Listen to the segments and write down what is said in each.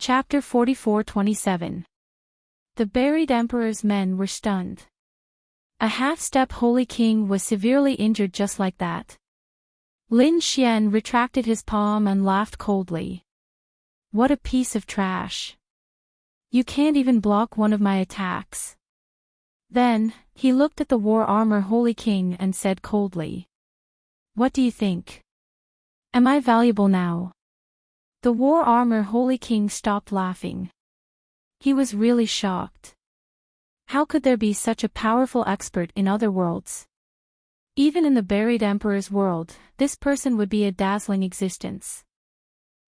Chapter 44-27. The buried emperor's men were stunned. A half-step holy king was severely injured just like that. Lin Xian retracted his palm and laughed coldly. What a piece of trash. You can't even block one of my attacks. Then, he looked at the war armor holy king and said coldly. What do you think? Am I valuable now? The war armor holy king stopped laughing. He was really shocked. How could there be such a powerful expert in other worlds? Even in the buried emperor's world, this person would be a dazzling existence.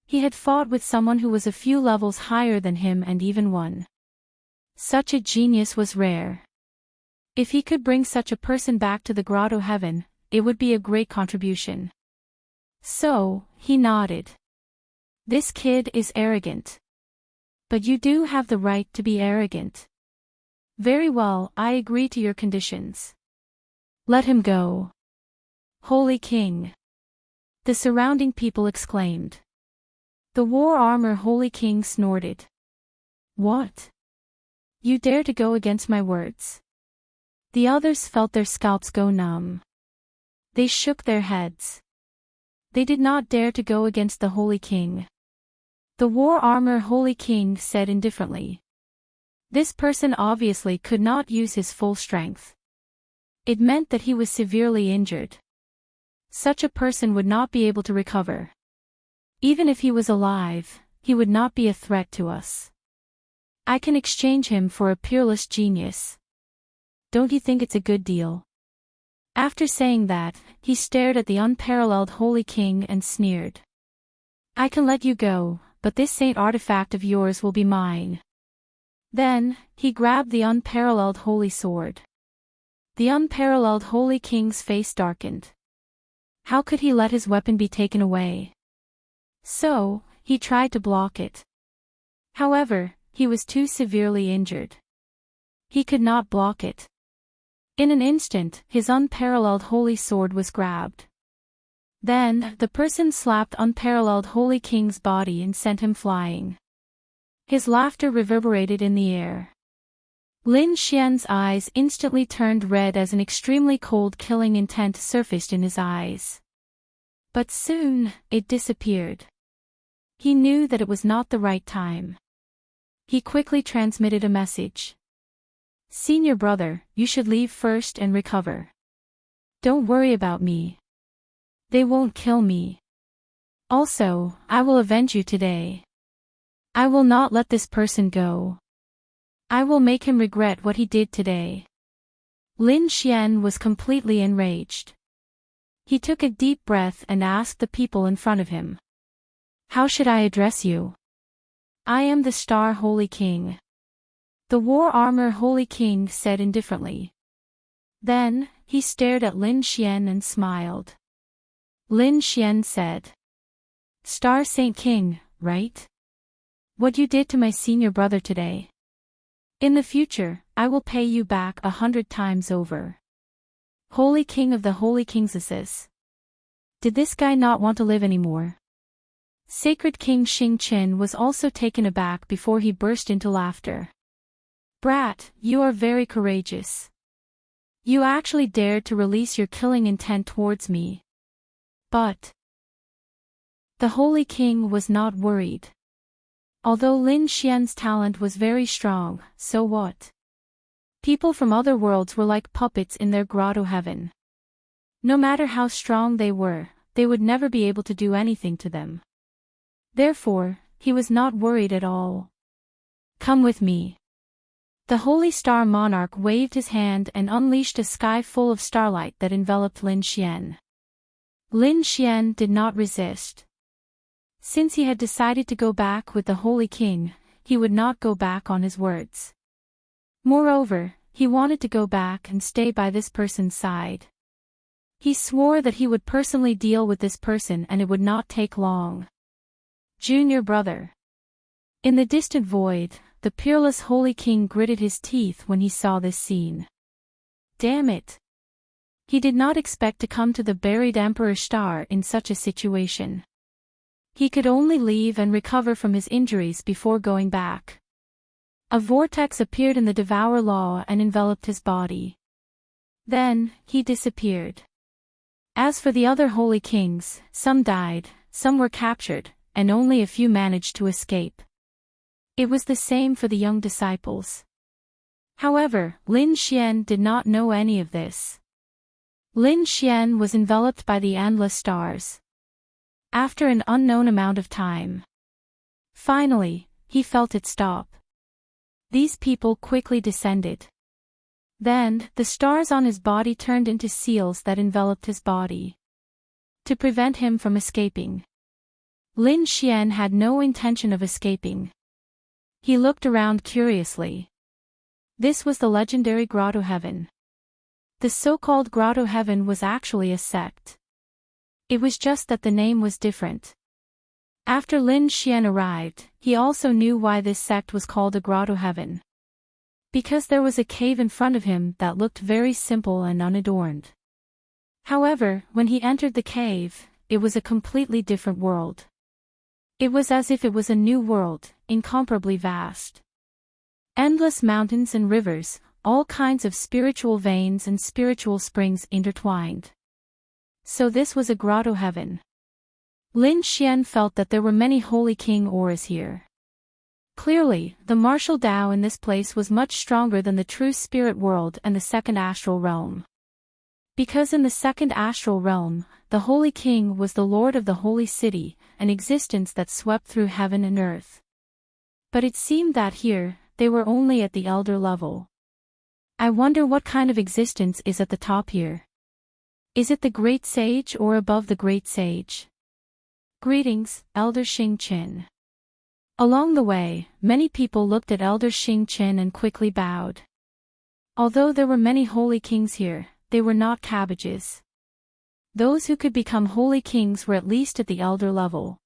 He had fought with someone who was a few levels higher than him and even won. Such a genius was rare. If he could bring such a person back to the grotto heaven, it would be a great contribution. So, he nodded. This kid is arrogant. But you do have the right to be arrogant. Very well, I agree to your conditions. Let him go. Holy King. The surrounding people exclaimed. The war armor holy king snorted. What? You dare to go against my words? The others felt their scalps go numb. They shook their heads. They did not dare to go against the holy king. The war armor holy king said indifferently. This person obviously could not use his full strength. It meant that he was severely injured. Such a person would not be able to recover. Even if he was alive, he would not be a threat to us. I can exchange him for a peerless genius. Don't you think it's a good deal? After saying that, he stared at the unparalleled holy king and sneered. I can let you go, but this saint artifact of yours will be mine. Then, he grabbed the unparalleled holy sword. The unparalleled holy king's face darkened. How could he let his weapon be taken away? So, he tried to block it. However, he was too severely injured. He could not block it. In an instant, his unparalleled holy sword was grabbed. Then, the person slapped unparalleled holy king's body and sent him flying. His laughter reverberated in the air. Lin Xian's eyes instantly turned red as an extremely cold killing intent surfaced in his eyes. But soon, it disappeared. He knew that it was not the right time. He quickly transmitted a message. Senior brother, you should leave first and recover. Don't worry about me. They won't kill me. Also, I will avenge you today. I will not let this person go. I will make him regret what he did today. Lin Xian was completely enraged. He took a deep breath and asked the people in front of him. How should I address you? I am the Star Holy King. The War Armor Holy King said indifferently. Then, he stared at Lin Xian and smiled. Lin Xian said. Star Saint King, right? What you did to my senior brother today. In the future, I will pay you back 100 times over. Holy King of the Holy Kingses. Did this guy not want to live anymore? Sacred King Xing Qin was also taken aback before he burst into laughter. Brat, you are very courageous. You actually dared to release your killing intent towards me. But the Holy King was not worried. Although Lin Xian's talent was very strong, so what? People from other worlds were like puppets in their grotto heaven. No matter how strong they were, they would never be able to do anything to them. Therefore, he was not worried at all. Come with me. The Holy Star Monarch waved his hand and unleashed a sky full of starlight that enveloped Lin Xian. Lin Xian did not resist. Since he had decided to go back with the Holy King, he would not go back on his words. Moreover, he wanted to go back and stay by this person's side. He swore that he would personally deal with this person and it would not take long. Junior brother. In the distant void, the peerless Holy King gritted his teeth when he saw this scene. Damn it! He did not expect to come to the buried Emperor Star in such a situation. He could only leave and recover from his injuries before going back. A vortex appeared in the Devourer Law and enveloped his body. Then, he disappeared. As for the other holy kings, some died, some were captured, and only a few managed to escape. It was the same for the young disciples. However, Lin Xian did not know any of this. Lin Xian was enveloped by the endless stars. After an unknown amount of time. Finally, he felt it stop. These people quickly descended. Then, the stars on his body turned into seals that enveloped his body. To prevent him from escaping. Lin Xian had no intention of escaping. He looked around curiously. This was the legendary Grotto Heaven. The so-called Grotto Heaven was actually a sect. It was just that the name was different. After Lin Xian arrived, he also knew why this sect was called a Grotto Heaven. Because there was a cave in front of him that looked very simple and unadorned. However, when he entered the cave, it was a completely different world. It was as if it was a new world, incomparably vast. Endless mountains and rivers, all kinds of spiritual veins and spiritual springs intertwined. So this was a Grotto Heaven. Lin Xian felt that there were many holy king auras here. Clearly, the martial Tao in this place was much stronger than the true spirit world and the second astral realm. Because in the second astral realm, the Holy King was the Lord of the Holy City, an existence that swept through heaven and earth. But it seemed that here, they were only at the elder level. I wonder what kind of existence is at the top here. Is it the Great Sage or above the Great Sage? Greetings, Elder Xing Qin. Along the way, many people looked at Elder Xing Qin and quickly bowed. Although there were many holy kings here, they were not cabbages. Those who could become holy kings were at least at the elder level.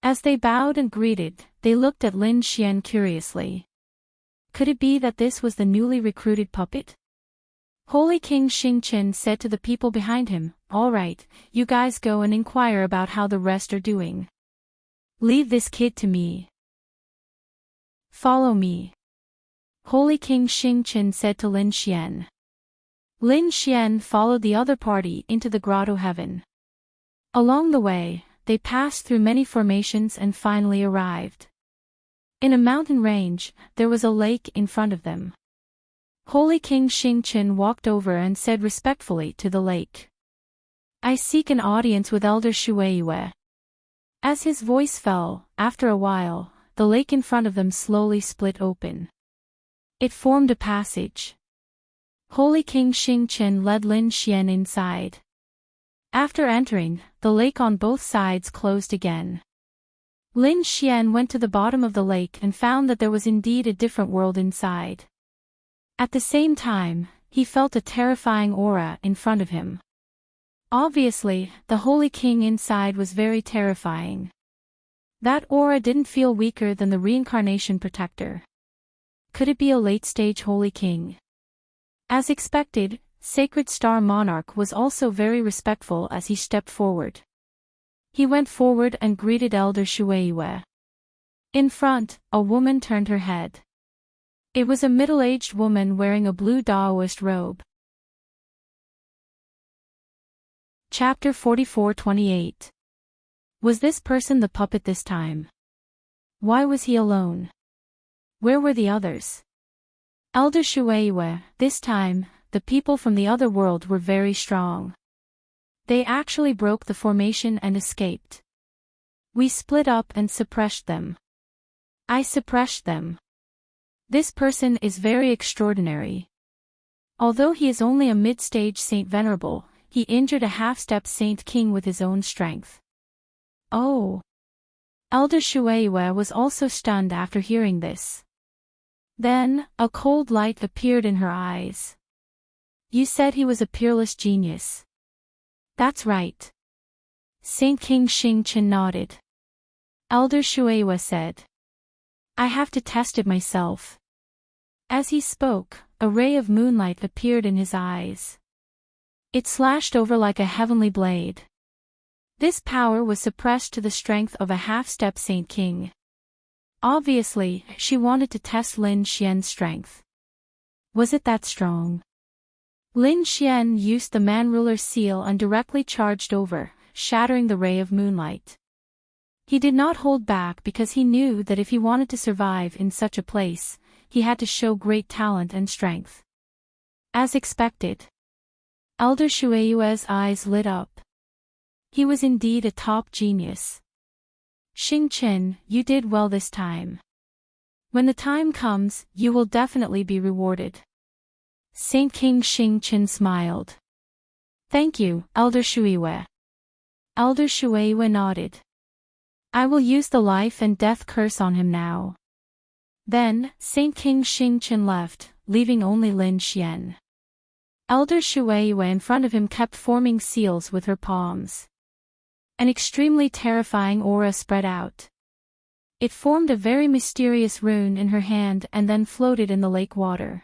As they bowed and greeted, they looked at Lin Xian curiously. Could it be that this was the newly recruited puppet? Holy King Xing Qin said to the people behind him, "All right, you guys go and inquire about how the rest are doing. Leave this kid to me. Follow me." Holy King Xing Qin said to Lin Xian. Lin Xian followed the other party into the Grotto Heaven. Along the way, they passed through many formations and finally arrived. In a mountain range, there was a lake in front of them. Holy King Xing Qin walked over and said respectfully to the lake, "I seek an audience with Elder Shueiyue." As his voice fell, after a while, the lake in front of them slowly split open. It formed a passage. Holy King Xing Qin led Lin Xian inside. After entering, the lake on both sides closed again. Lin Xian went to the bottom of the lake and found that there was indeed a different world inside. At the same time, he felt a terrifying aura in front of him. Obviously, the Holy King inside was very terrifying. That aura didn't feel weaker than the reincarnation protector. Could it be a late-stage Holy King? As expected, Sacred Star Monarch was also very respectful as he stepped forward. He went forward and greeted Elder Shueiyue. In front, a woman turned her head. It was a middle-aged woman wearing a blue Daoist robe. Chapter 44-28. Was this person the puppet this time? Why was he alone? Where were the others? Elder Shueiyue, this time, the people from the other world were very strong. They actually broke the formation and escaped. We split up and suppressed them. I suppressed them. This person is very extraordinary. Although he is only a mid-stage Saint Venerable, he injured a half-step Saint King with his own strength. Oh! Elder Shueiyue was also stunned after hearing this. Then, a cold light appeared in her eyes. You said he was a peerless genius. That's right. Saint King Xing Qin nodded. Elder Shueiyue said, I have to test it myself. As he spoke, a ray of moonlight appeared in his eyes. It slashed over like a heavenly blade. This power was suppressed to the strength of a half-step Saint King. Obviously, she wanted to test Lin Xian's strength. Was it that strong? Lin Xian used the Man-Ruler seal and directly charged over, shattering the ray of moonlight. He did not hold back because he knew that if he wanted to survive in such a place, he had to show great talent and strength. As expected, Elder Shueyue's eyes lit up. He was indeed a top genius. Xing Qin, you did well this time. When the time comes, you will definitely be rewarded. Saint King Xing Qin smiled. Thank you, Elder Shueyue. Elder Shueyue nodded. I will use the life and death curse on him now. Then, Saint King Xing Qin left, leaving only Lin Xian. Elder Shueyue in front of him kept forming seals with her palms. An extremely terrifying aura spread out. It formed a very mysterious rune in her hand and then floated in the lake water.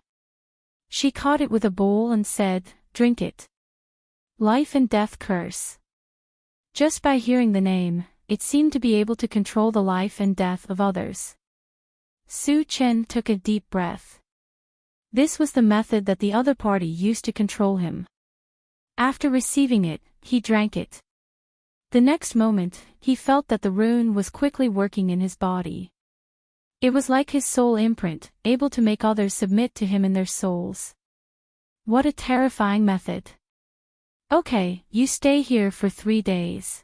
She caught it with a bowl and said, "Drink it." Life and death curse. Just by hearing the name, it seemed to be able to control the life and death of others. Su Chen took a deep breath. This was the method that the other party used to control him. After receiving it, he drank it. The next moment, he felt that the rune was quickly working in his body. It was like his soul imprint, able to make others submit to him in their souls. What a terrifying method. Okay, you stay here for 3 days.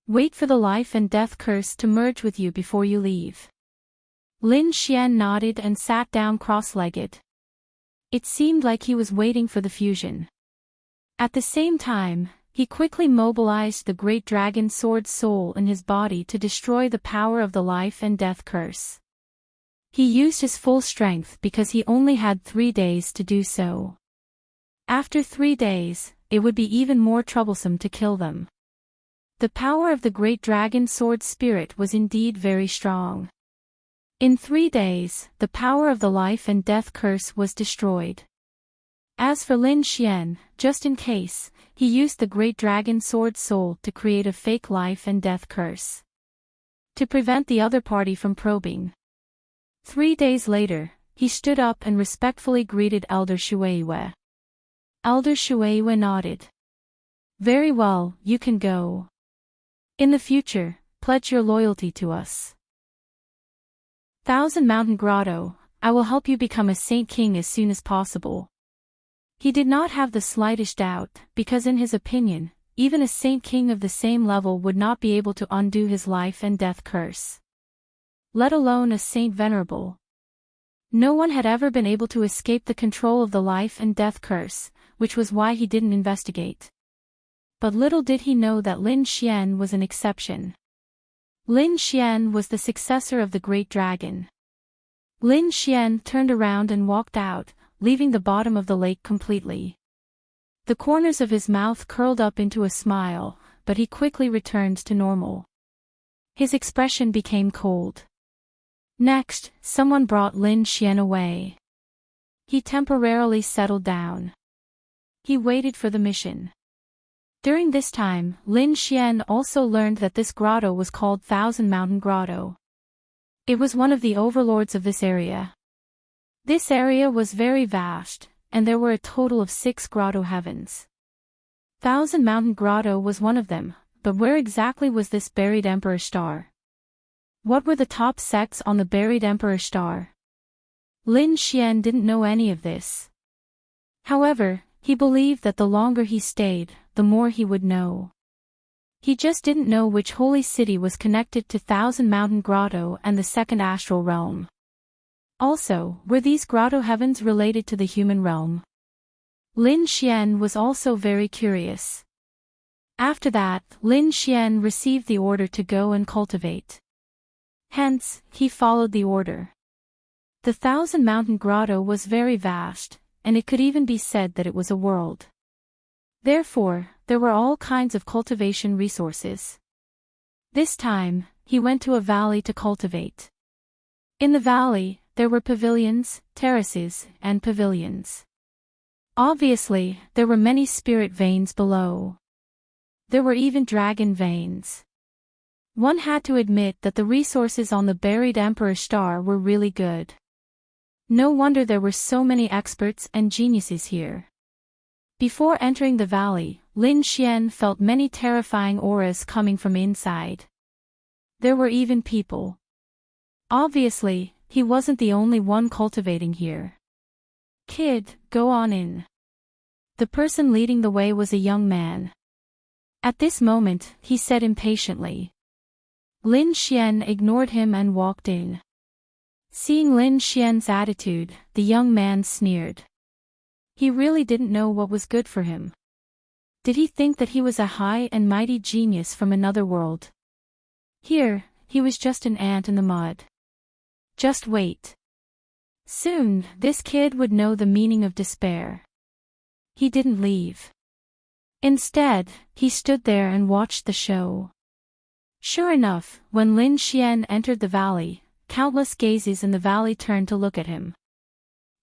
Wait for the life and death curse to merge with you before you leave. Lin Xian nodded and sat down cross-legged. It seemed like he was waiting for the fusion. At the same time, he quickly mobilized the great dragon sword soul in his body to destroy the power of the life and death curse. He used his full strength because he only had 3 days to do so. After 3 days, it would be even more troublesome to kill them. The power of the great dragon sword spirit was indeed very strong. In 3 days, the power of the life and death curse was destroyed. As for Lin Xian, just in case, he used the great dragon sword soul to create a fake life and death curse. To prevent the other party from probing. 3 days later, he stood up and respectfully greeted Elder Shueyue. Elder Shueyue nodded. Very well, you can go. In the future, pledge your loyalty to us. Thousand Mountain Grotto, I will help you become a Saint King as soon as possible. He did not have the slightest doubt, because in his opinion, even a Saint King of the same level would not be able to undo his life and death curse. Let alone a Saint Venerable. No one had ever been able to escape the control of the life and death curse, which was why he didn't investigate. But little did he know that Lin Xian was an exception. Lin Xian was the successor of the Great Dragon. Lin Xian turned around and walked out, leaving the bottom of the lake completely. The corners of his mouth curled up into a smile, but he quickly returned to normal. His expression became cold. Next, someone brought Lin Xian away. He temporarily settled down. He waited for the mission. During this time, Lin Xian also learned that this grotto was called Thousand Mountain Grotto. It was one of the overlords of this area. This area was very vast, and there were a total of 6 grotto heavens. Thousand Mountain Grotto was one of them, but where exactly was this buried Emperor Star? What were the top sects on the buried Emperor Star? Lin Xian didn't know any of this. However, he believed that the longer he stayed, the more he would know. He just didn't know which holy city was connected to Thousand Mountain Grotto and the second astral realm. Also, were these grotto heavens related to the human realm? Lin Xian was also very curious. After that, Lin Xian received the order to go and cultivate. Hence, he followed the order. The Thousand Mountain Grotto was very vast, and it could even be said that it was a world. Therefore, there were all kinds of cultivation resources. This time, he went to a valley to cultivate. In the valley, there were pavilions, terraces, and pavilions. Obviously, there were many spirit veins below. There were even dragon veins. One had to admit that the resources on the buried Emperor's star were really good. No wonder there were so many experts and geniuses here. Before entering the valley, Lin Xian felt many terrifying auras coming from inside. There were even people. Obviously, he wasn't the only one cultivating here. "Kid, go on in." The person leading the way was a young man. At this moment, he said impatiently. Lin Xian ignored him and walked in. Seeing Lin Xian's attitude, the young man sneered. He really didn't know what was good for him. Did he think that he was a high and mighty genius from another world? Here, he was just an ant in the mud. Just wait. Soon, this kid would know the meaning of despair. He didn't leave. Instead, he stood there and watched the show. Sure enough, when Lin Xian entered the valley, countless gazes in the valley turned to look at him.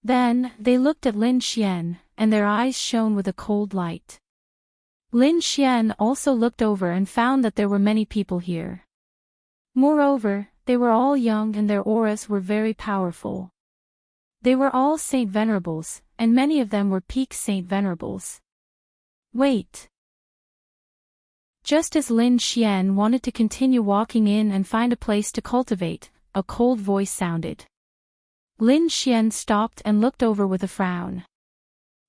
Then, they looked at Lin Xian, and their eyes shone with a cold light. Lin Xian also looked over and found that there were many people here. Moreover, they were all young and their auras were very powerful. They were all Saint Venerables, and many of them were peak Saint Venerables. Wait. Just as Lin Xian wanted to continue walking in and find a place to cultivate, a cold voice sounded. Lin Xian stopped and looked over with a frown.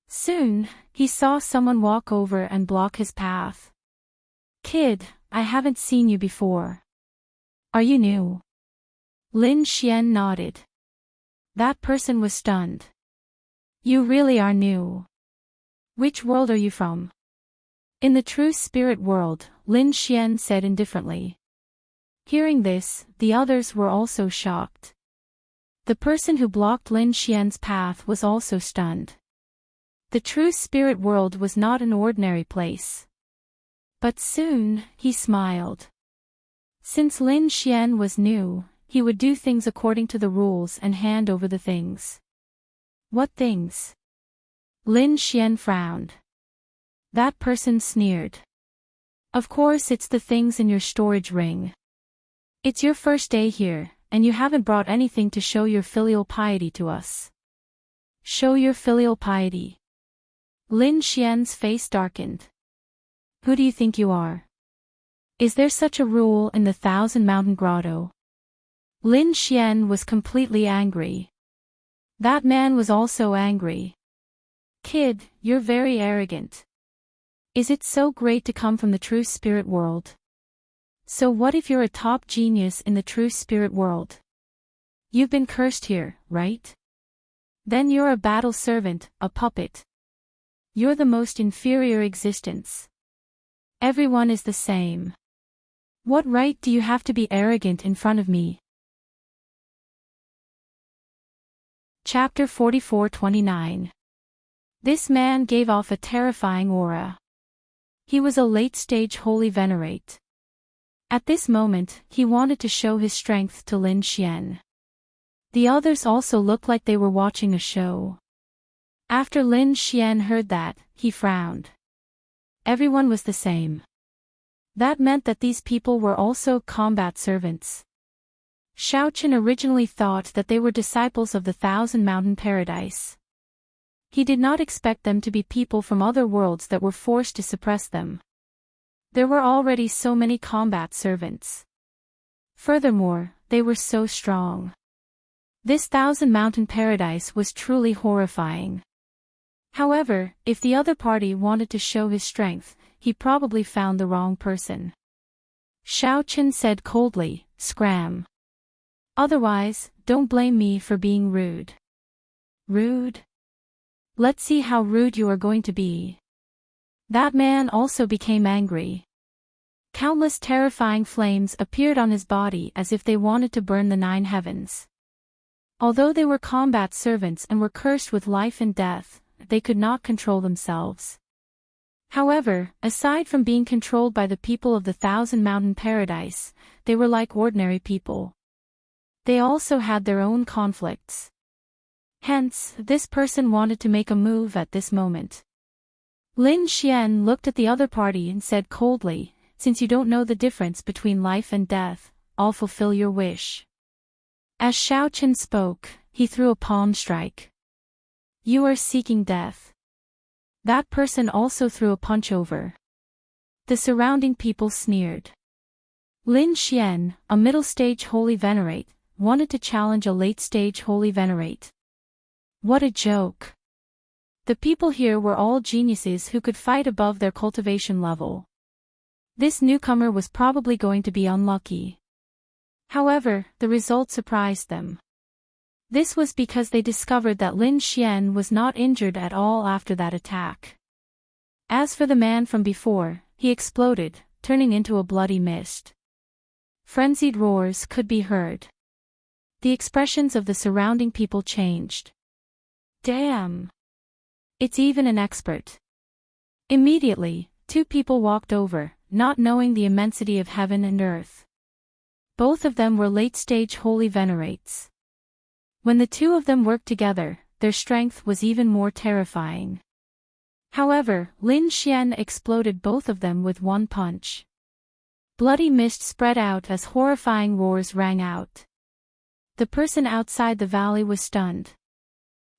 Soon, he saw someone walk over and block his path. "Kid, I haven't seen you before. Are you new?" Lin Xian nodded. That person was stunned. "You really are new. Which world are you from?" "In the true spirit world," Lin Xian said indifferently. Hearing this, the others were also shocked. The person who blocked Lin Xian's path was also stunned. The true spirit world was not an ordinary place. But soon, he smiled. Since Lin Xian was new, he would do things according to the rules and hand over the things. "What things?" Lin Xian frowned. That person sneered. "Of course it's the things in your storage ring. It's your first day here, and you haven't brought anything to show your filial piety to us." "Show your filial piety." Lin Xian's face darkened. "Who do you think you are? Is there such a rule in the Thousand Mountain Grotto?" Lin Xian was completely angry. That man was also angry. "Kid, you're very arrogant. Is it so great to come from the true spirit world? So what if you're a top genius in the true spirit world? You've been cursed here, right? Then you're a battle servant, a puppet. You're the most inferior existence. Everyone is the same. What right do you have to be arrogant in front of me?" Chapter 44-29. This man gave off a terrifying aura. He was a late-stage holy venerate. At this moment, he wanted to show his strength to Lin Xian. The others also looked like they were watching a show. After Lin Xian heard that, he frowned. Everyone was the same. That meant that these people were also combat servants. Xiaochen originally thought that they were disciples of the Thousand Mountain Paradise. He did not expect them to be people from other worlds that were forced to suppress them. There were already so many combat servants. Furthermore, they were so strong. This Thousand Mountain Paradise was truly horrifying. However, if the other party wanted to show his strength, he probably found the wrong person. Xiaochen said coldly, "Scram. Otherwise, don't blame me for being rude." "Rude? Let's see how rude you are going to be." That man also became angry. Countless terrifying flames appeared on his body as if they wanted to burn the 9 heavens. Although they were combat servants and were cursed with life and death, they could not control themselves. However, aside from being controlled by the people of the Thousand Mountain Paradise, they were like ordinary people. They also had their own conflicts. Hence, this person wanted to make a move at this moment. Lin Xian looked at the other party and said coldly, "Since you don't know the difference between life and death, I'll fulfill your wish." As Xiao Chen spoke, he threw a palm strike. "You are seeking death." That person also threw a punch over. The surrounding people sneered. Lin Xian, a middle-stage holy venerate, wanted to challenge a late-stage holy venerate. What a joke. The people here were all geniuses who could fight above their cultivation level. This newcomer was probably going to be unlucky. However, the result surprised them. This was because they discovered that Lin Xian was not injured at all after that attack. As for the man from before, he exploded, turning into a bloody mist. Frenzied roars could be heard. The expressions of the surrounding people changed. Damn! It's even an expert. Immediately, two people walked over, not knowing the immensity of heaven and earth. Both of them were late-stage holy venerates. When the two of them worked together, their strength was even more terrifying. However, Lin Xian exploded both of them with one punch. Bloody mist spread out as horrifying roars rang out. The person outside the valley was stunned.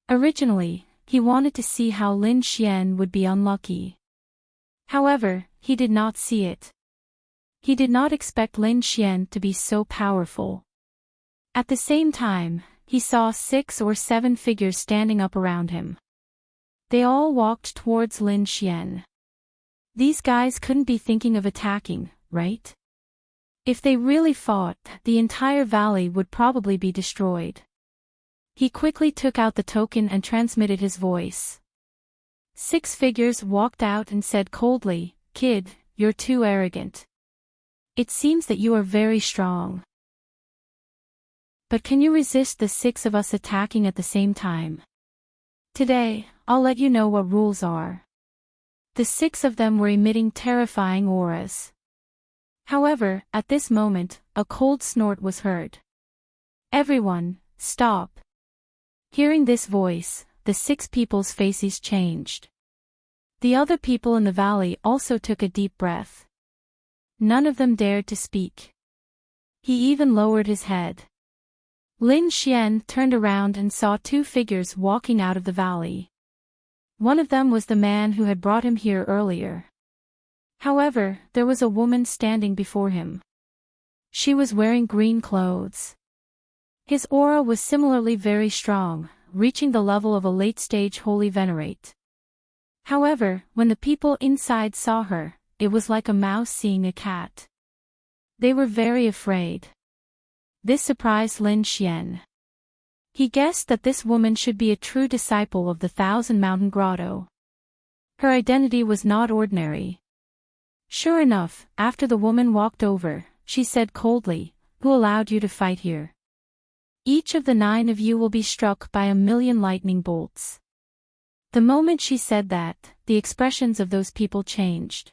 Originally, he wanted to see how Lin Xian would be unlucky. However, he did not see it. He did not expect Lin Xian to be so powerful. At the same time, he saw 6 or 7 figures standing up around him. They all walked towards Lin Xian. These guys couldn't be thinking of attacking, right? If they really fought, the entire valley would probably be destroyed. He quickly took out the token and transmitted his voice. 6 figures walked out and said coldly, "Kid, you're too arrogant. It seems that you are very strong. But can you resist the 6 of us attacking at the same time? Today, I'll let you know what rules are." The 6 of them were emitting terrifying auras. However, at this moment, a cold snort was heard. "Everyone, stop." Hearing this voice, the 6 people's faces changed. The other people in the valley also took a deep breath. None of them dared to speak. He even lowered his head. Lin Xian turned around and saw 2 figures walking out of the valley. One of them was the man who had brought him here earlier. However, there was a woman standing before him. She was wearing green clothes. His aura was similarly very strong, reaching the level of a late-stage holy venerate. However, when the people inside saw her, it was like a mouse seeing a cat. They were very afraid. This surprised Lin Xian. He guessed that this woman should be a true disciple of the Thousand Mountain Grotto. Her identity was not ordinary. Sure enough, after the woman walked over, she said coldly, "Who allowed you to fight here? Each of the 9 of you will be struck by 1,000,000 lightning bolts." The moment she said that, the expressions of those people changed.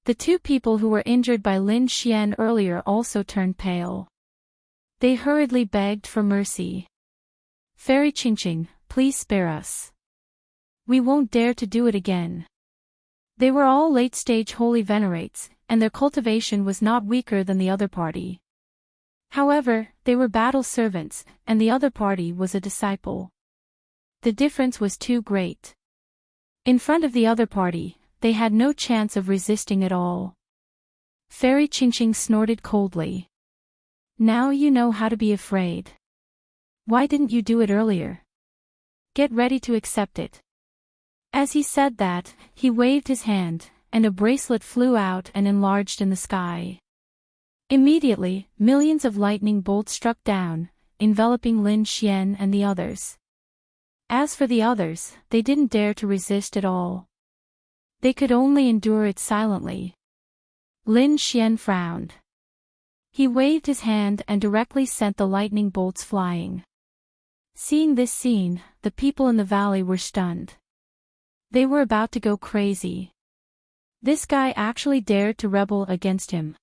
The 2 people who were injured by Lin Xian earlier also turned pale. They hurriedly begged for mercy. "Fairy Qingqing, please spare us. We won't dare to do it again." They were all late-stage holy venerates, and their cultivation was not weaker than the other party. However, they were battle servants, and the other party was a disciple. The difference was too great. In front of the other party, they had no chance of resisting at all. Fairy Qingqing snorted coldly. "Now you know how to be afraid. Why didn't you do it earlier? Get ready to accept it." As he said that, he waved his hand, and a bracelet flew out and enlarged in the sky. Immediately, millions of lightning bolts struck down, enveloping Lin Xian and the others. As for the others, they didn't dare to resist at all. They could only endure it silently. Lin Xian frowned. He waved his hand and directly sent the lightning bolts flying. Seeing this scene, the people in the valley were stunned. They were about to go crazy. This guy actually dared to rebel against him.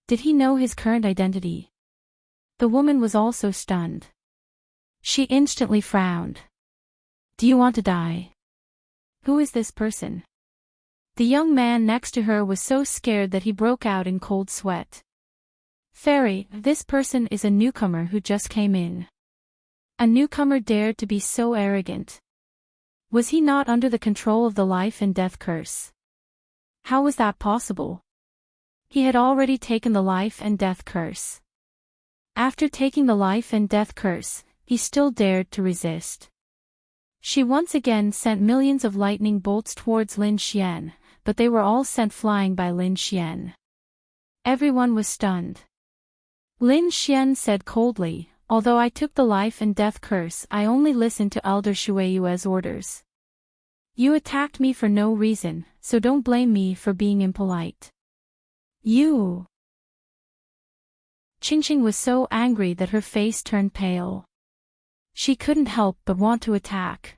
Did he know his current identity? The woman was also stunned. She instantly frowned. "Do you want to die? Who is this person?" The young man next to her was so scared that he broke out in cold sweat. Fairy, this person is a newcomer who just came in. A newcomer dared to be so arrogant. Was he not under the control of the life and death curse? How was that possible? He had already taken the life and death curse. After taking the life and death curse, he still dared to resist. She once again sent millions of lightning bolts towards Lin Xian, but they were all sent flying by Lin Xian. Everyone was stunned. Lin Xian said coldly, although I took the life and death curse, I only listened to Elder Shueyue's orders. You attacked me for no reason, so don't blame me for being impolite. You. Qingqing was so angry that her face turned pale. She couldn't help but want to attack.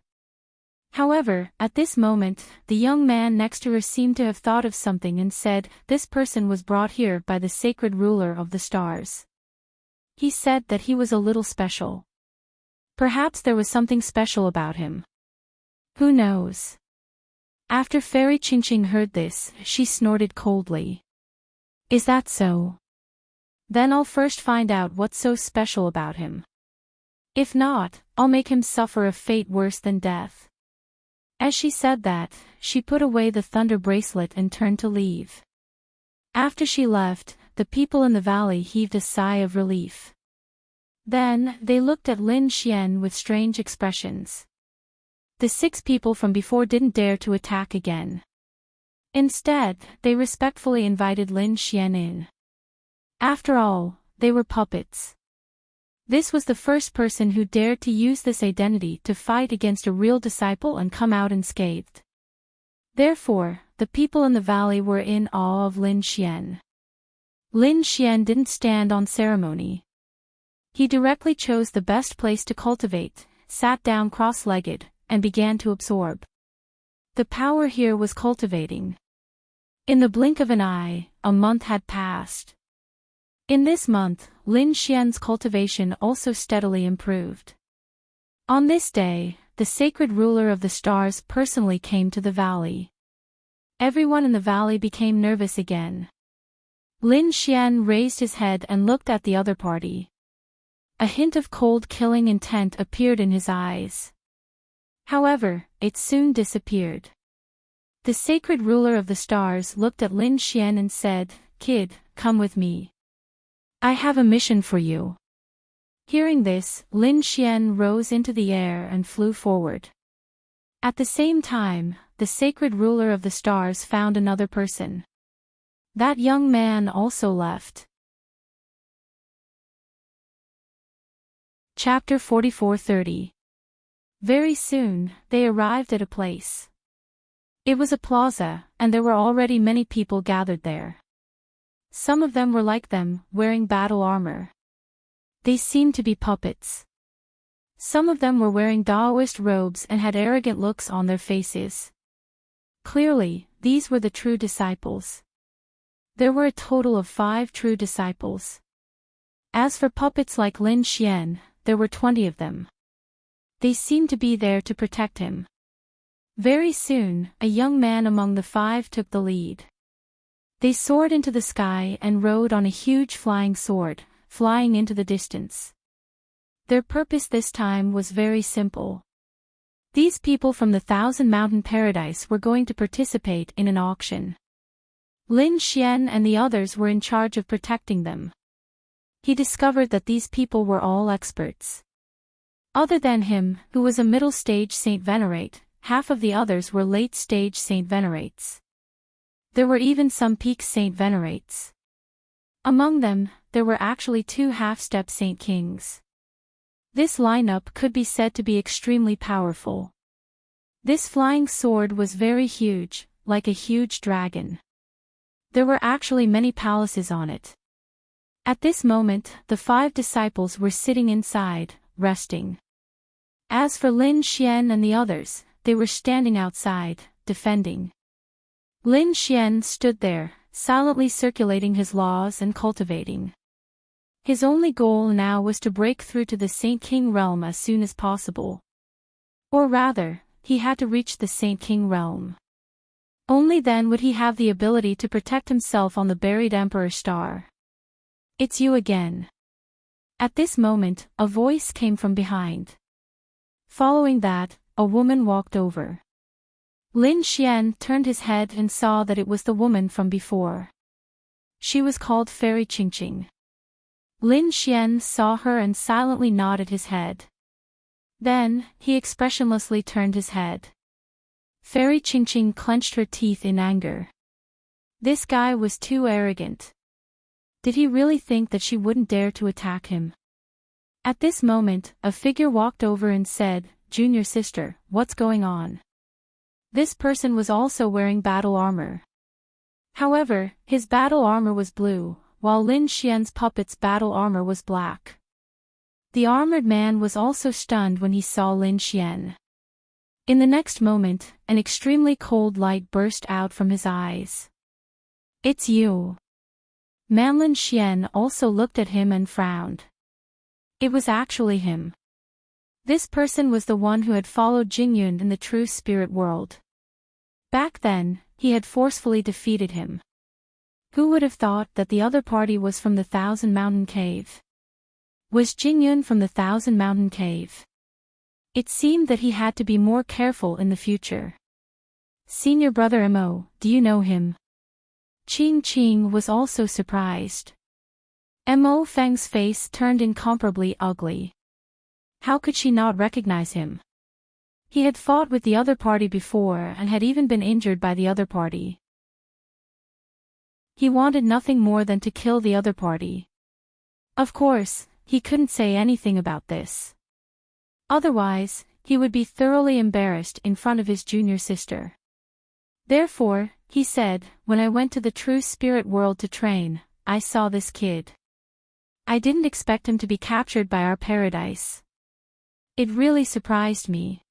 However, at this moment, the young man next to her seemed to have thought of something and said, this person was brought here by the sacred ruler of the stars. He said that he was a little special. Perhaps there was something special about him. Who knows? After Fairy Qingqing heard this, she snorted coldly. Is that so? Then I'll first find out what's so special about him. If not, I'll make him suffer a fate worse than death. As she said that, she put away the thunder bracelet and turned to leave. After she left, the people in the valley heaved a sigh of relief. Then, they looked at Lin Xian with strange expressions. The 6 people from before didn't dare to attack again. Instead, they respectfully invited Lin Xian in. After all, they were puppets. This was the first person who dared to use this identity to fight against a real disciple and come out unscathed. Therefore, the people in the valley were in awe of Lin Xian. Lin Xian didn't stand on ceremony. He directly chose the best place to cultivate, sat down cross-legged, and began to absorb. The power here was cultivating. In the blink of an eye, a month had passed. In this month, Lin Xian's cultivation also steadily improved. On this day, the sacred ruler of the stars personally came to the valley. Everyone in the valley became nervous again. Lin Xian raised his head and looked at the other party. A hint of cold killing intent appeared in his eyes. However, it soon disappeared. The sacred ruler of the stars looked at Lin Xian and said, "Kid, come with me. I have a mission for you." Hearing this, Lin Xian rose into the air and flew forward. At the same time, the sacred ruler of the stars found another person. That young man also left. Chapter 44:30. Very soon, they arrived at a place. It was a plaza, and there were already many people gathered there. Some of them were like them, wearing battle armor. They seemed to be puppets. Some of them were wearing Taoist robes and had arrogant looks on their faces. Clearly, these were the true disciples. There were a total of 5 true disciples. As for puppets like Lin Xian, there were 20 of them. They seemed to be there to protect him. Very soon, a young man among the 5 took the lead. They soared into the sky and rode on a huge flying sword, flying into the distance. Their purpose this time was very simple. These people from the 1,000 Mountain Paradise were going to participate in an auction. Lin Xian and the others were in charge of protecting them. He discovered that these people were all experts. Other than him, who was a middle-stage Saint Venerate, half of the others were late-stage Saint Venerates. There were even some peak Saint Venerates. Among them, there were actually 2 half-step Saint Kings. This lineup could be said to be extremely powerful. This flying sword was very huge, like a huge dragon. There were actually many palaces on it. At this moment, the 5 disciples were sitting inside, resting. As for Lin Xian and the others, they were standing outside, defending. Lin Xian stood there, silently circulating his laws and cultivating. His only goal now was to break through to the Saint King realm as soon as possible. Or rather, he had to reach the Saint King realm. Only then would he have the ability to protect himself on the buried Emperor's star. It's you again. At this moment, a voice came from behind. Following that, a woman walked over. Lin Xian turned his head and saw that it was the woman from before. She was called Fairy Qingqing. Lin Xian saw her and silently nodded his head. Then, he expressionlessly turned his head. Fairy Qingqing clenched her teeth in anger. This guy was too arrogant. Did he really think that she wouldn't dare to attack him? At this moment, a figure walked over and said, "Junior sister, what's going on?" This person was also wearing battle armor. However, his battle armor was blue, while Lin Xian's puppet's battle armor was black. The armored man was also stunned when he saw Lin Xian. In the next moment, an extremely cold light burst out from his eyes. "It's you." Lin Xian also looked at him and frowned. It was actually him. This person was the one who had followed Jingyun in the true spirit world. Back then, he had forcefully defeated him. Who would have thought that the other party was from the Thousand Mountain Cave? Was Jingyun from the Thousand Mountain Cave? It seemed that he had to be more careful in the future. "Senior brother Mo, do you know him?" Qing was also surprised. Mo Feng's face turned incomparably ugly. How could she not recognize him? He had fought with the other party before and had even been injured by the other party. He wanted nothing more than to kill the other party. Of course, he couldn't say anything about this. Otherwise, he would be thoroughly embarrassed in front of his junior sister. Therefore, he said, "When I went to the true spirit world to train, I saw this kid. I didn't expect him to be captured by our paradise. It really surprised me.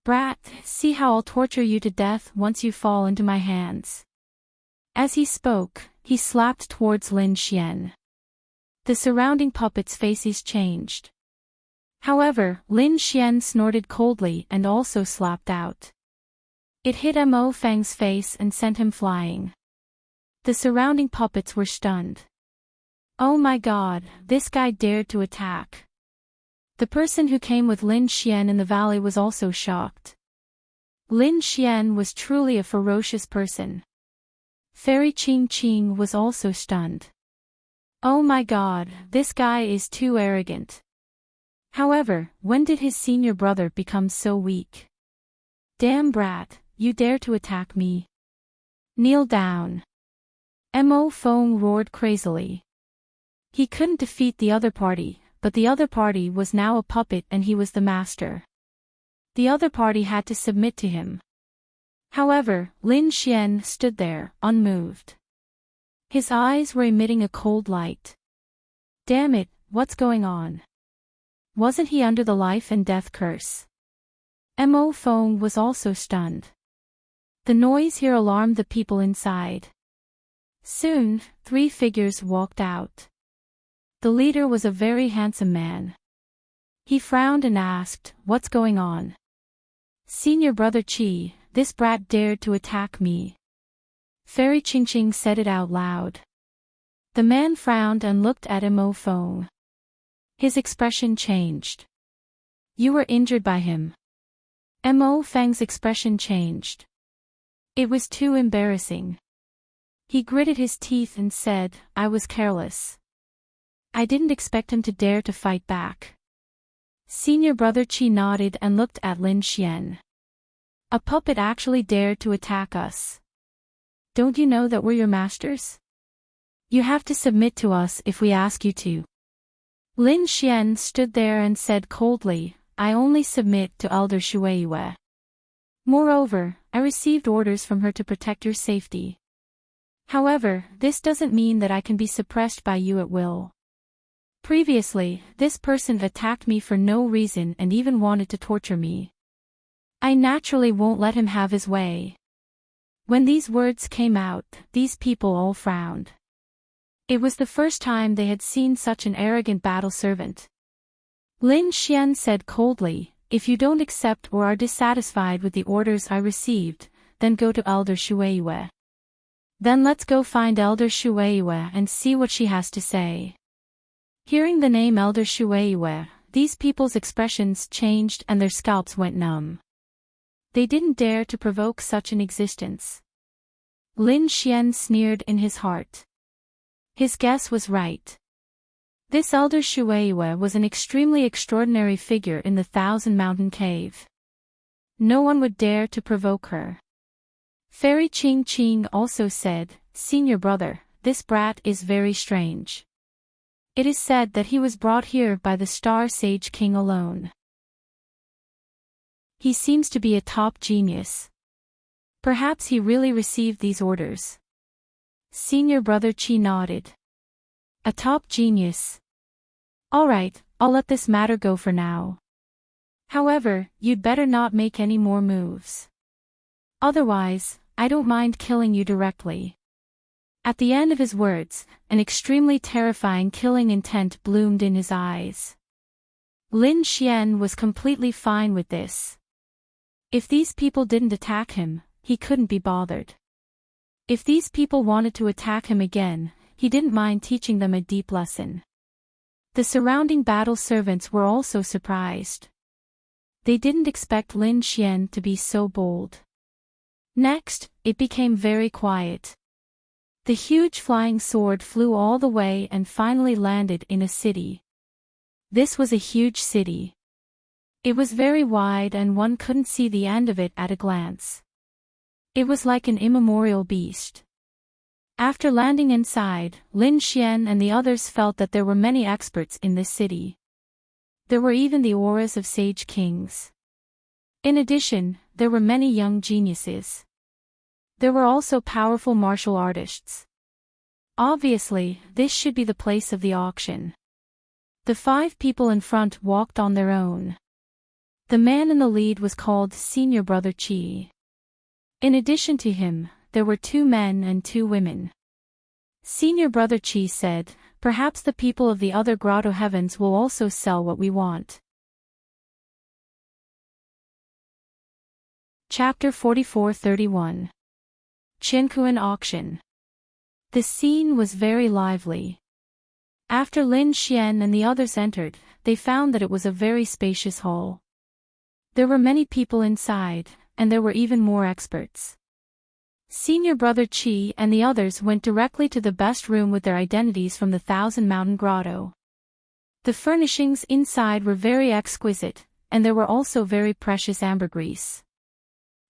Brat, see how I'll torture you to death once you fall into my hands." As he spoke, he slapped towards Lin Xian. The surrounding puppets' faces changed. However, Lin Xian snorted coldly and also slapped out. It hit Mo Feng's face and sent him flying. The surrounding puppets were stunned. Oh my god, this guy dared to attack. The person who came with Lin Xian in the valley was also shocked. Lin Xian was truly a ferocious person. Fairy Qing was also stunned. Oh my god, this guy is too arrogant. However, when did his senior brother become so weak? Damn brat, you dare to attack me? Kneel down. Mo Feng roared crazily. He couldn't defeat the other party, but the other party was now a puppet and he was the master. The other party had to submit to him. However, Lin Xian stood there, unmoved. His eyes were emitting a cold light. Damn it, what's going on? Wasn't he under the life and death curse? Mo Feng was also stunned. The noise here alarmed the people inside. Soon, 3 figures walked out. The leader was a very handsome man. He frowned and asked, "What's going on?" "Senior brother Qi, this brat dared to attack me." Fairy Qingqing said it out loud. The man frowned and looked at Mo Feng. His expression changed. "You were injured by him." Mo Feng's expression changed. It was too embarrassing. He gritted his teeth and said, "I was careless. I didn't expect him to dare to fight back." Senior brother Qi nodded and looked at Lin Xian. "A puppet actually dared to attack us. Don't you know that we're your masters? You have to submit to us if we ask you to." Lin Xian stood there and said coldly, "I only submit to Elder Shueiyue. Moreover, I received orders from her to protect your safety. However, this doesn't mean that I can be suppressed by you at will. Previously, this person attacked me for no reason and even wanted to torture me. I naturally won't let him have his way." When these words came out, these people all frowned. It was the first time they had seen such an arrogant battle servant. Lin Xian said coldly, "If you don't accept or are dissatisfied with the orders I received, then go to Elder Shueiwe. Then let's go find Elder Shueiwe and see what she has to say. Hearing the name Elder Shueiwe, these people's expressions changed and their scalps went numb. They didn't dare to provoke such an existence. Lin Xian sneered in his heart. His guess was right. This Elder Shueiwe was an extremely extraordinary figure in the Thousand Mountain Cave. No one would dare to provoke her. Fairy Ching Ching also said, "Senior brother, this brat is very strange. It is said that he was brought here by the Star Sage King alone. He seems to be a top genius. Perhaps he really received these orders." Senior brother Chi nodded. A top genius. Alright, I'll let this matter go for now. However, you'd better not make any more moves. Otherwise, I don't mind killing you directly. At the end of his words, an extremely terrifying killing intent bloomed in his eyes. Lin Xian was completely fine with this. If these people didn't attack him, he couldn't be bothered. If these people wanted to attack him again, he didn't mind teaching them a deep lesson. The surrounding battle servants were also surprised. They didn't expect Lin Xian to be so bold. Next, it became very quiet. The huge flying sword flew all the way and finally landed in a city. This was a huge city. It was very wide and one couldn't see the end of it at a glance. It was like an immemorial beast. After landing inside, Lin Xian and the others felt that there were many experts in this city. There were even the auras of sage kings. In addition, there were many young geniuses. There were also powerful martial artists. Obviously, this should be the place of the auction. The 5 people in front walked on their own. The man in the lead was called Senior Brother Chi. In addition to him, there were 2 men and 2 women. Senior Brother Chi said, "Perhaps the people of the other grotto heavens will also sell what we want." Chapter 44-31. Chinkuan Auction. The scene was very lively. After Lin Xian and the others entered, they found that it was a very spacious hall. There were many people inside, and there were even more experts. Senior Brother Chi and the others went directly to the best room with their identities from the Thousand Mountain Grotto. The furnishings inside were very exquisite, and there were also very precious ambergris.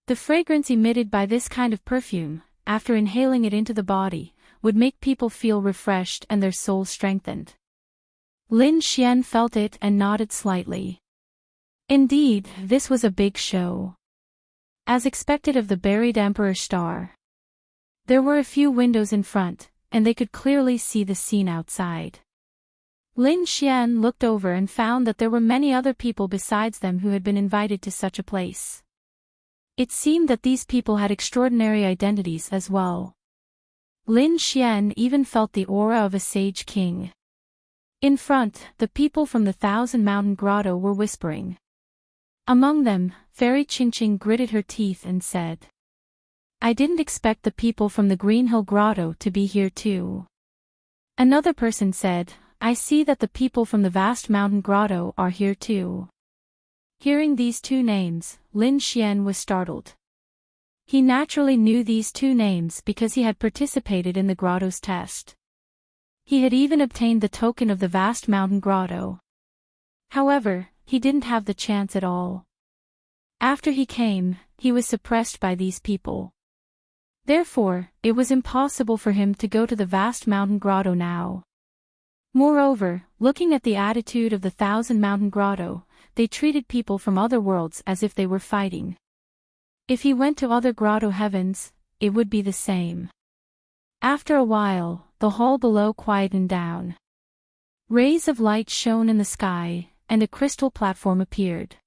The fragrance emitted by this kind of perfume, after inhaling it into the body, would make people feel refreshed and their souls strengthened. Lin Xian felt it and nodded slightly. Indeed, this was a big show. As expected of the buried Emperor Star. There were a few windows in front, and they could clearly see the scene outside. Lin Xian looked over and found that there were many other people besides them who had been invited to such a place. It seemed that these people had extraordinary identities as well. Lin Xian even felt the aura of a sage king. In front, the people from the Thousand Mountain Grotto were whispering. Among them, Fairy Qingqing gritted her teeth and said, "I didn't expect the people from the Green Hill Grotto to be here too." Another person said, "I see that the people from the Vast Mountain Grotto are here too." Hearing these 2 names, Lin Xian was startled. He naturally knew these 2 names because he had participated in the grotto's test. He had even obtained the token of the Vast Mountain Grotto. However, he didn't have the chance at all. After he came, he was suppressed by these people. Therefore, it was impossible for him to go to the Vast Mountain Grotto now. Moreover, looking at the attitude of the Thousand Mountain Grotto, they treated people from other worlds as if they were fighting. If he went to other grotto heavens, it would be the same. After a while, the hall below quietened down. Rays of light shone in the sky, and a crystal platform appeared.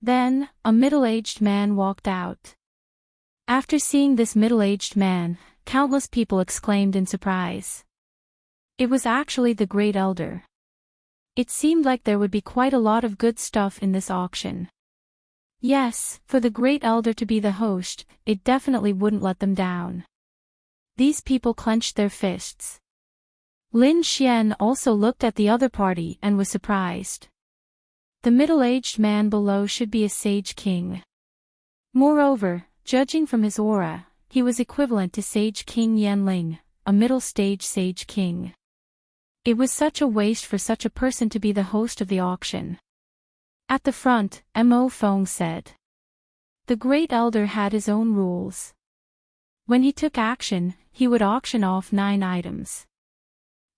Then, a middle-aged man walked out. After seeing this middle-aged man, countless people exclaimed in surprise. It was actually the Great Elder. It seemed like there would be quite a lot of good stuff in this auction. Yes, for the great elder to be the host, it definitely wouldn't let them down. These people clenched their fists. Lin Xian also looked at the other party and was surprised. The middle-aged man below should be a sage king. Moreover, judging from his aura, he was equivalent to Sage King Yanling, a middle-stage sage king. It was such a waste for such a person to be the host of the auction. At the front, Mo Feng said. The great elder had his own rules. When he took action, he would auction off 9 items.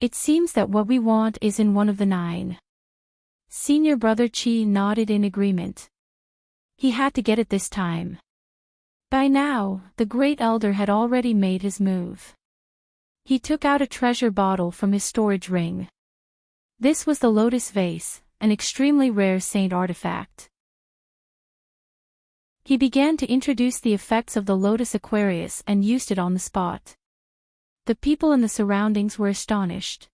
It seems that what we want is in one of the 9. Senior brother Qi nodded in agreement. He had to get it this time. By now, the great elder had already made his move. He took out a treasure bottle from his storage ring. This was the lotus vase, an extremely rare saint artifact. He began to introduce the effects of the lotus Aquarius and used it on the spot. The people in the surroundings were astonished.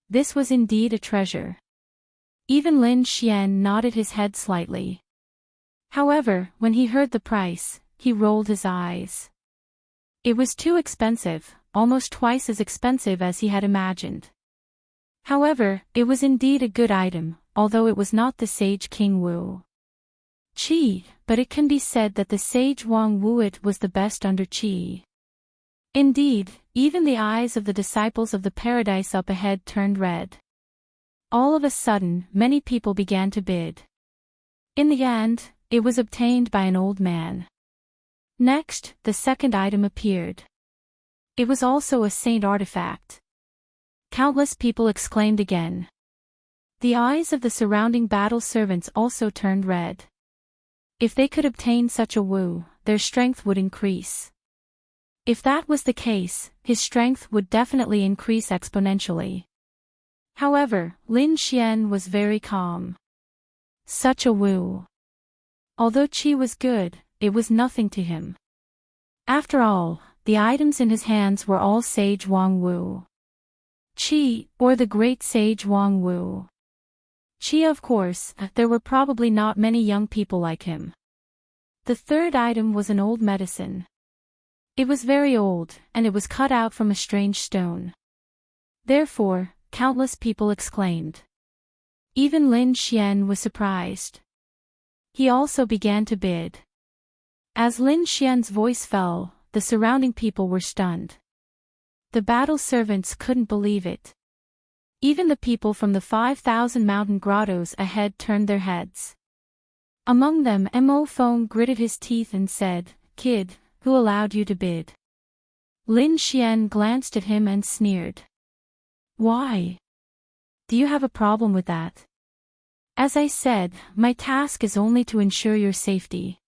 This was indeed a treasure. Even Lin Xian nodded his head slightly. However, when he heard the price, he rolled his eyes. It was too expensive, almost twice as expensive as he had imagined. However, it was indeed a good item, although it was not the Sage King Wu Qi, but it can be said that the Sage Wang Wuit was the best under Qi. Indeed, even the eyes of the disciples of the paradise up ahead turned red. All of a sudden, many people began to bid. In the end, it was obtained by an old man. Next, the second item appeared. It was also a saint artifact. Countless people exclaimed again. The eyes of the surrounding battle servants also turned red. If they could obtain such a wu, their strength would increase. If that was the case, his strength would definitely increase exponentially. However, Lin Xian was very calm. Such a wu. Although Qi was good, it was nothing to him. After all, the items in his hands were all Sage Wang Wu Qi, or the great Sage Wang Wu Qi. Of course, there were probably not many young people like him. The third item was an old medicine. It was very old, and it was cut out from a strange stone. Therefore, countless people exclaimed. Even Lin Xian was surprised. He also began to bid. As Lin Xian's voice fell, the surrounding people were stunned. The battle servants couldn't believe it. Even the people from the 5,000 mountain grottos ahead turned their heads. Among them, Mo Feng gritted his teeth and said, "Kid, who allowed you to bid?" Lin Xian glanced at him and sneered. "Why? Do you have a problem with that? As I said, my task is only to ensure your safety.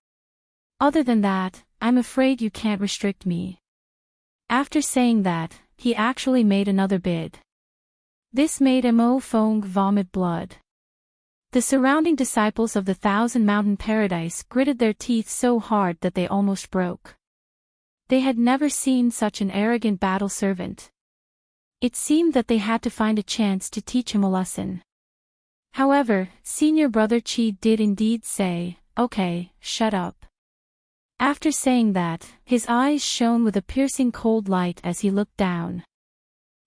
Other than that, I'm afraid you can't restrict me." After saying that, he actually made another bid. This made Mo Feng vomit blood. The surrounding disciples of the Thousand Mountain Paradise gritted their teeth so hard that they almost broke. They had never seen such an arrogant battle servant. It seemed that they had to find a chance to teach him a lesson. However, senior brother Qi did indeed say, "Okay, shut up." After saying that, his eyes shone with a piercing cold light as he looked down.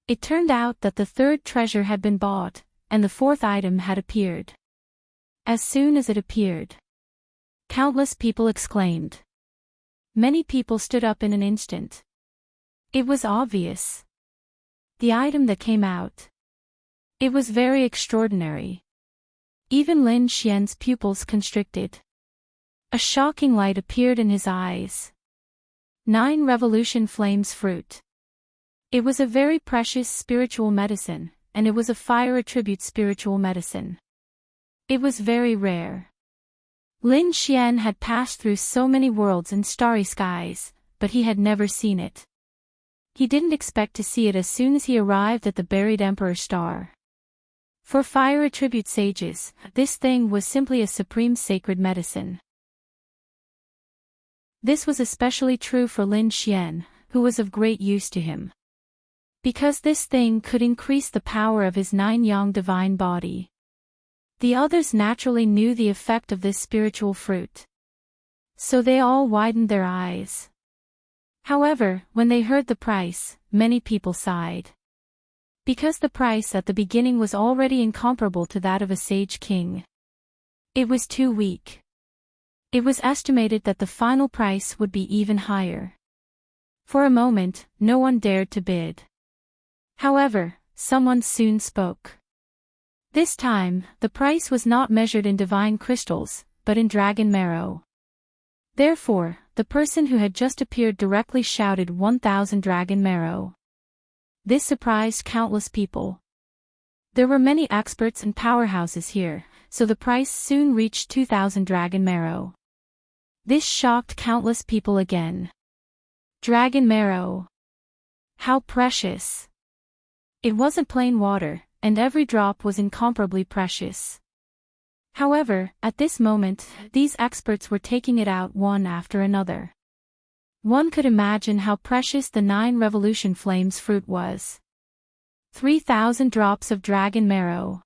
It turned out that the third treasure had been bought, and the fourth item had appeared. As soon as it appeared, countless people exclaimed. Many people stood up in an instant. It was obvious. The item that came out. It was very extraordinary. Even Lin Xian's pupils constricted. A shocking light appeared in his eyes. 9 Revolution Flames fruit. It was a very precious spiritual medicine, and it was a fire attribute spiritual medicine. It was very rare. Lin Xian had passed through so many worlds and starry skies, but he had never seen it. He didn't expect to see it as soon as he arrived at the buried Emperor Star. For fire attribute sages, this thing was simply a supreme sacred medicine. This was especially true for Lin Xian, who was of great use to him. Because this thing could increase the power of his 9 yang divine body. The others naturally knew the effect of this spiritual fruit. So they all widened their eyes. However, when they heard the price, many people sighed. Because the price at the beginning was already incomparable to that of a sage king. It was too weak. It was estimated that the final price would be even higher. For a moment, no one dared to bid. However, someone soon spoke. This time, the price was not measured in divine crystals, but in dragon marrow. Therefore, the person who had just appeared directly shouted 1,000 dragon marrow. This surprised countless people. There were many experts and powerhouses here, so the price soon reached 2,000 dragon marrow. This shocked countless people again. Dragon marrow. How precious. It wasn't plain water, and every drop was incomparably precious. However, at this moment, these experts were taking it out one after another. One could imagine how precious the 9 revolution flames fruit was. 3,000 drops of dragon marrow.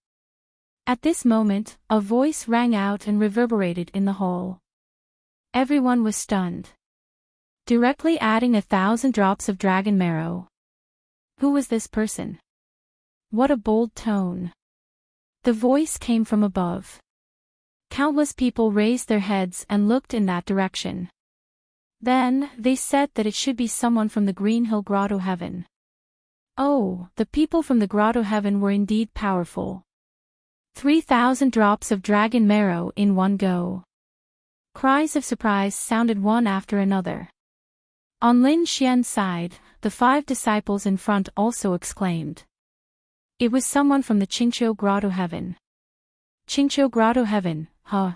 At this moment, a voice rang out and reverberated in the hall. Everyone was stunned. Directly adding 1,000 drops of dragon marrow. Who was this person? What a bold tone. The voice came from above. Countless people raised their heads and looked in that direction. Then, they said that it should be someone from the Green Hill Grotto Heaven. Oh, the people from the Grotto Heaven were indeed powerful. 3,000 drops of dragon marrow in one go. Cries of surprise sounded one after another. On Lin Xian's side, the 5 disciples in front also exclaimed. It was someone from the Qingqiu Grotto Heaven. Qingqiu Grotto Heaven, huh?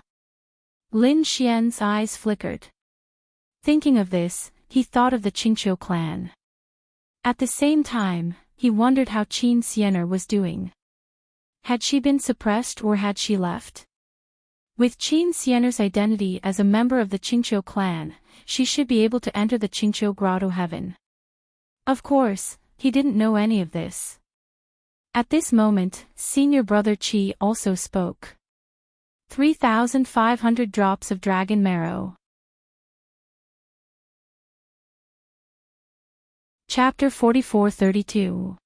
Lin Xian's eyes flickered. Thinking of this, he thought of the Qingqiu clan. At the same time, he wondered how Qin Xianer was doing. Had she been suppressed or had she left? With Qin Xianer's identity as a member of the Qingqiu clan, she should be able to enter the Qingqiu Grotto Heaven. Of course, he didn't know any of this. At this moment, senior brother Qi also spoke. 3,500 drops of dragon marrow. Chapter 44-32.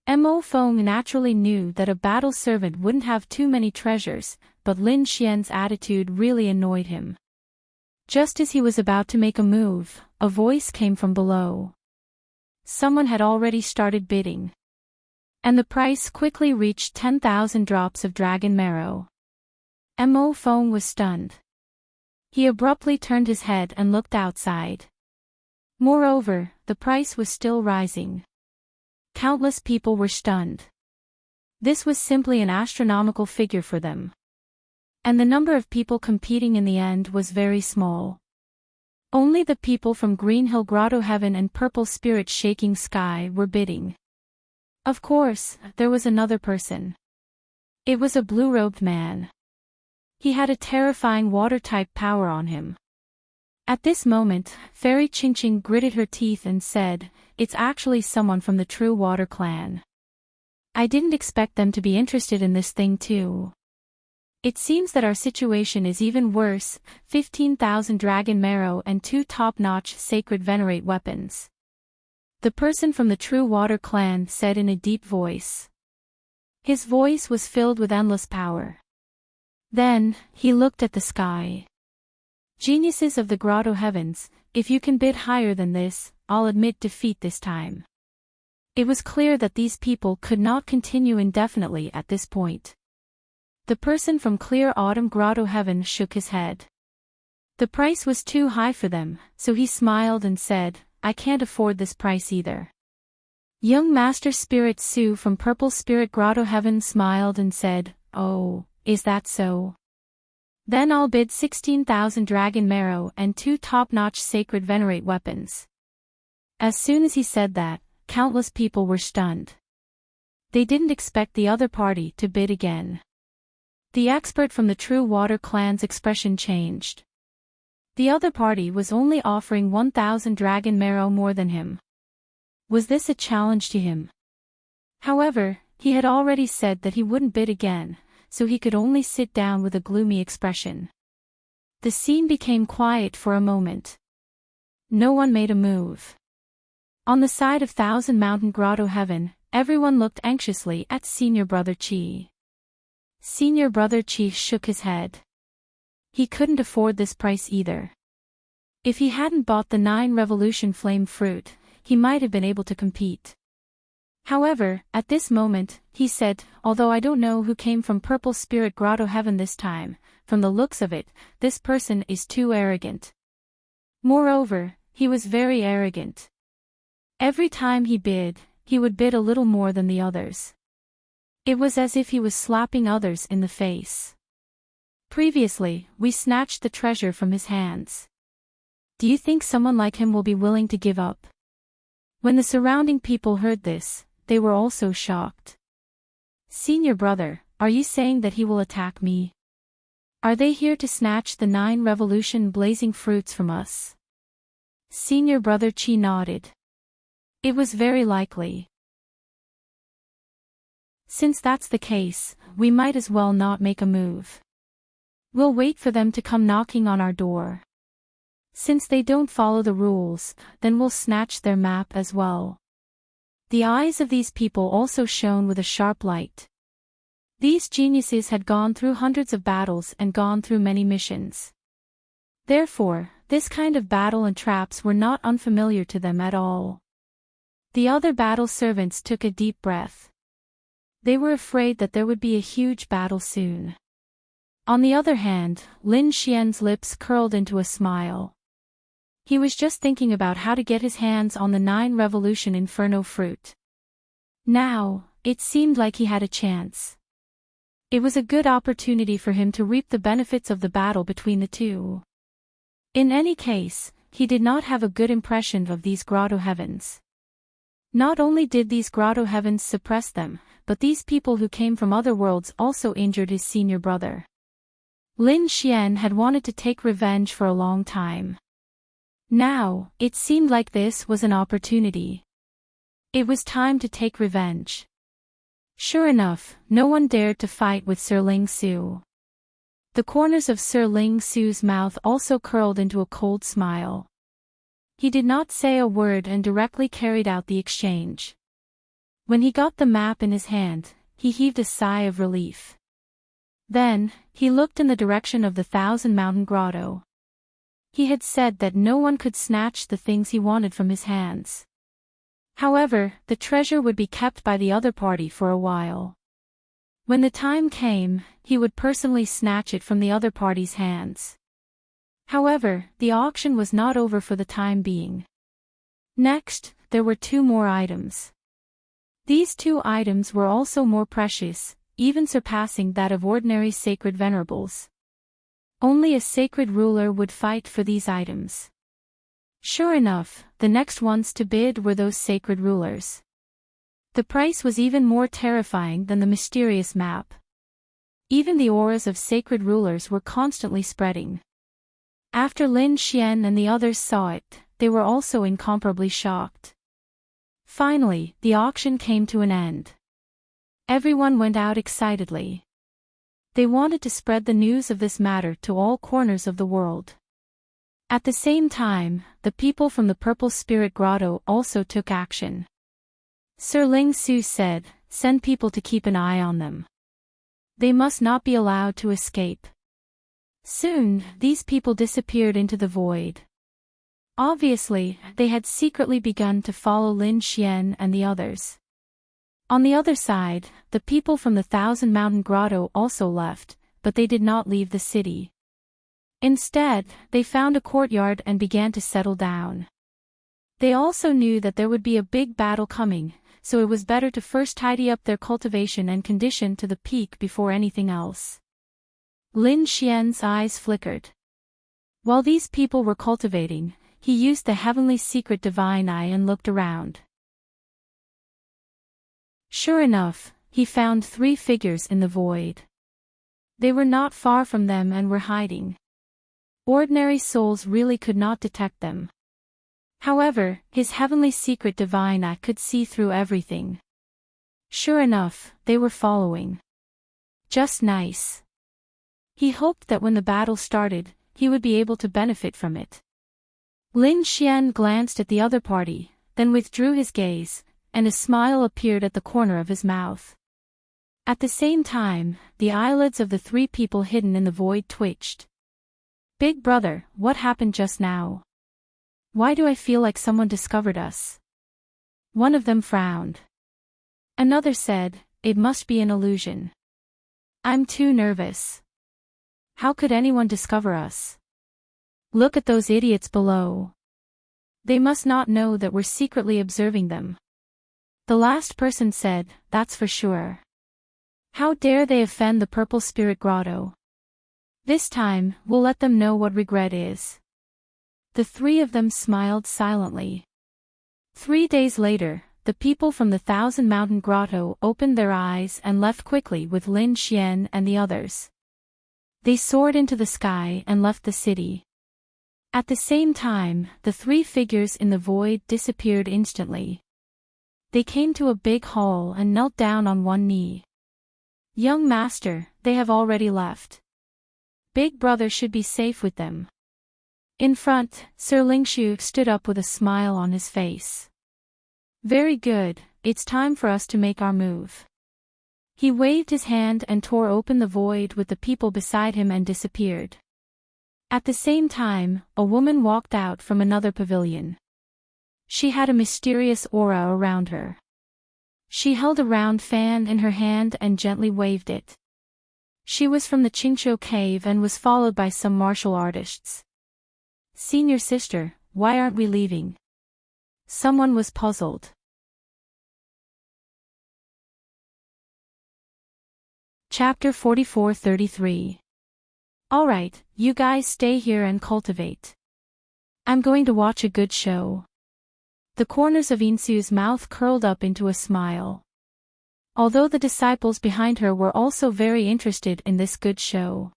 Mo Feng naturally knew that a battle servant wouldn't have too many treasures, but Lin Xian's attitude really annoyed him. Just as he was about to make a move, a voice came from below. Someone had already started bidding. And the price quickly reached 10,000 drops of dragon marrow. Mo Feng was stunned. He abruptly turned his head and looked outside. Moreover, the price was still rising. Countless people were stunned. This was simply an astronomical figure for them. And the number of people competing in the end was very small. Only the people from Green Hill Grotto Heaven and Purple Spirit Shaking Sky were bidding. Of course, there was another person. It was a blue-robed man. He had a terrifying water-type power on him. At this moment, Fairy Qingqing gritted her teeth and said, "It's actually someone from the True Water clan. I didn't expect them to be interested in this thing too. It seems that our situation is even worse, 15,000 dragon marrow and 2 top-notch sacred venerate weapons." The person from the True Water clan said in a deep voice. His voice was filled with endless power. Then, he looked at the sky. Geniuses of the Grotto Heavens, if you can bid higher than this, I'll admit defeat this time. It was clear that these people could not continue indefinitely at this point. The person from Clear Autumn Grotto Heaven shook his head. The price was too high for them, so he smiled and said, "I can't afford this price either." Young Master Spirit Su from Purple Spirit Grotto Heaven smiled and said, "Oh, is that so? Then I'll bid 16,000 dragon marrow and 2 top-notch sacred venerate weapons." As soon as he said that, countless people were stunned. They didn't expect the other party to bid again. The expert from the True Water clan's expression changed. The other party was only offering 1,000 dragon marrow more than him. Was this a challenge to him? However, he had already said that he wouldn't bid again, so he could only sit down with a gloomy expression. The scene became quiet for a moment. No one made a move. On the side of Thousand Mountain Grotto Heaven, everyone looked anxiously at Senior Brother Chi. Senior Brother Chi shook his head. He couldn't afford this price either. If he hadn't bought the 9 Revolution Flame Fruit, he might have been able to compete. However, at this moment, he said, although I don't know who came from Purple Spirit Grotto Heaven this time, from the looks of it, this person is too arrogant. Moreover, he was very arrogant. Every time he bid, he would bid a little more than the others. It was as if he was slapping others in the face. Previously, we snatched the treasure from his hands. Do you think someone like him will be willing to give up? When the surrounding people heard this, they were also shocked. Senior brother, are you saying that he will attack me? Are they here to snatch the 9 Revolution Blazing Fruits from us? Senior Brother Chi nodded. It was very likely. Since that's the case, we might as well not make a move. We'll wait for them to come knocking on our door. Since they don't follow the rules, then we'll snatch their map as well. The eyes of these people also shone with a sharp light. These geniuses had gone through hundreds of battles and gone through many missions. Therefore, this kind of battle and traps were not unfamiliar to them at all. The other battle servants took a deep breath. They were afraid that there would be a huge battle soon. On the other hand, Lin Xian's lips curled into a smile. He was just thinking about how to get his hands on the 9 Revolution Inferno fruit. Now, it seemed like he had a chance. It was a good opportunity for him to reap the benefits of the battle between the two. In any case, he did not have a good impression of these grotto heavens. Not only did these grotto heavens suppress them, but these people who came from other worlds also injured his senior brother. Lin Xian had wanted to take revenge for a long time. Now, it seemed like this was an opportunity. It was time to take revenge. Sure enough, no one dared to fight with Sir Ling Su. The corners of Sir Ling Su's mouth also curled into a cold smile. He did not say a word and directly carried out the exchange. When he got the map in his hand, he heaved a sigh of relief. Then, he looked in the direction of the Thousand Mountain Grotto. He had said that no one could snatch the things he wanted from his hands. However, the treasure would be kept by the other party for a while. When the time came, he would personally snatch it from the other party's hands. However, the auction was not over for the time being. Next, there were 2 more items. These 2 items were also more precious, even surpassing that of ordinary sacred venerables. Only a sacred ruler would fight for these items. Sure enough, the next ones to bid were those sacred rulers. The price was even more terrifying than the mysterious map. Even the auras of sacred rulers were constantly spreading. After Lin Xian and the others saw it, they were also incomparably shocked. Finally, the auction came to an end. Everyone went out excitedly. They wanted to spread the news of this matter to all corners of the world. At the same time, the people from the Purple Spirit Grotto also took action. Sir Ling Su said, "Send people to keep an eye on them. They must not be allowed to escape." Soon, these people disappeared into the void. Obviously, they had secretly begun to follow Lin Xian and the others. On the other side, the people from the Thousand Mountain Grotto also left, but they did not leave the city. Instead, they found a courtyard and began to settle down. They also knew that there would be a big battle coming, so it was better to first tidy up their cultivation and condition to the peak before anything else. Lin Xian's eyes flickered. While these people were cultivating, he used the heavenly secret divine eye and looked around. Sure enough, he found 3 figures in the void. They were not far from them and were hiding. Ordinary souls really could not detect them. However, his heavenly secret divine eye could see through everything. Sure enough, they were following. Just nice. He hoped that when the battle started, he would be able to benefit from it. Lin Xian glanced at the other party, then withdrew his gaze, and a smile appeared at the corner of his mouth. At the same time, the eyelids of the three people hidden in the void twitched. Big brother, what happened just now? Why do I feel like someone discovered us? One of them frowned. Another said, it must be an illusion. I'm too nervous. How could anyone discover us? Look at those idiots below. They must not know that we're secretly observing them. The last person said, that's for sure. How dare they offend the Purple Spirit Grotto? This time, we'll let them know what regret is. The three of them smiled silently. 3 days later, the people from the Thousand Mountain Grotto opened their eyes and left quickly with Lin Xian and the others. They soared into the sky and left the city. At the same time, the three figures in the void disappeared instantly. They came to a big hall and knelt down on one knee. Young master, they have already left. Big brother should be safe with them. In front, Sir Lingshu stood up with a smile on his face. Very good, it's time for us to make our move. He waved his hand and tore open the void with the people beside him and disappeared. At the same time, a woman walked out from another pavilion. She had a mysterious aura around her. She held a round fan in her hand and gently waved it. She was from the Qingqiu cave and was followed by some martial artists. Senior sister, why aren't we leaving? Someone was puzzled. Chapter 44-33. Alright, you guys stay here and cultivate. I'm going to watch a good show. The corners of Insu's mouth curled up into a smile. Although the disciples behind her were also very interested in this good show.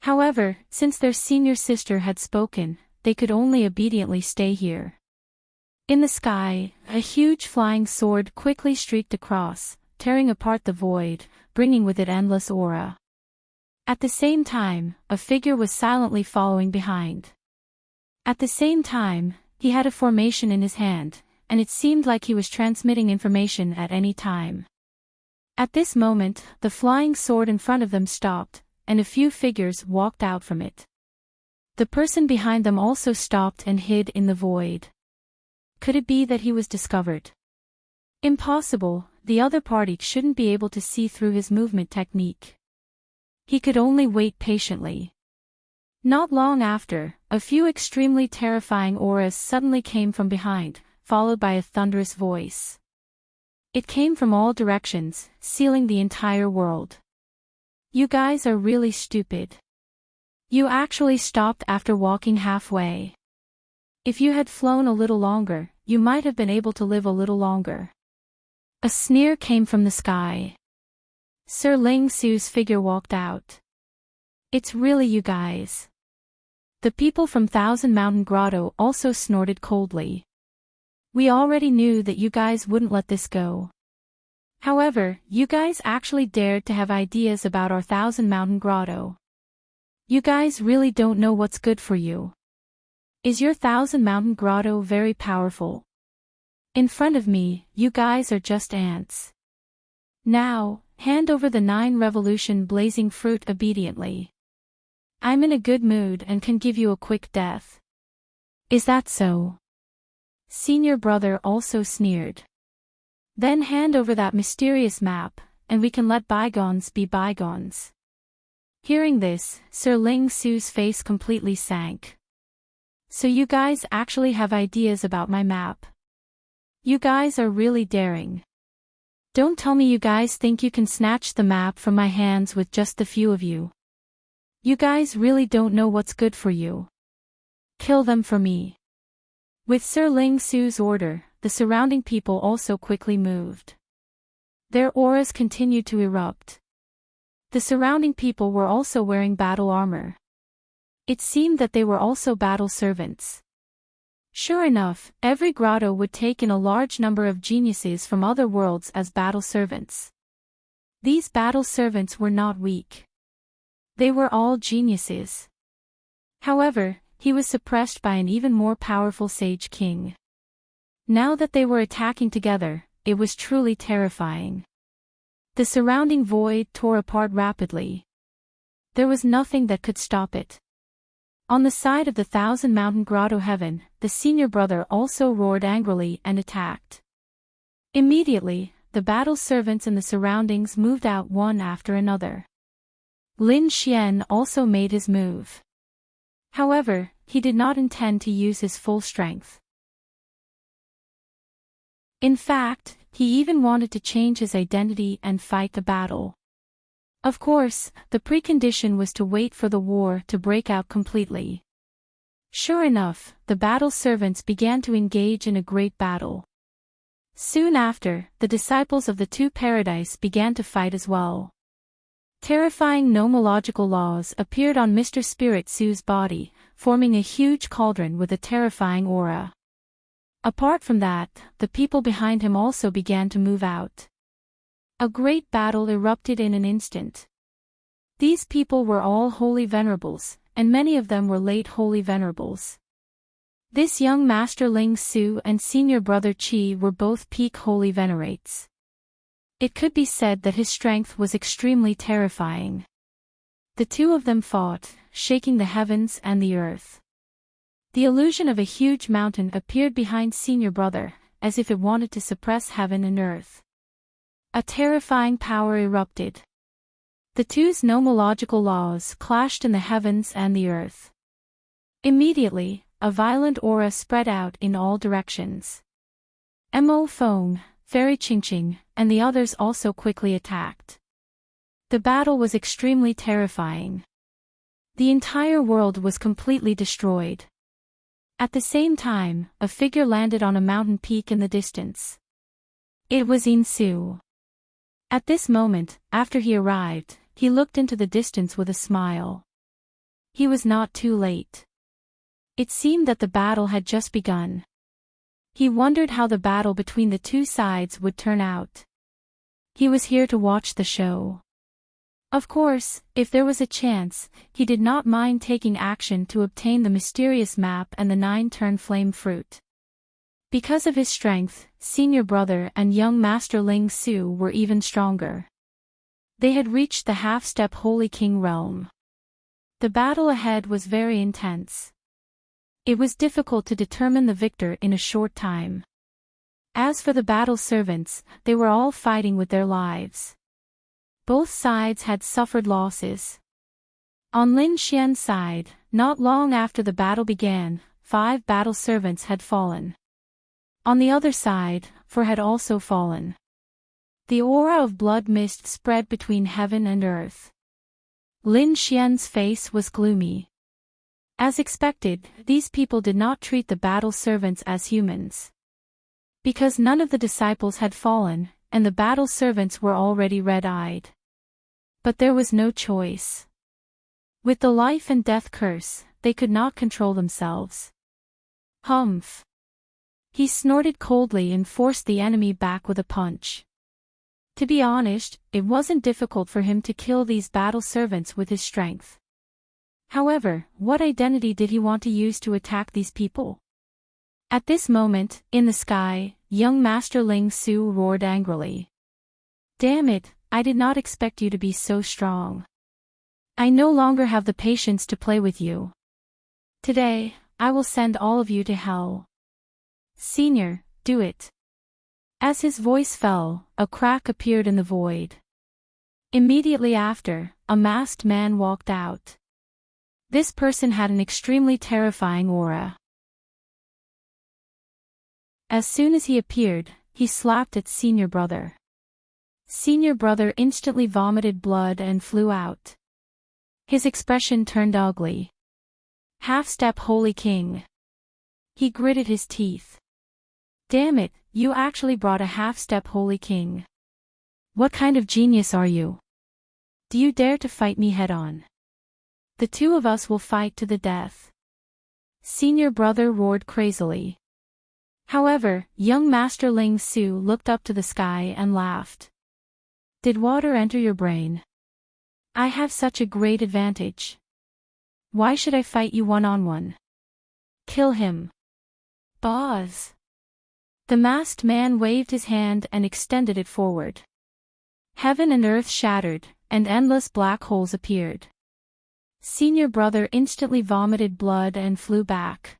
However, since their senior sister had spoken, they could only obediently stay here. In the sky, a huge flying sword quickly streaked across, tearing apart the void, bringing with it endless aura. At the same time, a figure was silently following behind. At the same time, he had a formation in his hand, and it seemed like he was transmitting information at any time. At this moment, the flying sword in front of them stopped, and a few figures walked out from it. The person behind them also stopped and hid in the void. Could it be that he was discovered? Impossible, the other party shouldn't be able to see through his movement technique. He could only wait patiently. Not long after, a few extremely terrifying auras suddenly came from behind, followed by a thunderous voice. It came from all directions, sealing the entire world. You guys are really stupid. You actually stopped after walking halfway. If you had flown a little longer, you might have been able to live a little longer. A sneer came from the sky. Sir Ling Su's figure walked out. It's really you guys. The people from Thousand Mountain Grotto also snorted coldly. We already knew that you guys wouldn't let this go. However, you guys actually dared to have ideas about our Thousand Mountain Grotto. You guys really don't know what's good for you. Is your Thousand Mountain Grotto very powerful? In front of me, you guys are just ants. Now, hand over the 9 revolution blazing fruit obediently. I'm in a good mood and can give you a quick death. Is that so? Senior brother also sneered. Then hand over that mysterious map, and we can let bygones be bygones. Hearing this, Sir Ling Su's face completely sank. So you guys actually have ideas about my map. You guys are really daring. Don't tell me you guys think you can snatch the map from my hands with just the few of you. You guys really don't know what's good for you. Kill them for me. With Sir Ling Su's order, the surrounding people also quickly moved. Their auras continued to erupt. The surrounding people were also wearing battle armor. It seemed that they were also battle servants. Sure enough, every grotto would take in a large number of geniuses from other worlds as battle servants. These battle servants were not weak. They were all geniuses. However, he was suppressed by an even more powerful Sage King. Now that they were attacking together, it was truly terrifying. The surrounding void tore apart rapidly. There was nothing that could stop it. On the side of the Thousand Mountain Grotto Heaven, the senior brother also roared angrily and attacked. Immediately, the battle servants in the surroundings moved out one after another. Lin Xian also made his move. However, he did not intend to use his full strength. In fact, he even wanted to change his identity and fight the battle. Of course, the precondition was to wait for the war to break out completely. Sure enough, the battle servants began to engage in a great battle. Soon after, the disciples of the two paradise began to fight as well. Terrifying nomological laws appeared on Mr. Spirit Su's body, forming a huge cauldron with a terrifying aura. Apart from that, the people behind him also began to move out. A great battle erupted in an instant. These people were all holy venerables, and many of them were late holy venerables. This young Master Ling Su and senior brother Qi were both peak holy venerates. It could be said that his strength was extremely terrifying. The two of them fought, shaking the heavens and the earth. The illusion of a huge mountain appeared behind senior brother, as if it wanted to suppress heaven and earth. A terrifying power erupted. The two's nomological laws clashed in the heavens and the earth. Immediately, a violent aura spread out in all directions. Mo Feng, Fairy Qingqing, and the others also quickly attacked. The battle was extremely terrifying. The entire world was completely destroyed. At the same time, a figure landed on a mountain peak in the distance. It was Insu. At this moment, after he arrived, he looked into the distance with a smile. He was not too late. It seemed that the battle had just begun. He wondered how the battle between the two sides would turn out. He was here to watch the show. Of course, if there was a chance, he did not mind taking action to obtain the mysterious map and the 9-turn flame fruit. Because of his strength, senior brother and young Master Ling Su were even stronger. They had reached the half-step Holy King realm. The battle ahead was very intense. It was difficult to determine the victor in a short time. As for the battle servants, they were all fighting with their lives. Both sides had suffered losses. On Lin Xian's side, not long after the battle began, 5 battle servants had fallen. On the other side, 4 had also fallen. The aura of blood mist spread between heaven and earth. Lin Xian's face was gloomy. As expected, these people did not treat the battle servants as humans. Because none of the disciples had fallen, and the battle servants were already red-eyed. But there was no choice. With the life and death curse, they could not control themselves. Humph! He snorted coldly and forced the enemy back with a punch. To be honest, it wasn't difficult for him to kill these battle servants with his strength. However, what identity did he want to use to attack these people? At this moment, in the sky, young Master Ling Su roared angrily. Damn it, I did not expect you to be so strong. I no longer have the patience to play with you. Today, I will send all of you to hell. Senior, do it. As his voice fell, a crack appeared in the void. Immediately after, a masked man walked out. This person had an extremely terrifying aura. As soon as he appeared, he slapped at senior brother. Senior brother instantly vomited blood and flew out. His expression turned ugly. Half-step Holy King. He gritted his teeth. Damn it, you actually brought a half-step Holy King. What kind of genius are you? Do you dare to fight me head-on? The two of us will fight to the death. Senior brother roared crazily. However, young Master Ling Su looked up to the sky and laughed. Did water enter your brain? I have such a great advantage. Why should I fight you one-on-one? Kill him. Boss. The masked man waved his hand and extended it forward. Heaven and earth shattered, and endless black holes appeared. Senior brother instantly vomited blood and flew back.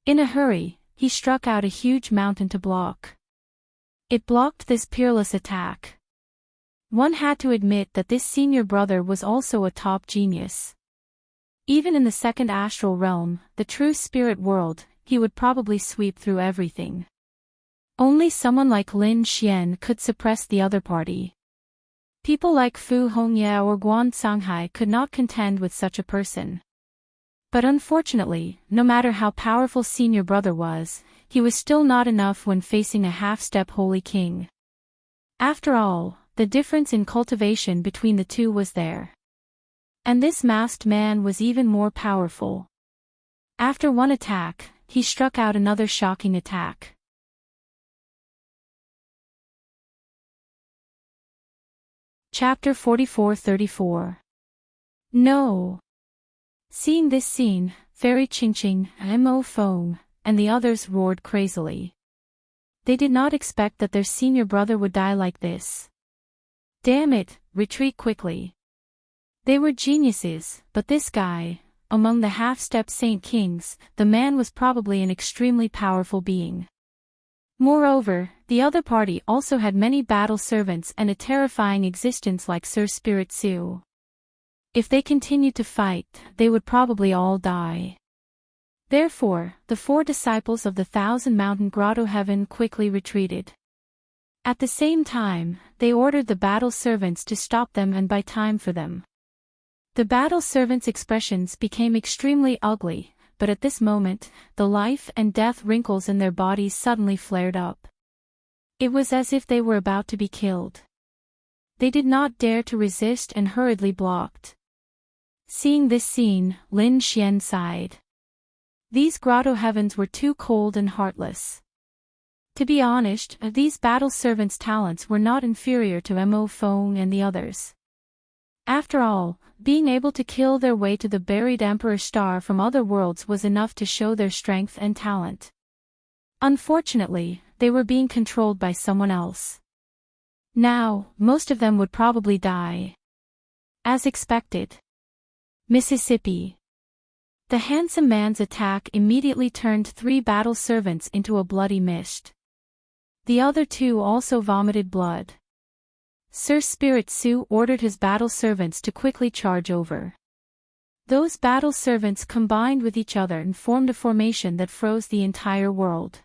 In a hurry, he struck out a huge mountain to block. It blocked this peerless attack. One had to admit that this senior brother was also a top genius. Even in the second astral realm, the true spirit world, he would probably sweep through everything. Only someone like Lin Xian could suppress the other party. People like Fu Hongye or Guan Sanghai could not contend with such a person. But unfortunately, no matter how powerful senior brother was, he was still not enough when facing a half-step holy king. After all, the difference in cultivation between the two was there. And this masked man was even more powerful. After one attack, he struck out another shocking attack. Chapter 44-34. No. Seeing this scene, Fairy Qingqing, Mo Feng, and the others roared crazily. They did not expect that their senior brother would die like this. Damn it, retreat quickly. They were geniuses, but this guy, among the half-step Saint Kings, the man was probably an extremely powerful being. Moreover, the other party also had many battle servants and a terrifying existence like Sir Spirit Su. If they continued to fight, they would probably all die. Therefore, the 4 disciples of the Thousand Mountain Grotto Heaven quickly retreated. At the same time, they ordered the battle servants to stop them and buy time for them. The battle servants' expressions became extremely ugly, but at this moment, the life and death wrinkles in their bodies suddenly flared up. It was as if they were about to be killed. They did not dare to resist and hurriedly blocked. Seeing this scene, Lin Xian sighed. These grotto heavens were too cold and heartless. To be honest, these battle servants' talents were not inferior to Mo Feng and the others. After all, being able to kill their way to the buried Emperor Star from other worlds was enough to show their strength and talent. Unfortunately, they were being controlled by someone else. Now, most of them would probably die. As expected. Mississippi. The handsome man's attack immediately turned 3 battle servants into a bloody mist. The other 2 also vomited blood. Sir Spirit Su ordered his battle servants to quickly charge over. Those battle servants combined with each other and formed a formation that froze the entire world.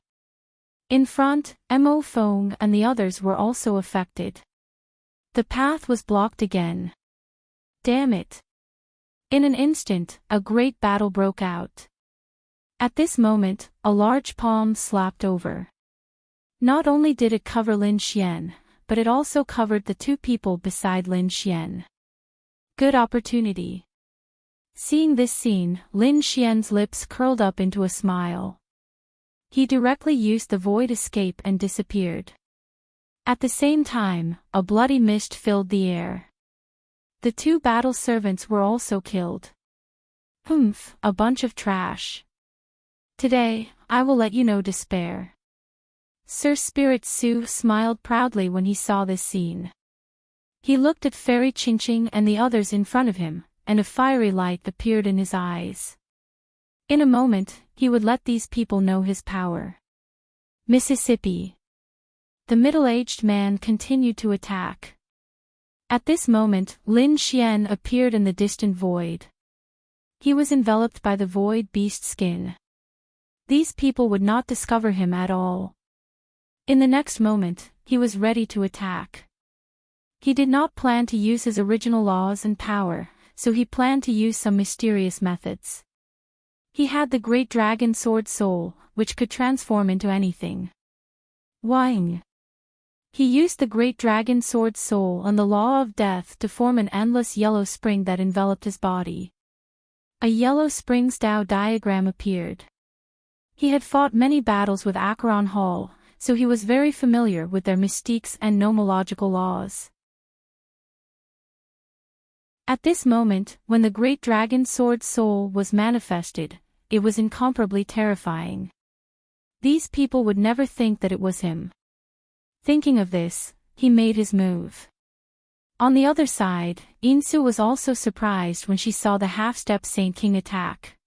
In front, Mo Feng and the others were also affected. The path was blocked again. Damn it. In an instant, a great battle broke out. At this moment, a large palm slapped over. Not only did it cover Lin Xian, but it also covered the 2 people beside Lin Xian. Good opportunity. Seeing this scene, Lin Xian's lips curled up into a smile. He directly used the void escape and disappeared. At the same time, a bloody mist filled the air. The 2 battle servants were also killed. Humph, a bunch of trash. Today, I will let you know despair. Sir Spirit Su smiled proudly when he saw this scene. He looked at Fairy Qingqing and the others in front of him, and a fiery light appeared in his eyes. In a moment, he would let these people know his power. Mississippi. The middle-aged man continued to attack. At this moment, Lin Xian appeared in the distant void. He was enveloped by the void beast skin. These people would not discover him at all. In the next moment, he was ready to attack. He did not plan to use his original laws and power, so he planned to use some mysterious methods. He had the Great Dragon Sword Soul, which could transform into anything. Wang. He used the Great Dragon Sword Soul and the Law of Death to form an endless yellow spring that enveloped his body. A yellow spring's Tao diagram appeared. He had fought many battles with Acheron Hall, so he was very familiar with their mystiques and nomological laws. At this moment, when the great dragon sword soul was manifested, it was incomparably terrifying. These people would never think that it was him. Thinking of this, he made his move. On the other side, Insu was also surprised when she saw the half-step Saint King attack.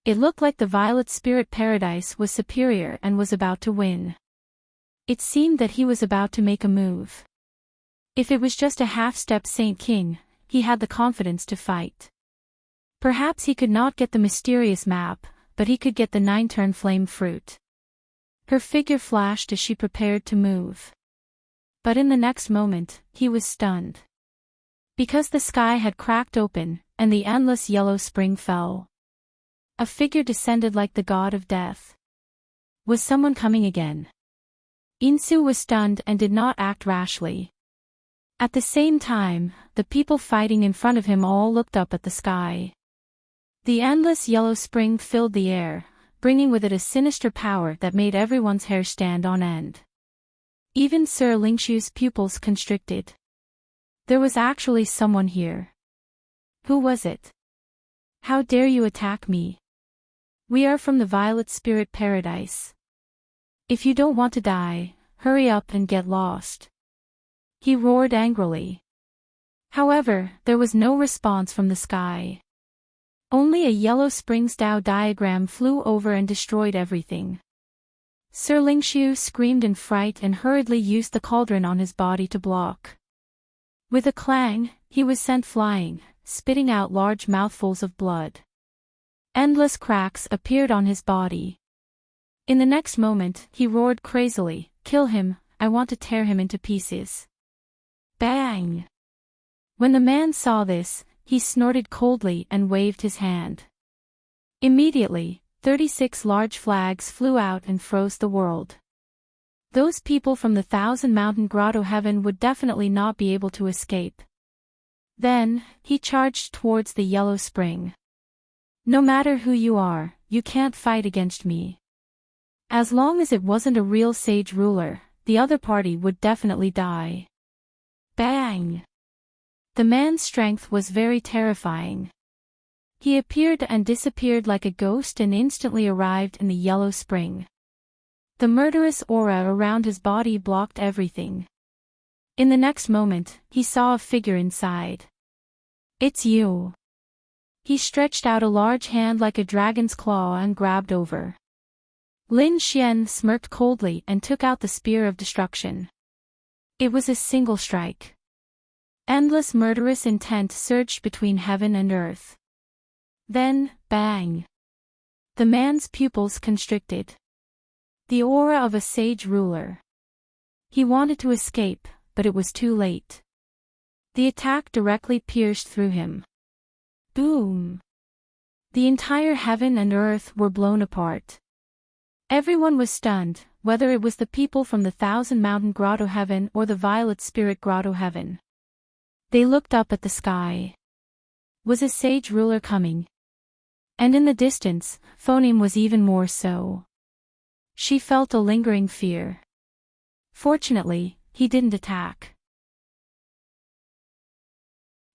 It looked like the Violet Spirit Paradise was superior and was about to win. It seemed that he was about to make a move. If it was just a half-step Saint King, he had the confidence to fight. Perhaps he could not get the mysterious map, but he could get the 9-turn flame fruit. Her figure flashed as she prepared to move. But in the next moment, he was stunned. Because the sky had cracked open, and the endless yellow spring fell. A figure descended like the god of death. Was someone coming again? Insu was stunned and did not act rashly. At the same time, the people fighting in front of him all looked up at the sky. The endless yellow spring filled the air, bringing with it a sinister power that made everyone's hair stand on end. Even Sir Lingshu's pupils constricted. There was actually someone here. Who was it? How dare you attack me? We are from the Violet Spirit Paradise. If you don't want to die, hurry up and get lost. He roared angrily. However, there was no response from the sky. Only a yellow spring's Tao diagram flew over and destroyed everything. Sir Lingshu screamed in fright and hurriedly used the cauldron on his body to block. With a clang, he was sent flying, spitting out large mouthfuls of blood. Endless cracks appeared on his body. In the next moment, he roared crazily, "Kill him, I want to tear him into pieces." Bang! When the man saw this, he snorted coldly and waved his hand. Immediately, 36 large flags flew out and froze the world. Those people from the Thousand Mountain Grotto Heaven would definitely not be able to escape. Then, he charged towards the yellow spring. No matter who you are, you can't fight against me. As long as it wasn't a real sage ruler, the other party would definitely die. Bang! The man's strength was very terrifying. He appeared and disappeared like a ghost and instantly arrived in the yellow spring. The murderous aura around his body blocked everything. In the next moment, he saw a figure inside. "It's you." He stretched out a large hand like a dragon's claw and grabbed over. Lin Xian smirked coldly and took out the spear of destruction. It was a single strike. Endless murderous intent surged between heaven and earth. Then, bang! The man's pupils constricted. The aura of a sage ruler. He wanted to escape, but it was too late. The attack directly pierced through him. Boom! The entire heaven and earth were blown apart. Everyone was stunned, whether it was the people from the Thousand Mountain Grotto Heaven or the Violet Spirit Grotto Heaven. They looked up at the sky. Was a sage ruler coming? And in the distance, Phonim was even more so. She felt a lingering fear. Fortunately, he didn't attack.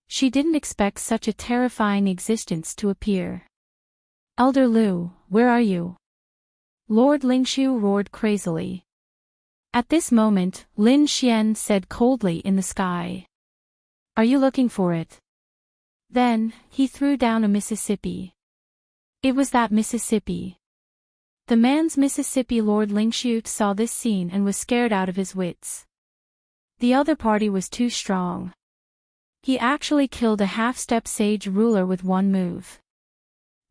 She didn't expect such a terrifying existence to appear. "Elder Lu, where are you?" Lord Lingshu roared crazily. At this moment, Lin Xian said coldly in the sky. "Are you looking for it?" Then, he threw down a Mississippi. It was that Mississippi. The man's Mississippi. Lord Lingshu saw this scene and was scared out of his wits. The other party was too strong. He actually killed a half-step sage ruler with one move.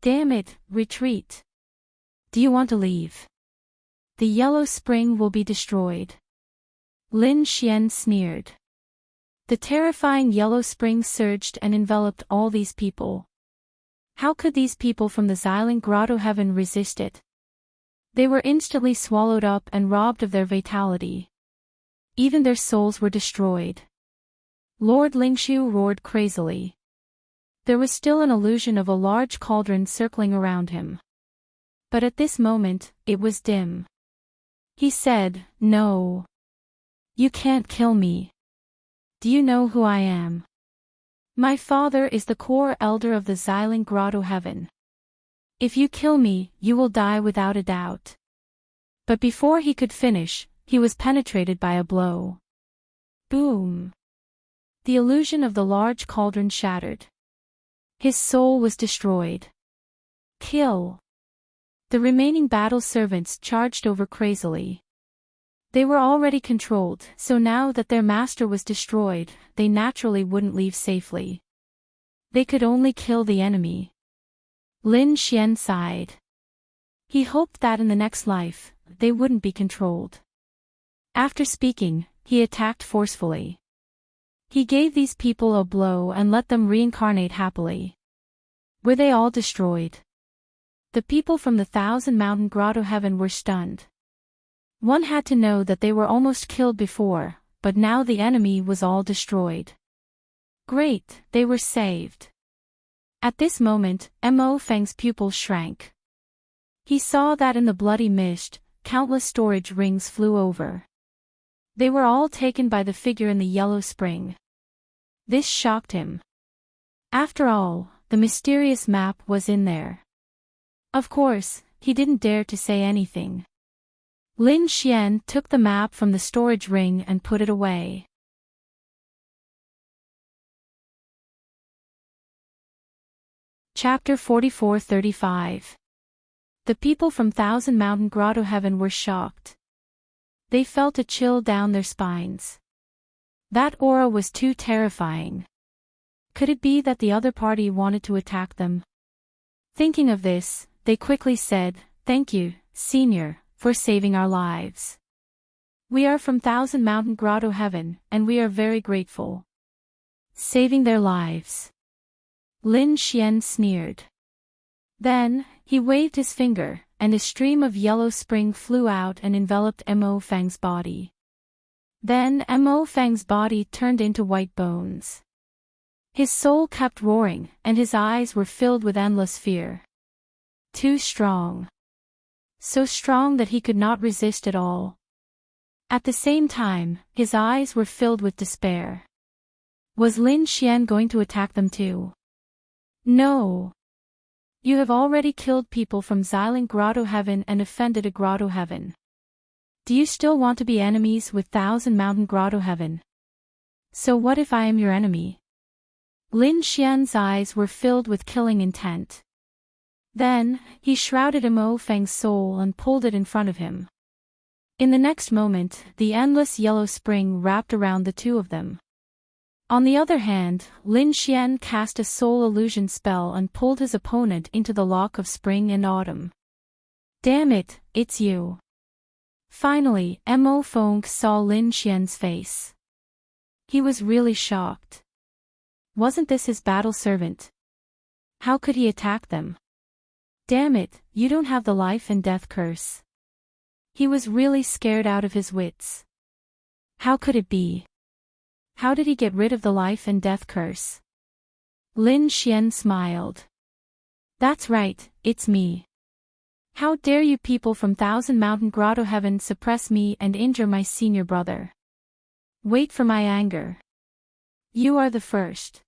Damn it, retreat. Do you want to leave? The yellow spring will be destroyed. Lin Xian sneered. The terrifying yellow spring surged and enveloped all these people. How could these people from the Xiling Grotto Heaven resist it? They were instantly swallowed up and robbed of their vitality. Even their souls were destroyed. Lord Lingshu roared crazily. There was still an illusion of a large cauldron circling around him. But at this moment, it was dim. He said, "No. You can't kill me. Do you know who I am?" My father is the core elder of the Xylem Grotto Heaven. If you kill me, you will die without a doubt. But before he could finish, he was penetrated by a blow. Boom! The illusion of the large cauldron shattered. His soul was destroyed. Kill! The remaining battle servants charged over crazily. They were already controlled, so now that their master was destroyed, they naturally wouldn't leave safely. They could only kill the enemy. Lin Xian sighed. He hoped that in the next life, they wouldn't be controlled. After speaking, he attacked forcefully. He gave these people a blow and let them reincarnate happily. Were they all destroyed? The people from the Thousand Mountain Grotto Heaven were stunned. One had to know that they were almost killed before, but now the enemy was all destroyed. Great, they were saved. At this moment, Mo Feng's pupils shrank. He saw that in the bloody mist, countless storage rings flew over. They were all taken by the figure in the yellow spring. This shocked him. After all, the mysterious map was in there. Of course, he didn't dare to say anything. Lin Xian took the map from the storage ring and put it away. Chapter 44-35. The people from Thousand Mountain Grotto Heaven were shocked. They felt a chill down their spines. That aura was too terrifying. Could it be that the other party wanted to attack them? Thinking of this, they quickly said, "Thank you, Senior, for saving our lives. We are from Thousand Mountain Grotto Heaven, and we are very grateful." Saving their lives. Lin Xian sneered. Then, he waved his finger, and a stream of yellow spring flew out and enveloped Mo Feng's body. Then Mo Feng's body turned into white bones. His soul kept roaring, and his eyes were filled with endless fear. Too strong. So strong that he could not resist at all. At the same time, his eyes were filled with despair. Was Lin Xian going to attack them too? No. You have already killed people from Xylem Grotto Heaven and offended a Grotto Heaven. Do you still want to be enemies with Thousand Mountain Grotto Heaven? So what if I am your enemy? Lin Xian's eyes were filled with killing intent. Then, he shrouded Mo Feng's soul and pulled it in front of him. In the next moment, the endless yellow spring wrapped around the two of them. On the other hand, Lin Xian cast a soul illusion spell and pulled his opponent into the lock of spring and autumn. Damn it, it's you. Finally, Mo Feng saw Lin Xian's face. He was really shocked. Wasn't this his battle servant? How could he attack them? Damn it, you don't have the life and death curse. He was really scared out of his wits. How could it be? How did he get rid of the life and death curse? Lin Xian smiled. That's right, it's me. How dare you people from Thousand Mountain Grotto Heaven suppress me and injure my senior brother? Wait for my anger. You are the first.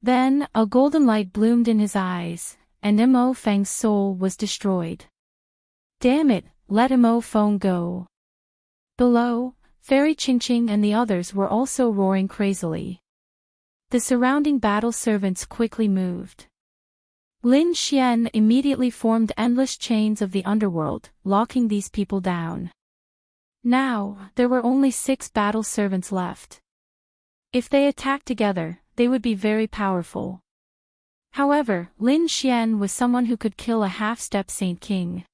Then, a golden light bloomed in his eyes, and Mo Feng's soul was destroyed. Damn it, let Mo Feng go. Below, Fairy Qingqing and the others were also roaring crazily. The surrounding battle servants quickly moved. Lin Xian immediately formed endless chains of the underworld, locking these people down. Now, there were only 6 battle servants left. If they attacked together, they would be very powerful. However, Lin Xian was someone who could kill a half-step Saint King.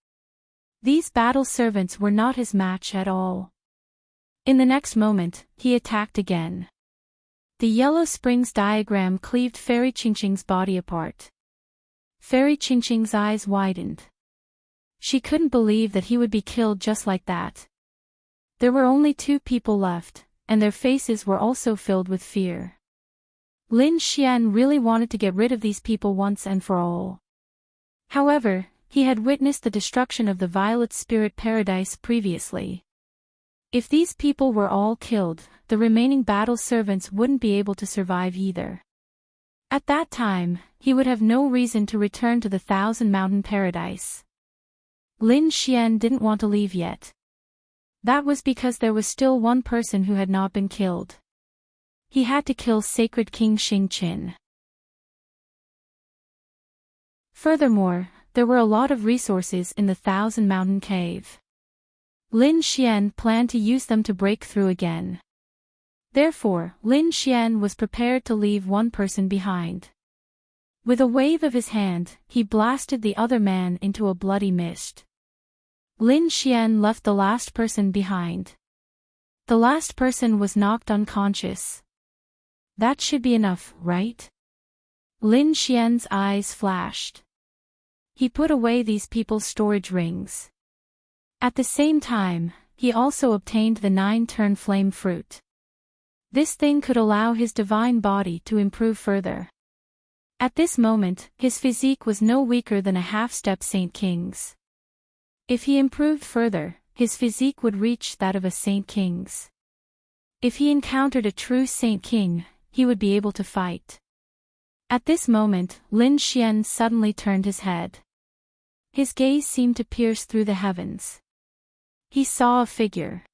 These battle servants were not his match at all. In the next moment, he attacked again. The yellow springs diagram cleaved Fairy Qingqing's body apart. Fairy Qingqing's eyes widened. She couldn't believe that he would be killed just like that. There were only 2 people left, and their faces were also filled with fear. Lin Xian really wanted to get rid of these people once and for all. However, he had witnessed the destruction of the Violet Spirit Paradise previously. If these people were all killed, the remaining battle servants wouldn't be able to survive either. At that time, he would have no reason to return to the Thousand Mountain Paradise. Lin Xian didn't want to leave yet. That was because there was still one person who had not been killed. He had to kill Sacred King Xingqin. Furthermore, there were a lot of resources in the Thousand Mountain Cave. Lin Xian planned to use them to break through again. Therefore, Lin Xian was prepared to leave one person behind. With a wave of his hand, he blasted the other man into a bloody mist. Lin Xian left the last person behind. The last person was knocked unconscious. That should be enough, right? Lin Xian's eyes flashed. He put away these people's storage rings. At the same time, he also obtained the 9-turn flame fruit. This thing could allow his divine body to improve further. At this moment, his physique was no weaker than a half-step Saint King's. If he improved further, his physique would reach that of a Saint King's. If he encountered a true Saint King, he would be able to fight. At this moment, Lin Xian suddenly turned his head. His gaze seemed to pierce through the heavens. He saw a figure.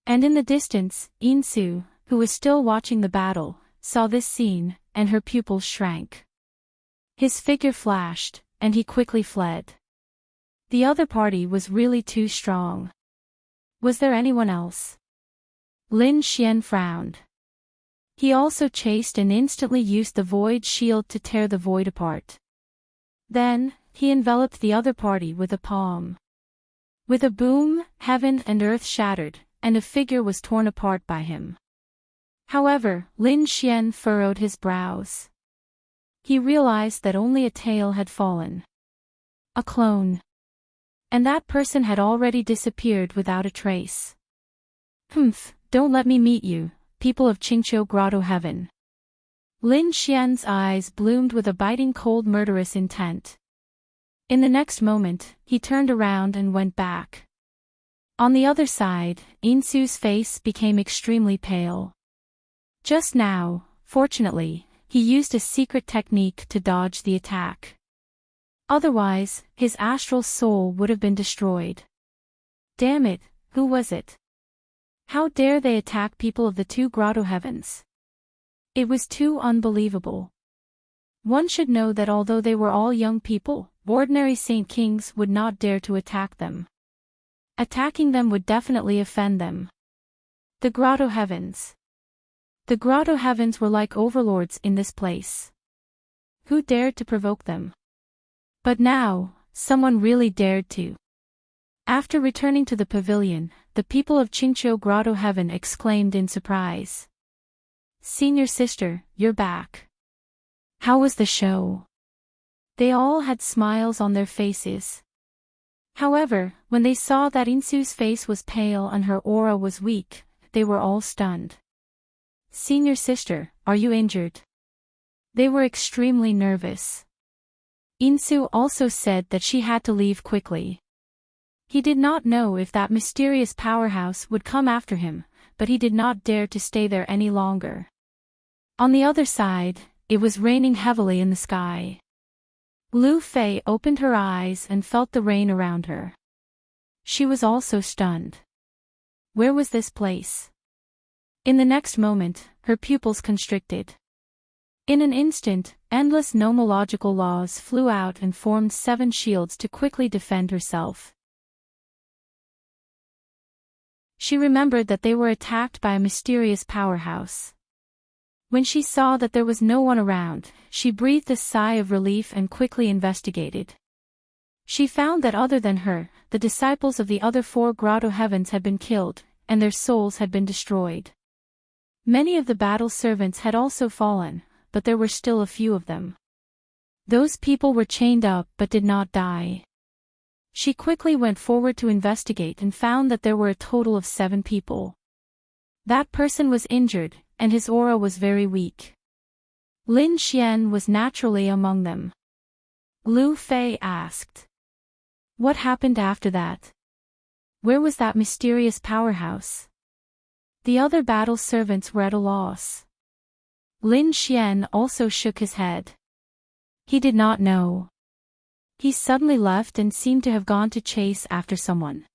And in the distance, Insu, who was still watching the battle, saw this scene, and her pupils shrank. His figure flashed, and he quickly fled. The other party was really too strong. Was there anyone else? Lin Xian frowned. He also chased and instantly used the void shield to tear the void apart. Then, he enveloped the other party with a palm. With a boom, heaven and earth shattered, and a figure was torn apart by him. However, Lin Xian furrowed his brows. He realized that only a tail had fallen. A clone. And that person had already disappeared without a trace. Don't let me meet you, people of Qingqiu Grotto Heaven. Lin Xian's eyes bloomed with a biting cold murderous intent. In the next moment, he turned around and went back. On the other side, Insu's face became extremely pale. Just now, fortunately, he used a secret technique to dodge the attack. Otherwise, his astral soul would have been destroyed. Damn it, who was it? How dare they attack people of the two grotto heavens? It was too unbelievable. One should know that although they were all young people, ordinary Saint Kings would not dare to attack them. Attacking them would definitely offend them. The grotto heavens. The grotto heavens were like overlords in this place. Who dared to provoke them? But now, someone really dared to. After returning to the pavilion, the people of Qingqiu Grotto Heaven exclaimed in surprise. Senior sister, you're back. How was the show? They all had smiles on their faces. However, when they saw that Insu's face was pale and her aura was weak, they were all stunned. Senior sister, are you injured? They were extremely nervous. Insu also said that she had to leave quickly. He did not know if that mysterious powerhouse would come after him, but he did not dare to stay there any longer. On the other side, it was raining heavily in the sky. Lu Fei opened her eyes and felt the rain around her. She was also stunned. Where was this place? In the next moment, her pupils constricted. In an instant, endless nomological laws flew out and formed 7 shields to quickly defend herself. She remembered that they were attacked by a mysterious powerhouse. When she saw that there was no one around, she breathed a sigh of relief and quickly investigated. She found that other than her, the disciples of the other 4 grotto heavens had been killed, and their souls had been destroyed. Many of the battle servants had also fallen, but there were still a few of them. Those people were chained up but did not die. She quickly went forward to investigate and found that there were a total of 7 people. That person was injured, and his aura was very weak. Lin Xian was naturally among them. Lu Fei asked. What happened after that? Where was that mysterious powerhouse? The other battle servants were at a loss. Lin Xian also shook his head. He did not know. He suddenly left and seemed to have gone to chase after someone.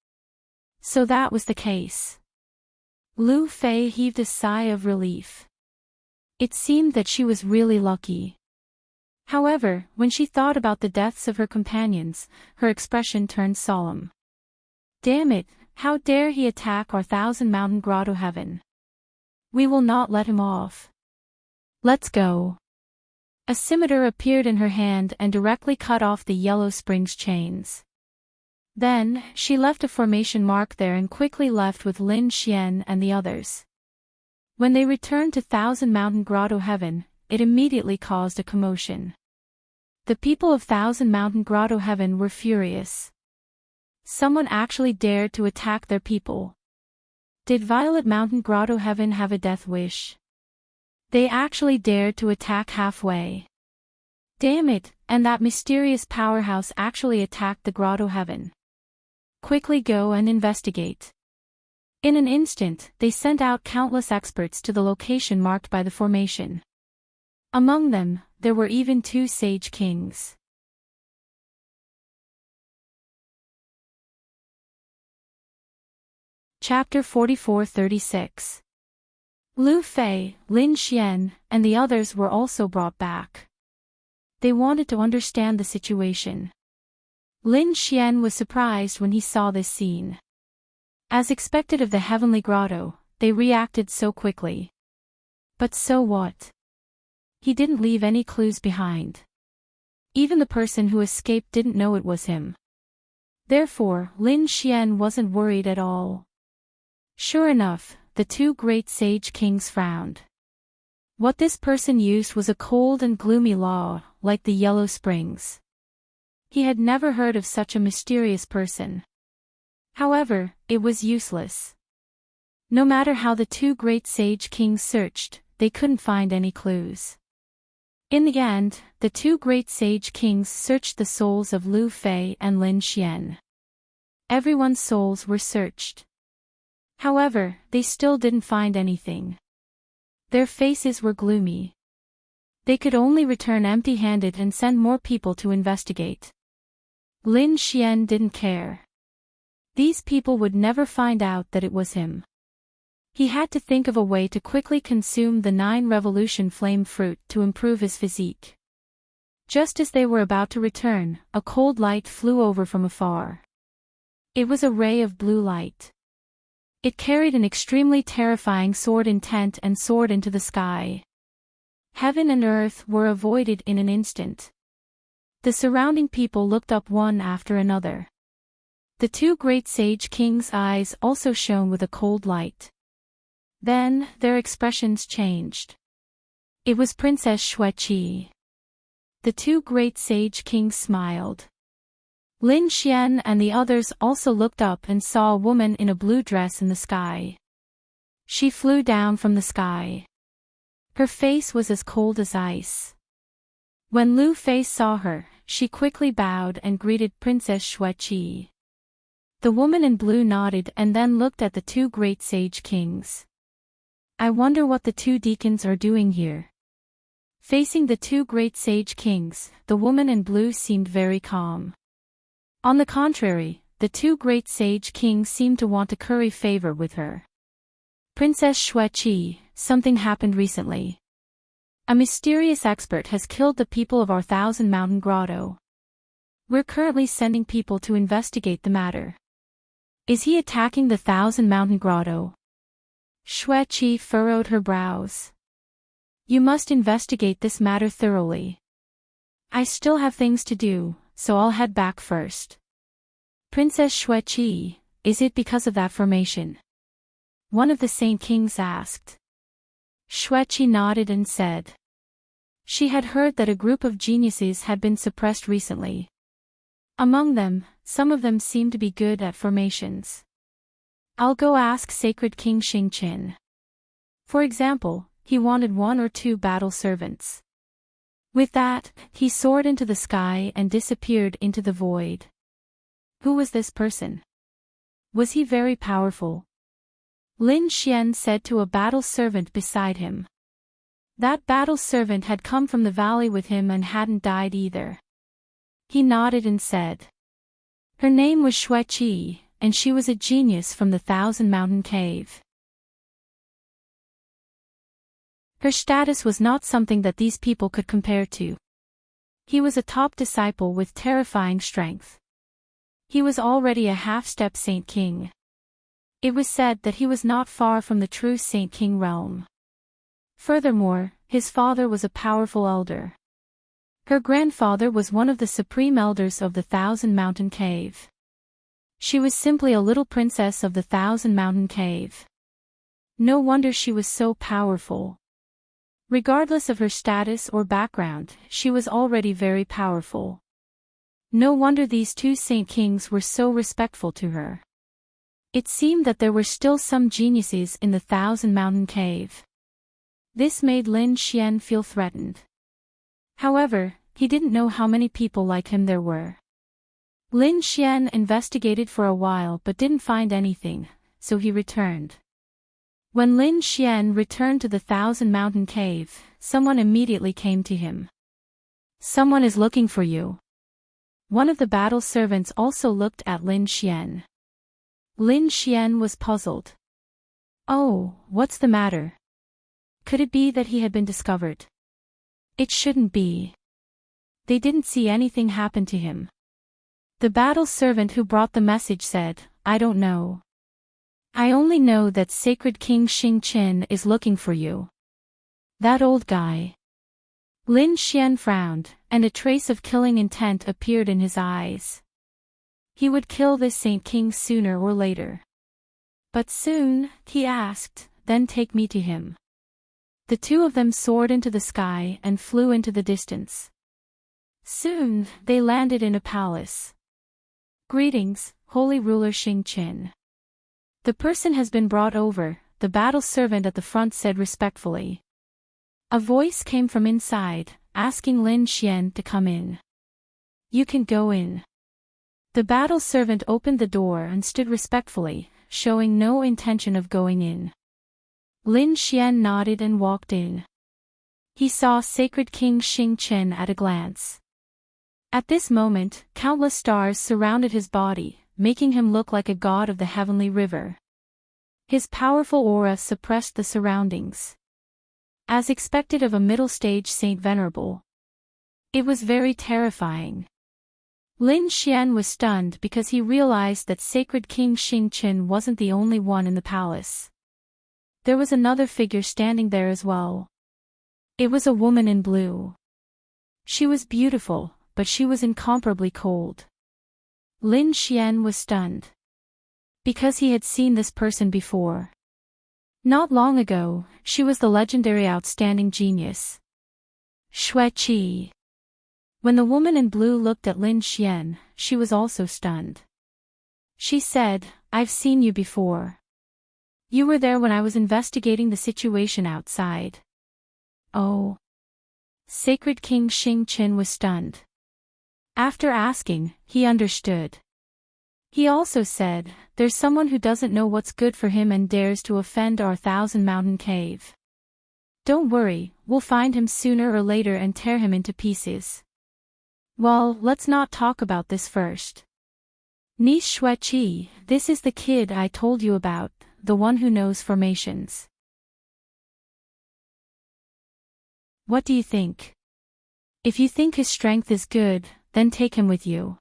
So that was the case. Lu Fei heaved a sigh of relief. It seemed that she was really lucky. However, when she thought about the deaths of her companions, her expression turned solemn. Damn it, how dare he attack our 1,000-mountain grotto heaven? We will not let him off. Let's go. A scimitar appeared in her hand and directly cut off the Yellow Springs chains. Then, she left a formation mark there and quickly left with Lin Xian and the others. When they returned to 1,000-mountain grotto heaven, it immediately caused a commotion. The people of 1,000-mountain grotto heaven were furious. Someone actually dared to attack their people. Did Violet Mountain grotto heaven have a death wish? They actually dared to attack halfway. Damn it, and that mysterious powerhouse actually attacked the grotto heaven. Quickly go and investigate. In an instant, they sent out countless experts to the location marked by the formation. Among them, there were even 2 sage kings. Chapter 44-36. Lu Fei, Lin Xian, and the others were also brought back. They wanted to understand the situation. Lin Xian was surprised when he saw this scene. As expected of the heavenly grotto, they reacted so quickly. But so what? He didn't leave any clues behind. Even the person who escaped didn't know it was him. Therefore, Lin Xian wasn't worried at all. Sure enough, the 2 great sage kings frowned. What this person used was a cold and gloomy law, like the Yellow Springs. He had never heard of such a mysterious person. However, it was useless. No matter how the 2 great sage kings searched, they couldn't find any clues. In the end, the 2 great sage kings searched the souls of Lu Fei and Lin Xian. Everyone's souls were searched. However, they still didn't find anything. Their faces were gloomy. They could only return empty-handed and send more people to investigate. Lin Xian didn't care. These people would never find out that it was him. He had to think of a way to quickly consume the 9 revolution flame fruit to improve his physique. Just as they were about to return, a cold light flew over from afar. It was a ray of blue light. It carried an extremely terrifying sword intent and soared into the sky. Heaven and earth were avoided in an instant. The surrounding people looked up one after another. The 2 great sage kings' eyes also shone with a cold light. Then, their expressions changed. It was Princess Xueqi. The 2 great sage kings smiled. Lin Xian and the others also looked up and saw a woman in a blue dress in the sky. She flew down from the sky. Her face was as cold as ice. When Lu Fei saw her, she quickly bowed and greeted Princess Xueqi. The woman in blue nodded and then looked at the 2 great sage kings. I wonder what the 2 deacons are doing here. Facing the 2 great sage kings, the woman in blue seemed very calm. On the contrary, the 2 great sage kings seemed to want to curry favor with her. Princess Xueqi, something happened recently. A mysterious expert has killed the people of our 1,000-mountain grotto. We're currently sending people to investigate the matter. Is he attacking the 1,000-mountain grotto? Xueqi furrowed her brows. You must investigate this matter thoroughly. I still have things to do, so I'll head back first. Princess Xueqi, is it because of that formation? One of the Saint Kings asked. Xueqi nodded and said. She had heard that a group of geniuses had been suppressed recently. Among them, some of them seemed to be good at formations. I'll go ask Sacred King Xingqin. For example, he wanted 1 or 2 battle servants. With that, he soared into the sky and disappeared into the void. Who was this person? Was he very powerful? Lin Xian said to a battle servant beside him. That battle servant had come from the valley with him and hadn't died either. He nodded and said. Her name was Xueqi, and she was a genius from the Thousand Mountain Cave. Her status was not something that these people could compare to. He was a top disciple with terrifying strength. He was already a half-step Saint King. It was said that he was not far from the true Saint King realm. Furthermore, his father was a powerful elder. Her grandfather was one of the supreme elders of the Thousand Mountain Cave. She was simply a little princess of the Thousand Mountain Cave. No wonder she was so powerful. Regardless of her status or background, she was already very powerful. No wonder these two Saint Kings were so respectful to her. It seemed that there were still some geniuses in the Thousand Mountain Cave. This made Lin Xian feel threatened. However, he didn't know how many people like him there were. Lin Xian investigated for a while but didn't find anything, so he returned. When Lin Xian returned to the Thousand Mountain Cave, someone immediately came to him. Someone is looking for you. One of the battle servants also looked at Lin Xian. Lin Xian was puzzled. Oh, what's the matter? Could it be that he had been discovered? It shouldn't be. They didn't see anything happen to him. The battle servant who brought the message said, I don't know. I only know that Sacred King Xingqian is looking for you. That old guy. Lin Xian frowned, and a trace of killing intent appeared in his eyes. He would kill this Saint King sooner or later. But soon, he asked, then take me to him. The two of them soared into the sky and flew into the distance. Soon, they landed in a palace. Greetings, holy ruler Xingqian. The person has been brought over, the battle servant at the front said respectfully. A voice came from inside, asking Lin Xian to come in. You can go in. The battle servant opened the door and stood respectfully, showing no intention of going in. Lin Xian nodded and walked in. He saw Sacred King Xingqian at a glance. At this moment, countless stars surrounded his body, making him look like a god of the heavenly river. His powerful aura suppressed the surroundings. As expected of a middle-stage Saint Venerable. It was very terrifying. Lin Xian was stunned because he realized that Sacred King Xingqian wasn't the only one in the palace. There was another figure standing there as well. It was a woman in blue. She was beautiful, but she was incomparably cold. Lin Xian was stunned. Because he had seen this person before. Not long ago, she was the legendary outstanding genius. Xueqi. When the woman in blue looked at Lin Xian, she was also stunned. She said, I've seen you before. You were there when I was investigating the situation outside. Oh. Sacred King Xingqian was stunned. After asking, he understood. He also said, there's someone who doesn't know what's good for him and dares to offend our Thousand Mountain Cave. Don't worry, we'll find him sooner or later and tear him into pieces. Well, let's not talk about this first. Niece Xueqi, this is the kid I told you about, the one who knows formations. What do you think? If you think his strength is good, then take him with you.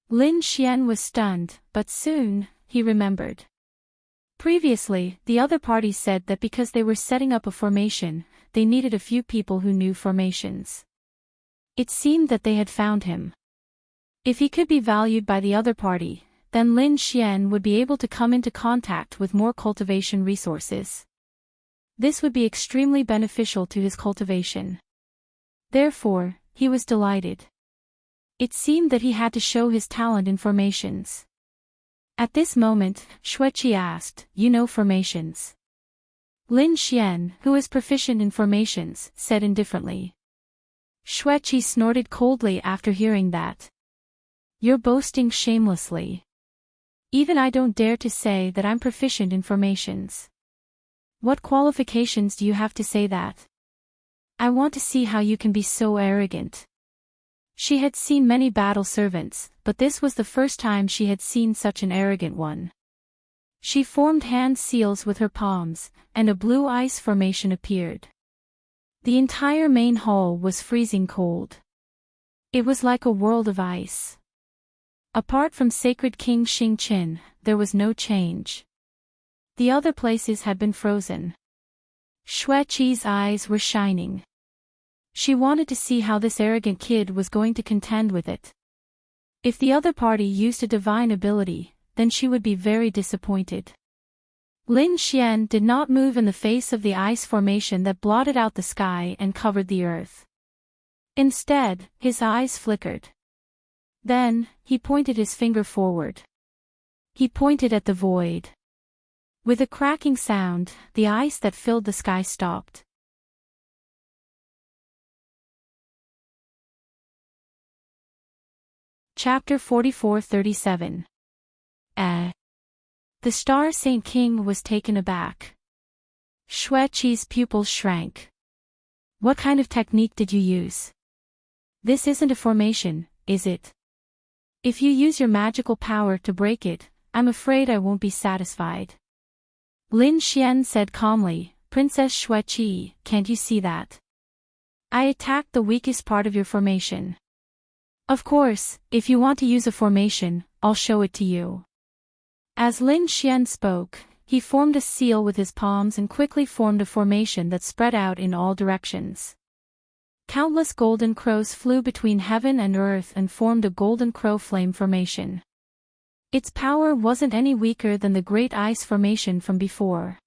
Lin Xian was stunned, but soon, he remembered. Previously, the other party said that because they were setting up a formation, they needed a few people who knew formations. It seemed that they had found him. If he could be valued by the other party, then Lin Xian would be able to come into contact with more cultivation resources. This would be extremely beneficial to his cultivation. Therefore, he was delighted. It seemed that he had to show his talent in formations. At this moment, Xueqi asked, you know formations? Lin Xian, who is proficient in formations, said indifferently. Xueqi snorted coldly after hearing that. You're boasting shamelessly. Even I don't dare to say that I'm proficient in formations. What qualifications do you have to say that? I want to see how you can be so arrogant. She had seen many battle servants, but this was the first time she had seen such an arrogant one. She formed hand seals with her palms, and a blue ice formation appeared. The entire main hall was freezing cold. It was like a world of ice. Apart from Sacred King Xingqin, there was no change. The other places had been frozen. Xueqi's eyes were shining. She wanted to see how this arrogant kid was going to contend with it. If the other party used a divine ability, then she would be very disappointed. Lin Xian did not move in the face of the ice formation that blotted out the sky and covered the earth. Instead, his eyes flickered. Then, he pointed his finger forward. He pointed at the void. With a cracking sound, the ice that filled the sky stopped. Chapter 44-37. The Star Saint King was taken aback. Xueqi's pupils shrank. What kind of technique did you use? This isn't a formation, is it? If you use your magical power to break it, I'm afraid I won't be satisfied. Lin Xian said calmly, Princess Xueqi, can't you see that? I attacked the weakest part of your formation. Of course, if you want to use a formation, I'll show it to you. As Lin Xian spoke, he formed a seal with his palms and quickly formed a formation that spread out in all directions. Countless golden crows flew between heaven and earth and formed a golden crow flame formation. Its power wasn't any weaker than the great ice formation from before.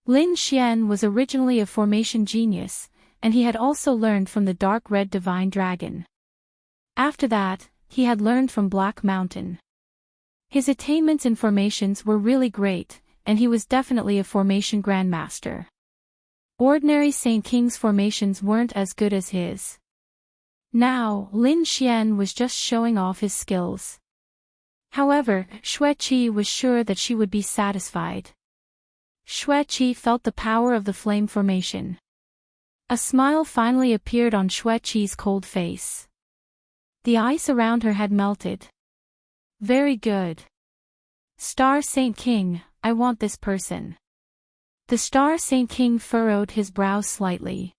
Lin Xian was originally a formation genius, and he had also learned from the dark red divine dragon. After that, he had learned from Black Mountain. His attainments in formations were really great, and he was definitely a formation grandmaster. Ordinary Saint King's formations weren't as good as his. Now, Lin Xian was just showing off his skills. However, Xueqi was sure that she would be satisfied. Xueqi felt the power of the flame formation. A smile finally appeared on Xueqi's cold face. The ice around her had melted. Very good. Star Saint King, I want this person. The Star Saint King furrowed his brow slightly.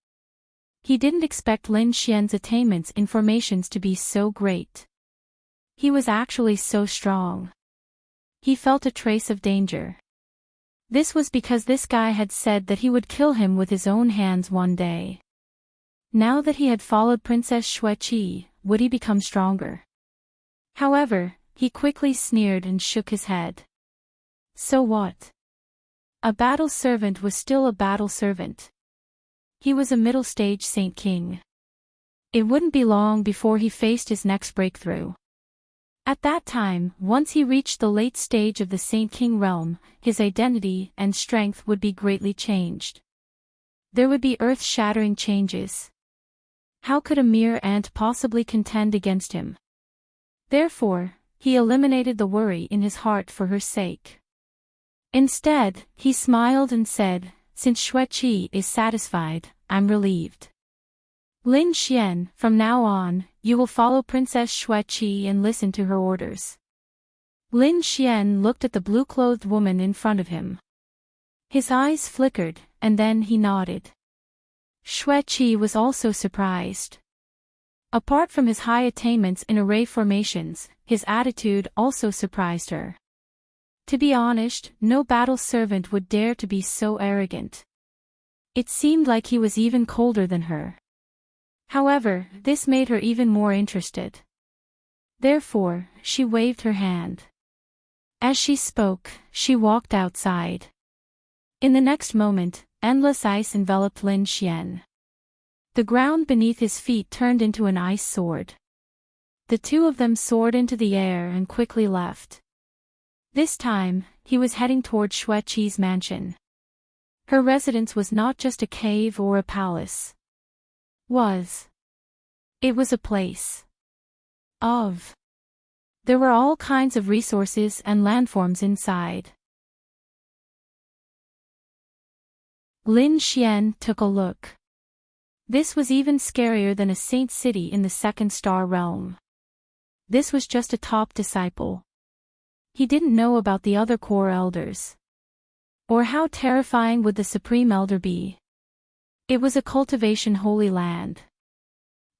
He didn't expect Lin Xian's attainments in formations to be so great. He was actually so strong. He felt a trace of danger. This was because this guy had said that he would kill him with his own hands one day. Now that he had followed Princess Xueqi, would he become stronger? However, he quickly sneered and shook his head. So what? A battle servant was still a battle servant. He was a middle-stage Saint King. It wouldn't be long before he faced his next breakthrough. At that time, once he reached the late stage of the Saint King realm, his identity and strength would be greatly changed. There would be earth-shattering changes. How could a mere ant possibly contend against him? Therefore, he eliminated the worry in his heart for her sake. Instead, he smiled and said, Since Xueqi is satisfied, I'm relieved. Lin Xian, from now on, you will follow Princess Xueqi and listen to her orders. Lin Xian looked at the blue-clothed woman in front of him. His eyes flickered, and then he nodded. Xueqi was also surprised. Apart from his high attainments in array formations, his attitude also surprised her. To be honest, no battle servant would dare to be so arrogant. It seemed like he was even colder than her. However, this made her even more interested. Therefore, she waved her hand. As she spoke, she walked outside. In the next moment, endless ice enveloped Lin Xian. The ground beneath his feet turned into an ice sword. The two of them soared into the air and quickly left. This time, he was heading toward Xueqi's mansion. Her residence was not just a cave or a palace. It was a place. There were all kinds of resources and landforms inside. Lin Xian took a look. This was even scarier than a saint city in the second star realm. This was just a top disciple. He didn't know about the other core elders. Or how terrifying would the supreme elder be? It was a cultivation holy land.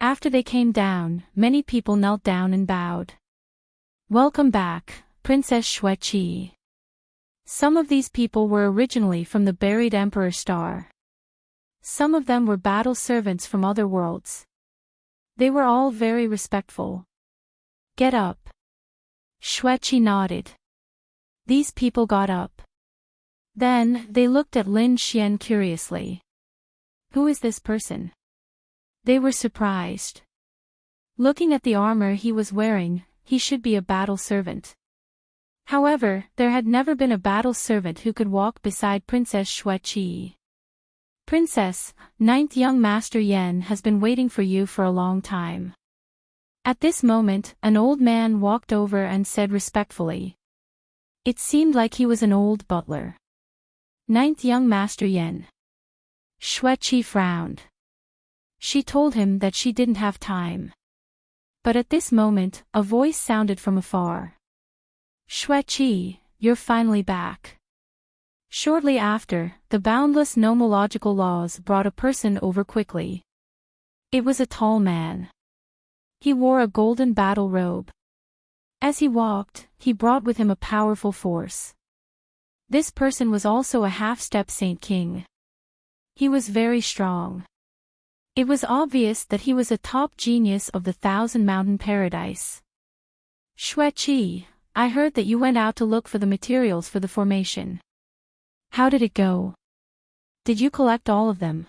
After they came down, many people knelt down and bowed. Welcome back, Princess Xueqi. Some of these people were originally from the buried Emperor Star. Some of them were battle servants from other worlds. They were all very respectful. Get up. Xueqi nodded. These people got up. Then, they looked at Lin Xian curiously. Who is this person? They were surprised. Looking at the armor he was wearing, he should be a battle servant. However, there had never been a battle servant who could walk beside Princess Xueqi. Princess, ninth young Master Yan has been waiting for you for a long time. At this moment, an old man walked over and said respectfully. It seemed like he was an old butler. Ninth young Master Yan. Xueqi frowned. She told him that she didn't have time. But at this moment, a voice sounded from afar. Xueqi, you're finally back. Shortly after, the boundless nomological laws brought a person over quickly. It was a tall man. He wore a golden battle robe. As he walked, he brought with him a powerful force. This person was also a half-step Saint King. He was very strong. It was obvious that he was a top genius of the Thousand Mountain Paradise. Xueqi, I heard that you went out to look for the materials for the formation. How did it go? Did you collect all of them?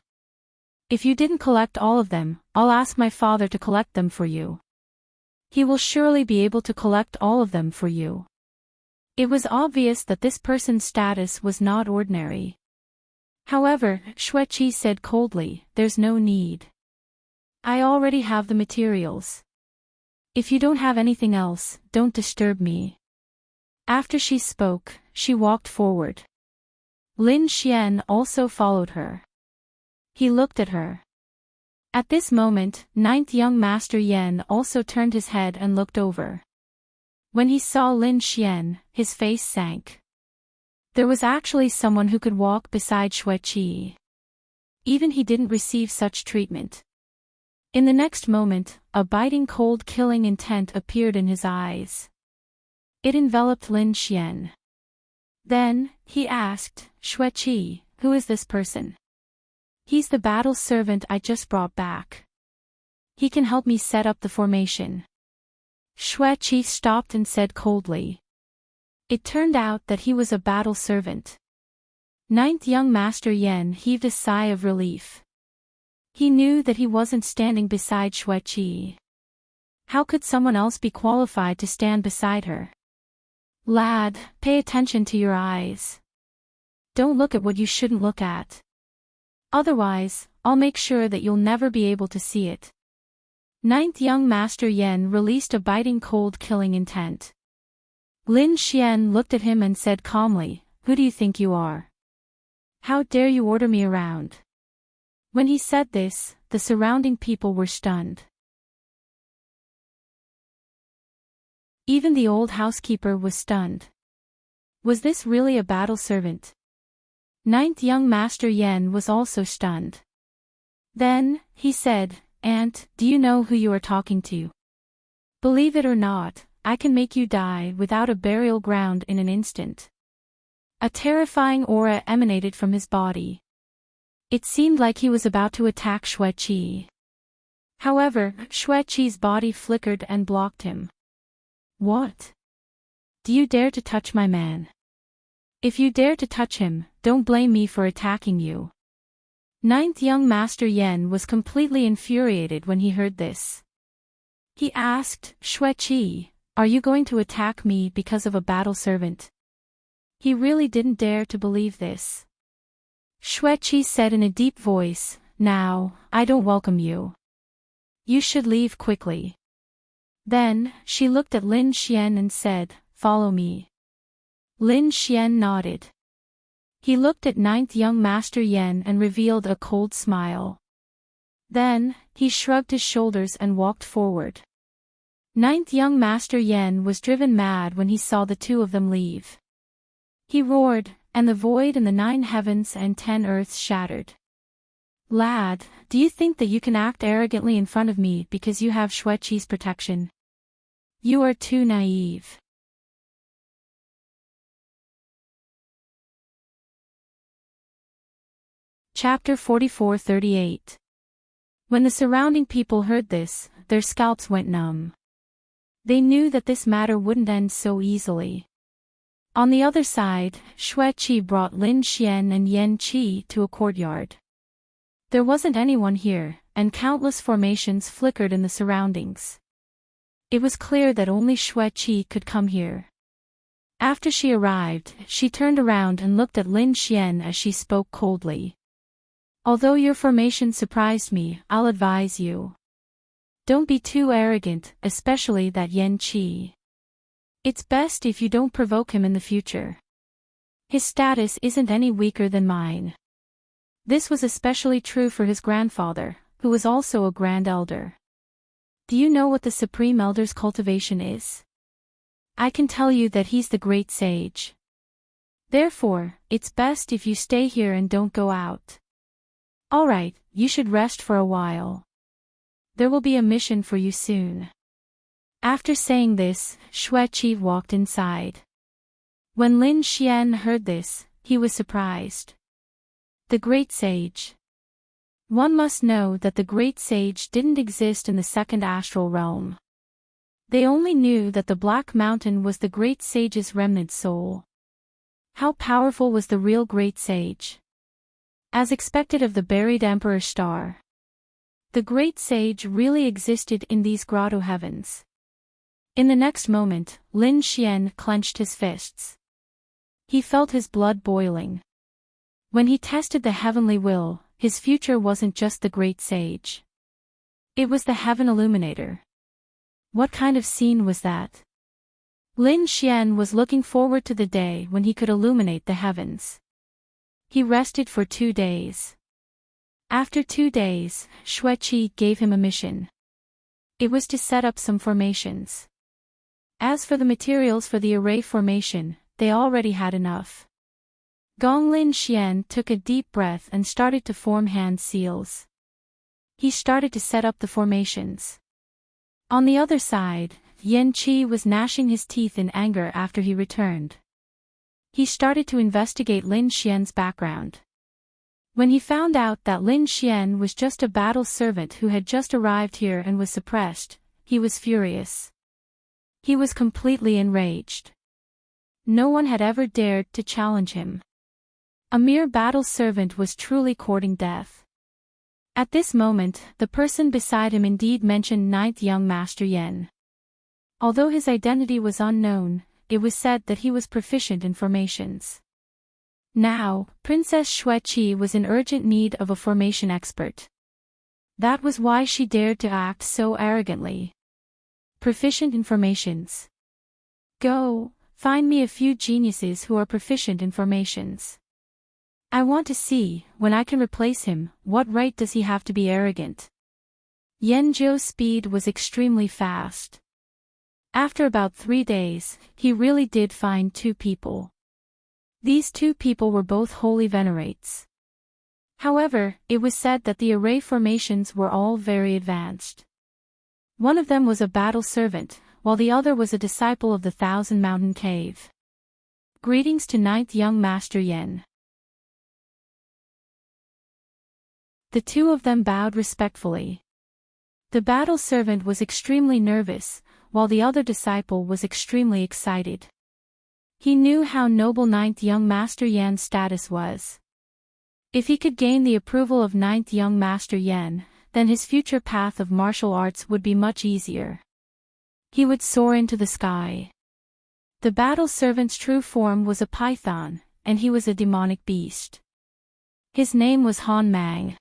If you didn't collect all of them, I'll ask my father to collect them for you. He will surely be able to collect all of them for you. It was obvious that this person's status was not ordinary. However, Xueqi said coldly, there's no need. I already have the materials. If you don't have anything else, don't disturb me. After she spoke, she walked forward. Lin Xian also followed her. He looked at her. At this moment, ninth young Master Yan also turned his head and looked over. When he saw Lin Xian, his face sank. There was actually someone who could walk beside Xueqi. Even he didn't receive such treatment. In the next moment, a biting cold killing intent appeared in his eyes. It enveloped Lin Xian. Then, he asked, Xueqi, who is this person? He's the battle servant I just brought back. He can help me set up the formation. Xueqi stopped and said coldly. It turned out that he was a battle servant. Ninth young Master Yan heaved a sigh of relief. He knew that he wasn't standing beside Xueqi. How could someone else be qualified to stand beside her? Lad, pay attention to your eyes. Don't look at what you shouldn't look at. Otherwise, I'll make sure that you'll never be able to see it. Ninth young Master Yan released a biting cold killing intent. Lin Xian looked at him and said calmly, who do you think you are? How dare you order me around? When he said this, the surrounding people were stunned. Even the old housekeeper was stunned. Was this really a battle servant? Ninth young Master Yan was also stunned. Then, he said, Aunt, do you know who you are talking to? Believe it or not, I can make you die without a burial ground in an instant. A terrifying aura emanated from his body. It seemed like he was about to attack Xueqi. However, Xueqi's body flickered and blocked him. What? Do you dare to touch my man? If you dare to touch him, don't blame me for attacking you. Ninth young Master Yan was completely infuriated when he heard this. He asked, Xueqi, are you going to attack me because of a battle servant? He really didn't dare to believe this. Xueqi said in a deep voice, now, I don't welcome you. You should leave quickly. Then, she looked at Lin Xian and said, follow me. Lin Xian nodded. He looked at ninth young Master Yan and revealed a cold smile. Then, he shrugged his shoulders and walked forward. Ninth young Master Yen was driven mad when he saw the two of them leave. He roared, and the void and the 9 heavens and 10 earths shattered. Lad, do you think that you can act arrogantly in front of me because you have Xueqi's protection? You are too naive. Chapter 44-38. When the surrounding people heard this, their scalps went numb. They knew that this matter wouldn't end so easily. On the other side, Xueqi brought Lin Xian and Yan Qi to a courtyard. There wasn't anyone here, and countless formations flickered in the surroundings. It was clear that only Xueqi could come here. After she arrived, she turned around and looked at Lin Xian as she spoke coldly. Although your formation surprised me, I'll advise you. Don't be too arrogant, especially that Yan Qi. It's best if you don't provoke him in the future. His status isn't any weaker than mine. This was especially true for his grandfather, who was also a grand elder. Do you know what the Supreme Elder's cultivation is? I can tell you that he's the great sage. Therefore, it's best if you stay here and don't go out. Alright, you should rest for a while. There will be a mission for you soon. After saying this, Xueqi walked inside. When Lin Xian heard this, he was surprised. The Great Sage. One must know that the Great Sage didn't exist in the second astral realm. They only knew that the Black Mountain was the Great Sage's remnant soul. How powerful was the real Great Sage? As expected of the buried Emperor Star. The Great Sage really existed in these grotto heavens. In the next moment, Lin Xian clenched his fists. He felt his blood boiling. When he tested the heavenly will, his future wasn't just the Great Sage. It was the Heaven Illuminator. What kind of scene was that? Lin Xian was looking forward to the day when he could illuminate the heavens. He rested for 2 days. After 2 days, Xueqi gave him a mission. It was to set up some formations. As for the materials for the array formation, they already had enough. Gong Lin Xian took a deep breath and started to form hand seals. He started to set up the formations. On the other side, Yan Qi was gnashing his teeth in anger after he returned. He started to investigate Lin Xian's background. When he found out that Lin Xian was just a battle servant who had just arrived here and was suppressed, he was furious. He was completely enraged. No one had ever dared to challenge him. A mere battle servant was truly courting death. At this moment, the person beside him indeed mentioned 9th young Master Yen. Although his identity was unknown, it was said that he was proficient in formations. Now, Princess Xueqi was in urgent need of a formation expert. That was why she dared to act so arrogantly. Proficient in formations. Go, find me a few geniuses who are proficient in formations. I want to see, when I can replace him, what right does he have to be arrogant? Yan Zhou's speed was extremely fast. After about 3 days, he really did find 2 people. These 2 people were both holy venerates. However, it was said that the array formations were all very advanced. One of them was a battle servant, while the other was a disciple of the Thousand Mountain Cave. Greetings to 9th young Master Yen. The 2 of them bowed respectfully. The battle servant was extremely nervous, while the other disciple was extremely excited. He knew how noble 9th young Master Yan's status was. If he could gain the approval of 9th young Master Yan, then his future path of martial arts would be much easier. He would soar into the sky. The battle servant's true form was a python, and he was a demonic beast. His name was Han Mang.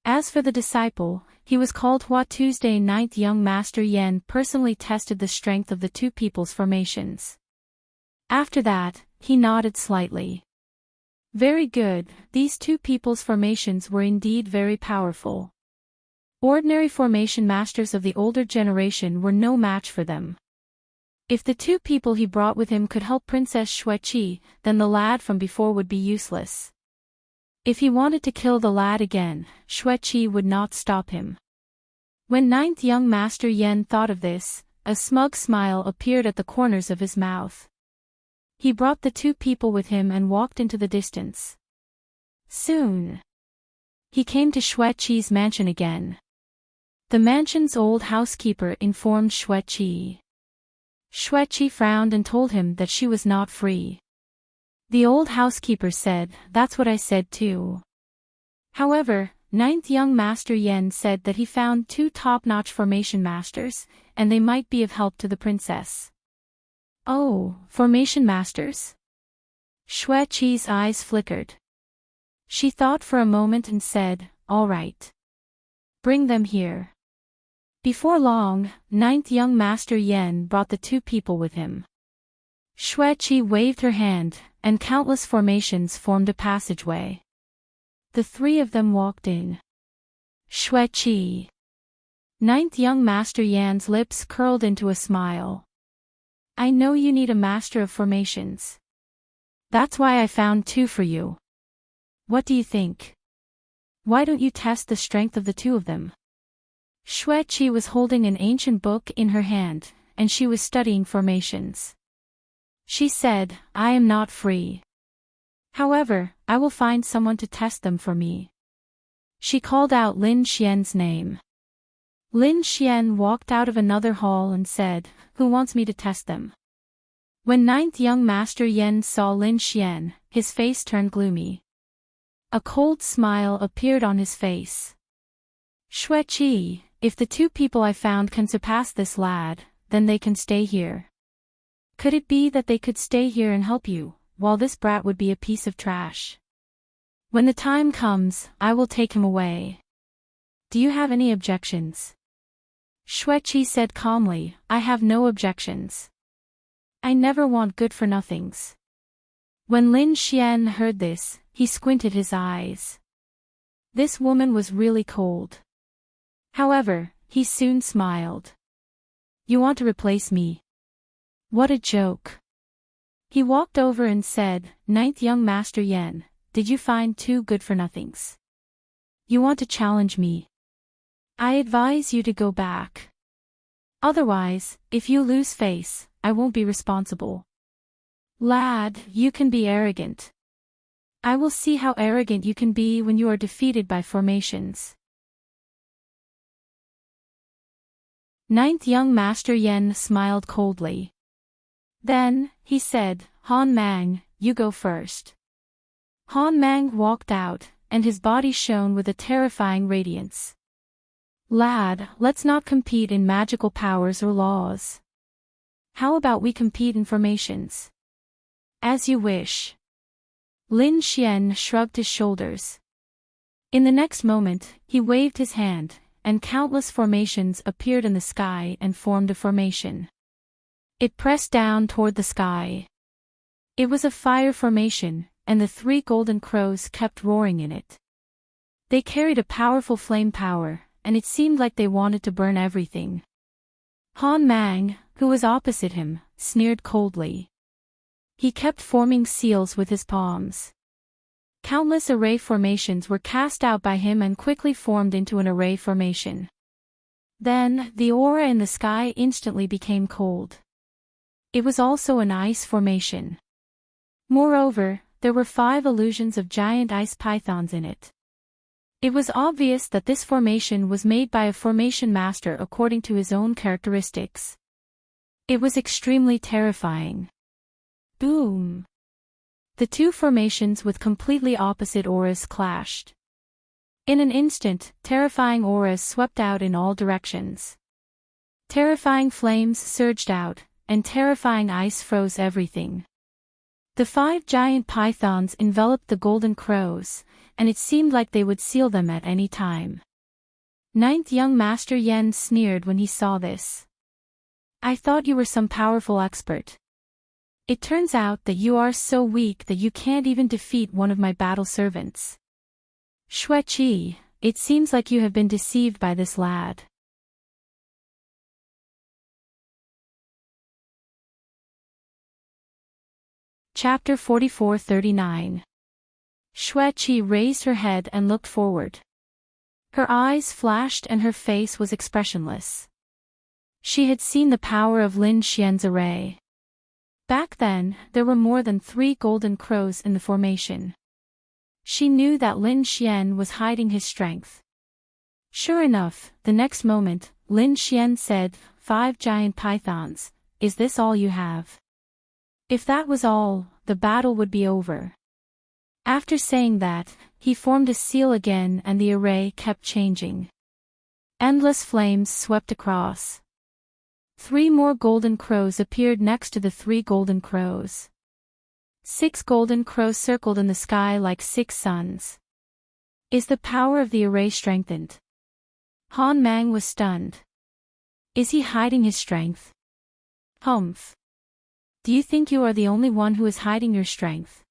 As for the disciple, he was called Hua Tuesday. 9th young Master Yen personally tested the strength of the 2 people's formations. After that, he nodded slightly. Very good, these 2 people's formations were indeed very powerful. Ordinary formation masters of the older generation were no match for them. If the two people he brought with him could help Princess Xueqi, then the lad from before would be useless. If he wanted to kill the lad again, Xueqi would not stop him. When ninth young Master Yen thought of this, a smug smile appeared at the corners of his mouth. He brought the two people with him and walked into the distance. Soon, he came to Xueqi's mansion again. The mansion's old housekeeper informed Xueqi. Xueqi frowned and told him that she was not free. The old housekeeper said, "That's what I said too." However, ninth young Master Yen said that he found two top-notch formation masters, and they might be of help to the princess. Oh, formation masters? Xueqi's eyes flickered. She thought for a moment and said, "All right. Bring them here." Before long, ninth young Master Yen brought the two people with him. Xueqi waved her hand, and countless formations formed a passageway. The three of them walked in. Xueqi. Ninth young Master Yan's lips curled into a smile. "I know you need a master of formations. That's why I found two for you. What do you think? Why don't you test the strength of the two of them?" Xueqi was holding an ancient book in her hand, and she was studying formations. She said, "I am not free. However, I will find someone to test them for me." She called out Lin Xian's name. Lin Xian walked out of another hall and said, "Who wants me to test them?" When ninth young Master Yen saw Lin Xian, his face turned gloomy. A cold smile appeared on his face. "Xueqi, if the two people I found can surpass this lad, then they can stay here. Could it be that they could stay here and help you, while this brat would be a piece of trash? When the time comes, I will take him away. Do you have any objections?" Xueqi said calmly, "I have no objections. I never want good-for-nothings." When Lin Xian heard this, he squinted his eyes. This woman was really cold. However, he soon smiled. "You want to replace me? What a joke." He walked over and said, "Ninth young Master Yen, did you find two good-for-nothings? You want to challenge me? I advise you to go back. Otherwise, if you lose face, I won't be responsible. Lad, you can be arrogant. I will see how arrogant you can be when you are defeated by formations." Ninth young Master Yen smiled coldly. Then, he said, "Han Mang, you go first." Han Mang walked out, and his body shone with a terrifying radiance. "Lad, let's not compete in magical powers or laws. How about we compete in formations?" "As you wish." Lin Xian shrugged his shoulders. In the next moment, he waved his hand, and countless formations appeared in the sky and formed a formation. It pressed down toward the sky. It was a fire formation, and the three golden crows kept roaring in it. They carried a powerful flame power, and it seemed like they wanted to burn everything. Han Mang, who was opposite him, sneered coldly. He kept forming seals with his palms. Countless array formations were cast out by him and quickly formed into an array formation. Then, the aura in the sky instantly became cold. It was also an ice formation. Moreover, there were 5 illusions of giant ice pythons in it. It was obvious that this formation was made by a formation master according to his own characteristics. It was extremely terrifying. Boom! The two formations with completely opposite auras clashed. In an instant, terrifying auras swept out in all directions. Terrifying flames surged out, and terrifying ice froze everything. The 5 giant pythons enveloped the golden crows, and it seemed like they would seal them at any time. Ninth young Master Yen sneered when he saw this. "I thought you were some powerful expert. It turns out that you are so weak that you can't even defeat one of my battle servants." "Xueqi, it seems like you have been deceived by this lad. Chapter 44-39. Xueqi raised her head and looked forward. Her eyes flashed and her face was expressionless. She had seen the power of Lin Xian's array. Back then, there were more than 3 golden crows in the formation. She knew that Lin Xian was hiding his strength. Sure enough, the next moment, Lin Xian said, 5 giant pythons, is this all you have? If that was all, the battle would be over. After saying that, he formed a seal again and the array kept changing. Endless flames swept across. 3 more golden crows appeared next to the 3 golden crows. 6 golden crows circled in the sky like 6 suns. Is the power of the array strengthened? Han Mang was stunned. Is he hiding his strength? Humph. Do you think you are the only one who is hiding your strength?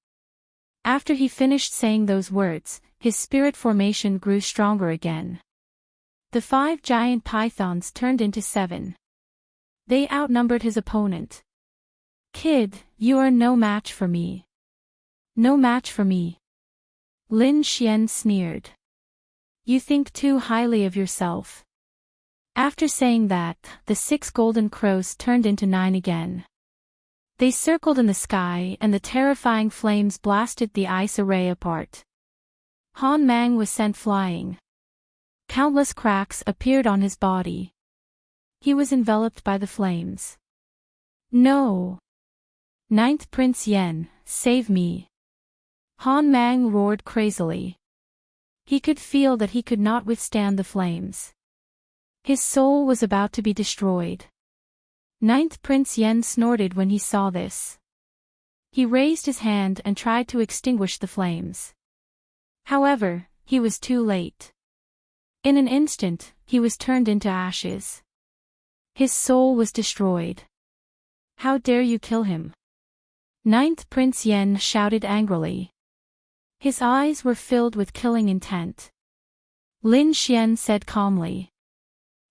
After he finished saying those words, his spirit formation grew stronger again. The 5 giant pythons turned into 7. They outnumbered his opponent. Kid, you are no match for me. No match for me. Lin Xian sneered. You think too highly of yourself. After saying that, the 6 golden crows turned into 9 again. They circled in the sky and the terrifying flames blasted the ice array apart. Han Mang was sent flying. Countless cracks appeared on his body. He was enveloped by the flames. No! Ninth Prince Yen, save me! Han Mang roared crazily. He could feel that he could not withstand the flames. His soul was about to be destroyed. Ninth Prince Yen snorted when he saw this. He raised his hand and tried to extinguish the flames. However, he was too late. In an instant, he was turned into ashes. His soul was destroyed. How dare you kill him? Ninth Prince Yen shouted angrily. His eyes were filled with killing intent. Lin Xian said calmly.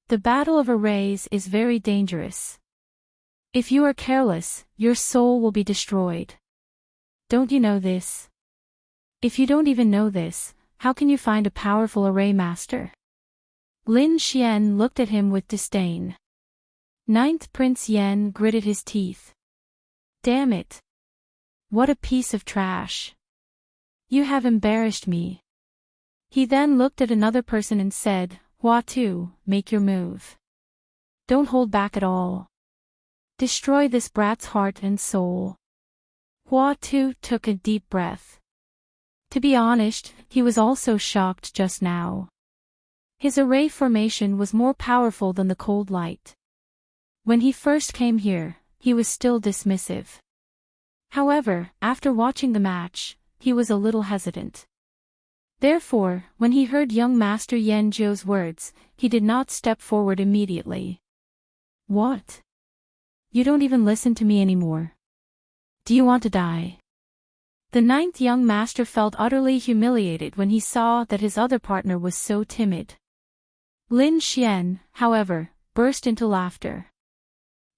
The battle of arrays is very dangerous. If you are careless, your soul will be destroyed. Don't you know this? If you don't even know this, how can you find a powerful array master? Lin Xian looked at him with disdain. Ninth Prince Yen gritted his teeth. Damn it! What a piece of trash! You have embarrassed me. He then looked at another person and said, Hua Tu, make your move. Don't hold back at all. Destroy this brat's heart and soul. Hua Tu took a deep breath. To be honest, he was also shocked just now. His array formation was more powerful than the cold light. When he first came here, he was still dismissive. However, after watching the match, he was a little hesitant. Therefore, when he heard young Master Yan Zhou's words, he did not step forward immediately. What? You don't even listen to me anymore. Do you want to die? The 9th young master felt utterly humiliated when he saw that his other partner was so timid. Lin Xian, however, burst into laughter.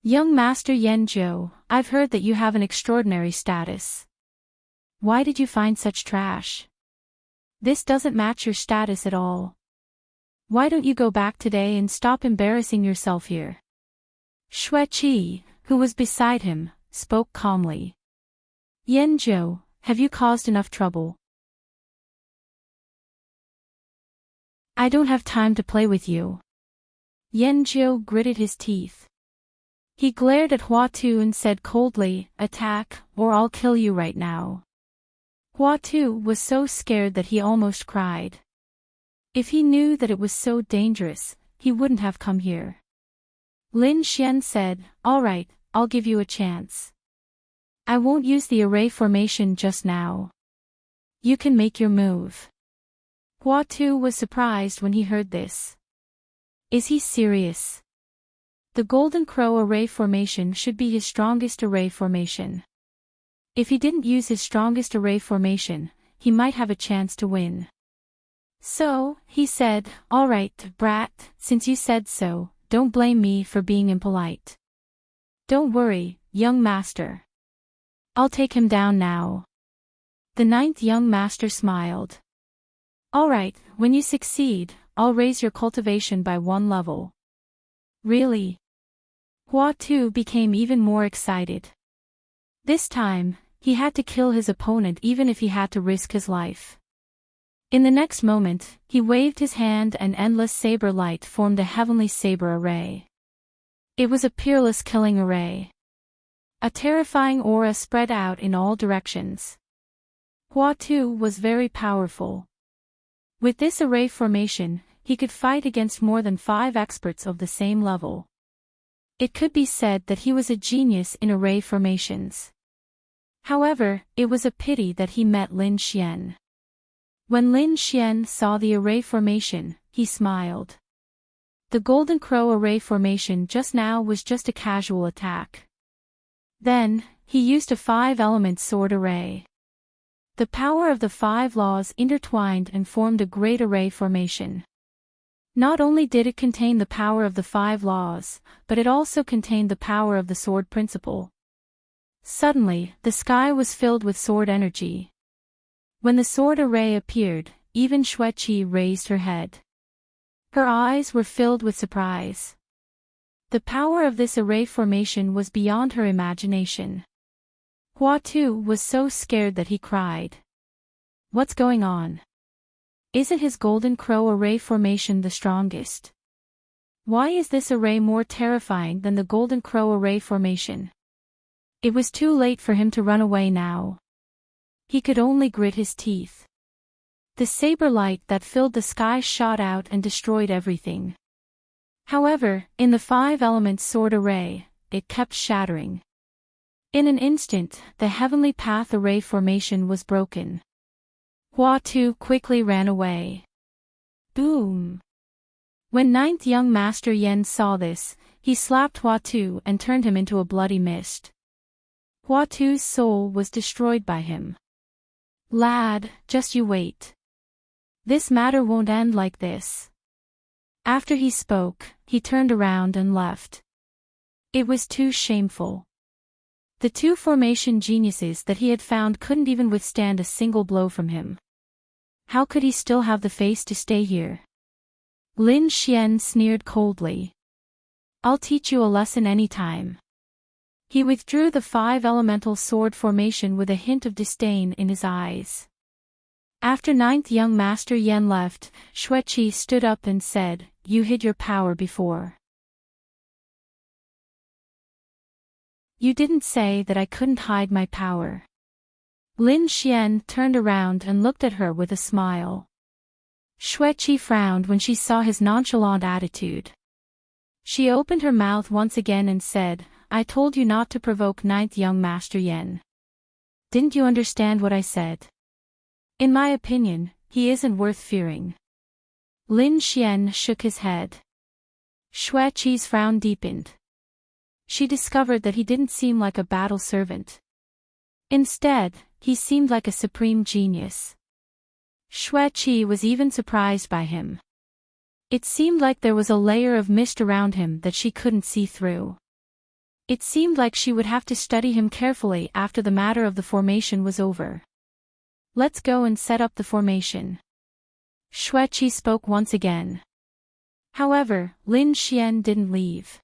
Young Master Yan Zhou, I've heard that you have an extraordinary status. Why did you find such trash? This doesn't match your status at all. Why don't you go back today and stop embarrassing yourself here? Xueqi, who was beside him, spoke calmly. Yan Zhou, have you caused enough trouble? I don't have time to play with you. Yan Zhou gritted his teeth. He glared at Hua Tu and said coldly, attack, or I'll kill you right now. Hua Tu was so scared that he almost cried. If he knew that it was so dangerous, he wouldn't have come here. Lin Xian said, all right, I'll give you a chance. I won't use the array formation just now. You can make your move. Hua Tu was surprised when he heard this. Is he serious? The Golden Crow array formation should be his strongest array formation. If he didn't use his strongest array formation, he might have a chance to win. So, he said, "All right, brat, since you said so, don't blame me for being impolite. Don't worry, young master. I'll take him down now." The ninth young master smiled. "All right, when you succeed, I'll raise your cultivation by 1 level." "Really?" Hua Tu became even more excited. This time, he had to kill his opponent even if he had to risk his life. In the next moment, he waved his hand and endless saber light formed a heavenly saber array. It was a peerless killing array. A terrifying aura spread out in all directions. Hua Tu was very powerful. With this array formation, he could fight against more than 5 experts of the same level. It could be said that he was a genius in array formations. However, it was a pity that he met Lin Xian. When Lin Xian saw the array formation, he smiled. The Golden Crow array formation just now was just a casual attack. Then, he used a 5-element sword array. The power of the 5 laws intertwined and formed a great array formation. Not only did it contain the power of the 5 laws, but it also contained the power of the sword principle. Suddenly, the sky was filled with sword energy. When the sword array appeared, even Xueqi raised her head. Her eyes were filled with surprise. The power of this array formation was beyond her imagination. Hua Tu was so scared that he cried. "What's going on? Isn't his Golden Crow array formation the strongest? Why is this array more terrifying than the Golden Crow array formation?" It was too late for him to run away now. He could only grit his teeth. The saber light that filled the sky shot out and destroyed everything. However, in the 5-element sword array, it kept shattering. In an instant, the heavenly path array formation was broken. Hua Tu quickly ran away. Boom! When 9th young master Yen saw this, he slapped Hua Tu and turned him into a bloody mist. Hua Tu's soul was destroyed by him. "Lad, just you wait. This matter won't end like this." After he spoke, he turned around and left. It was too shameful. The 2 formation geniuses that he had found couldn't even withstand a single blow from him. How could he still have the face to stay here? Lin Xian sneered coldly. "I'll teach you a lesson anytime." He withdrew the 5-elemental sword formation with a hint of disdain in his eyes. After 9th young master Yen left, Xueqi stood up and said, "You hid your power before. You didn't say that I couldn't hide my power." Lin Xian turned around and looked at her with a smile. Xueqi frowned when she saw his nonchalant attitude. She opened her mouth once again and said, "I told you not to provoke 9th young master Yen. Didn't you understand what I said? In my opinion, he isn't worth fearing." Lin Xian shook his head. Xueqi's frown deepened. She discovered that he didn't seem like a battle servant. Instead, he seemed like a supreme genius. Xueqi was even surprised by him. It seemed like there was a layer of mist around him that she couldn't see through. It seemed like she would have to study him carefully after the matter of the formation was over. "Let's go and set up the formation." Xueqi spoke once again. However, Lin Xian didn't leave.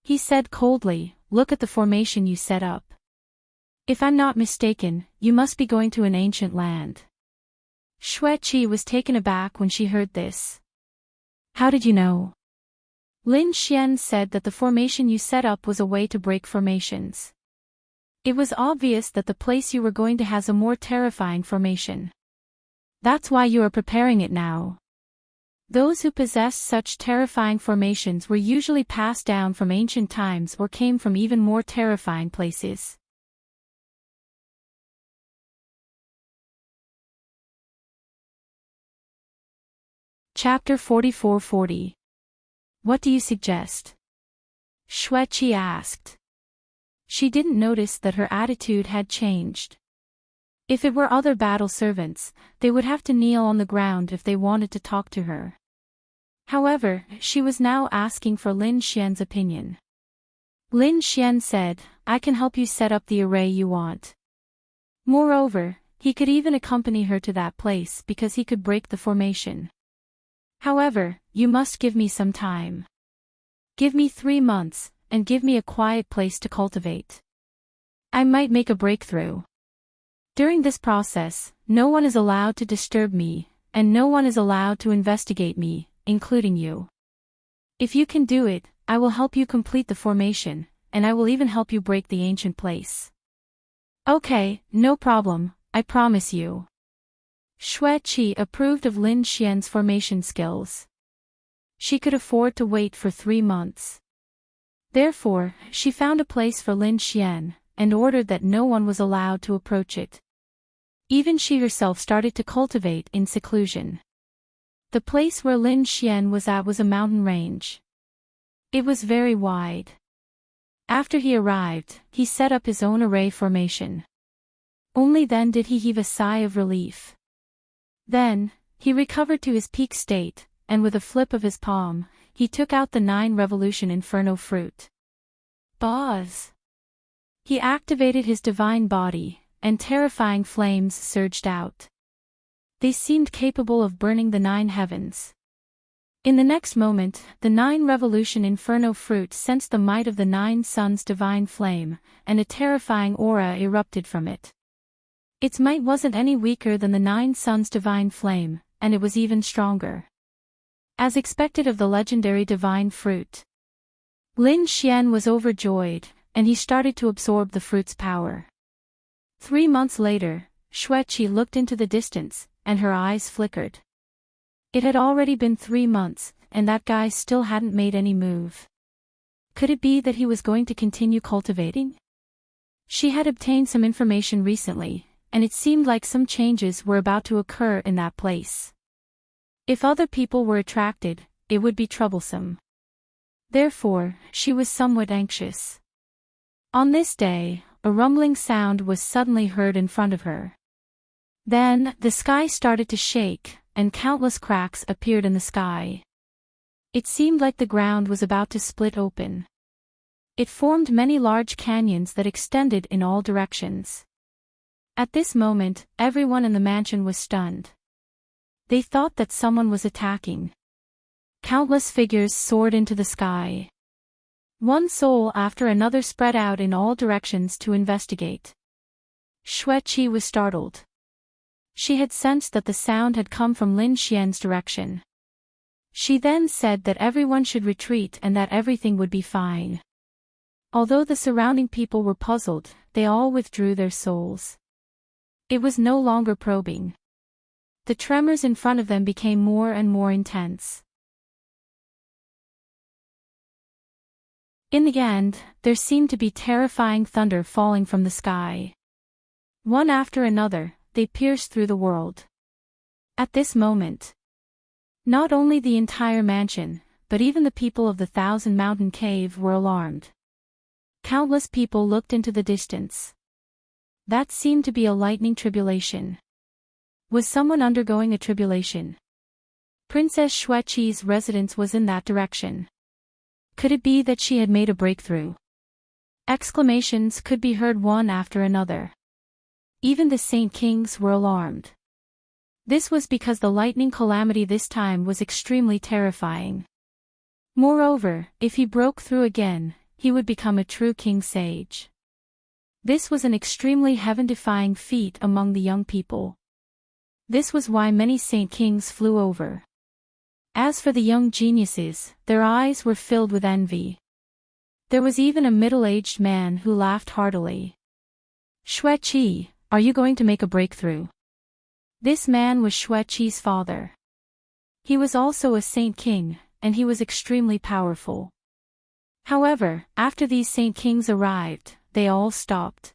He said coldly, "Look at the formation you set up. If I'm not mistaken, you must be going to an ancient land." Xueqi was taken aback when she heard this. "How did you know?" Lin Xian said that the formation you set up was a way to break formations. It was obvious that the place you were going to has a more terrifying formation. That's why you are preparing it now. Those who possessed such terrifying formations were usually passed down from ancient times or came from even more terrifying places. Chapter 4440. What do you suggest? Xueqi asked. She didn't notice that her attitude had changed. If it were other battle servants, they would have to kneel on the ground if they wanted to talk to her. However, she was now asking for Lin Xian's opinion. Lin Xian said, "I can help you set up the array you want." Moreover, he could even accompany her to that place because he could break the formation. However, you must give me some time. Give me 3 months, and give me a quiet place to cultivate. I might make a breakthrough. During this process, no one is allowed to disturb me, and no one is allowed to investigate me, including you. If you can do it, I will help you complete the formation, and I will even help you break the ancient place. Okay, no problem, I promise you. Xueqi approved of Lin Xian's formation skills. She could afford to wait for 3 months. Therefore, she found a place for Lin Xian, and ordered that no one was allowed to approach it. Even she herself started to cultivate in seclusion. The place where Lin Xian was at was a mountain range. It was very wide. After he arrived, he set up his own array formation. Only then did he heave a sigh of relief. Then, he recovered to his peak state, and with a flip of his palm, he took out the 9 Revolution Inferno fruit. Buzz! He activated his divine body, and terrifying flames surged out. They seemed capable of burning the 9 heavens. In the next moment, the 9 Revolution Inferno fruit sensed the might of the 9 suns' divine flame, and a terrifying aura erupted from it. Its might wasn't any weaker than the 9 suns' divine flame, and it was even stronger. As expected of the legendary divine fruit, Lin Xian was overjoyed, and he started to absorb the fruit's power. 3 months later, Xueqi looked into the distance, and her eyes flickered. It had already been 3 months, and that guy still hadn't made any move. Could it be that he was going to continue cultivating? She had obtained some information recently, and it seemed like some changes were about to occur in that place. If other people were attracted, it would be troublesome. Therefore, she was somewhat anxious. On this day, a rumbling sound was suddenly heard in front of her. Then, the sky started to shake, and countless cracks appeared in the sky. It seemed like the ground was about to split open. It formed many large canyons that extended in all directions. At this moment, everyone in the mansion was stunned. They thought that someone was attacking. Countless figures soared into the sky. One soul after another spread out in all directions to investigate. Xueqi was startled. She had sensed that the sound had come from Lin Xian's direction. She then said that everyone should retreat and that everything would be fine. Although the surrounding people were puzzled, they all withdrew their souls. It was no longer probing. The tremors in front of them became more and more intense. In the end, there seemed to be terrifying thunder falling from the sky. One after another, they pierced through the world. At this moment, not only the entire mansion, but even the people of the 1,000-mountain cave were alarmed. Countless people looked into the distance. That seemed to be a lightning tribulation. Was someone undergoing a tribulation? Princess Xueqi's residence was in that direction. Could it be that she had made a breakthrough? Exclamations could be heard one after another. Even the Saint Kings were alarmed. This was because the lightning calamity this time was extremely terrifying. Moreover, if he broke through again, he would become a true king sage. This was an extremely heaven-defying feat among the young people. This was why many Saint Kings flew over. As for the young geniuses, their eyes were filled with envy. There was even a middle-aged man who laughed heartily. Xueqi, are you going to make a breakthrough? This man was Xueqi's father. He was also a Saint King, and he was extremely powerful. However, after these Saint Kings arrived, they all stopped.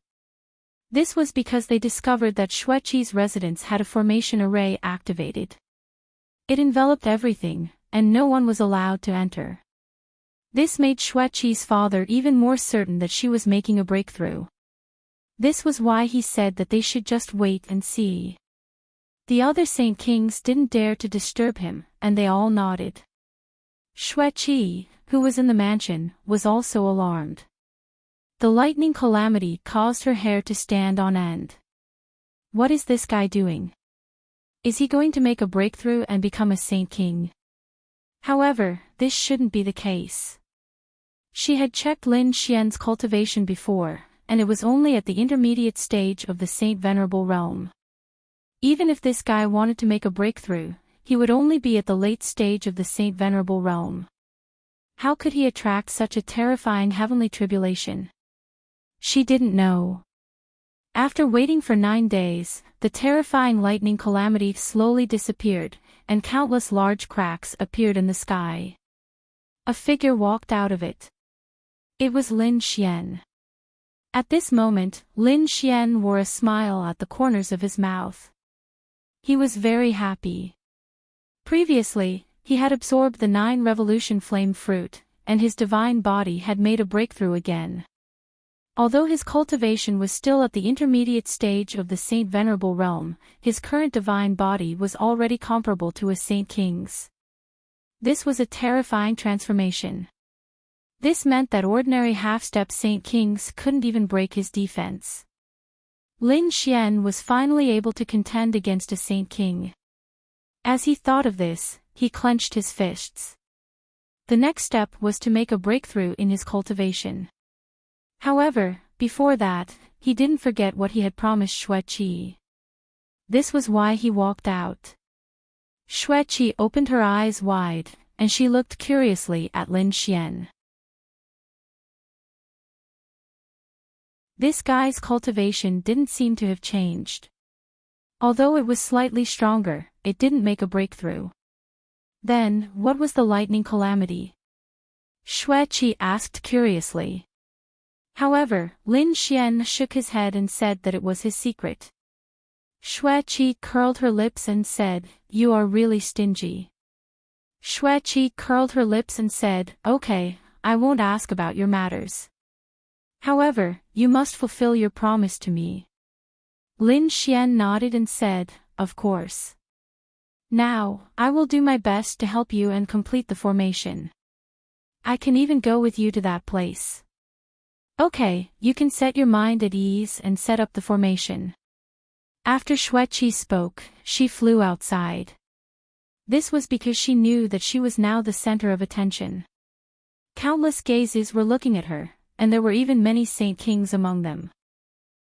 This was because they discovered that Xueqi's residence had a formation array activated. It enveloped everything, and no one was allowed to enter. This made Xueqi's father even more certain that she was making a breakthrough. This was why he said that they should just wait and see. The other Saint Kings didn't dare to disturb him, and they all nodded. Xueqi, who was in the mansion, was also alarmed. The lightning calamity caused her hair to stand on end. What is this guy doing? Is he going to make a breakthrough and become a Saint King? However, this shouldn't be the case. She had checked Lin Xian's cultivation before, and it was only at the intermediate stage of the Saint Venerable realm. Even if this guy wanted to make a breakthrough, he would only be at the late stage of the Saint Venerable realm. How could he attract such a terrifying heavenly tribulation? She didn't know. After waiting for 9 days, the terrifying lightning calamity slowly disappeared, and countless large cracks appeared in the sky. A figure walked out of it. It was Lin Xian. At this moment, Lin Xian wore a smile at the corners of his mouth. He was very happy. Previously, he had absorbed the 9 revolution flame fruit, and his divine body had made a breakthrough again. Although his cultivation was still at the intermediate stage of the Saint Venerable realm, his current divine body was already comparable to a Saint King's. This was a terrifying transformation. This meant that ordinary half-step Saint Kings couldn't even break his defense. Lin Xian was finally able to contend against a Saint King. As he thought of this, he clenched his fists. The next step was to make a breakthrough in his cultivation. However, before that, he didn't forget what he had promised Xueqi. This was why he walked out. Xueqi opened her eyes wide, and she looked curiously at Lin Xian. This guy's cultivation didn't seem to have changed. Although it was slightly stronger, it didn't make a breakthrough. Then, what was the lightning calamity? Xueqi asked curiously. However, Lin Xian shook his head and said that it was his secret. Xueqi curled her lips and said, "You are really stingy." Xueqi curled her lips and said, "Okay, I won't ask about your matters. However, you must fulfill your promise to me." Lin Xian nodded and said, "Of course. Now, I will do my best to help you and complete the formation. I can even go with you to that place." "Okay, you can set your mind at ease and set up the formation." After Xueqi spoke, she flew outside. This was because she knew that she was now the center of attention. Countless gazes were looking at her, and there were even many Saint Kings among them.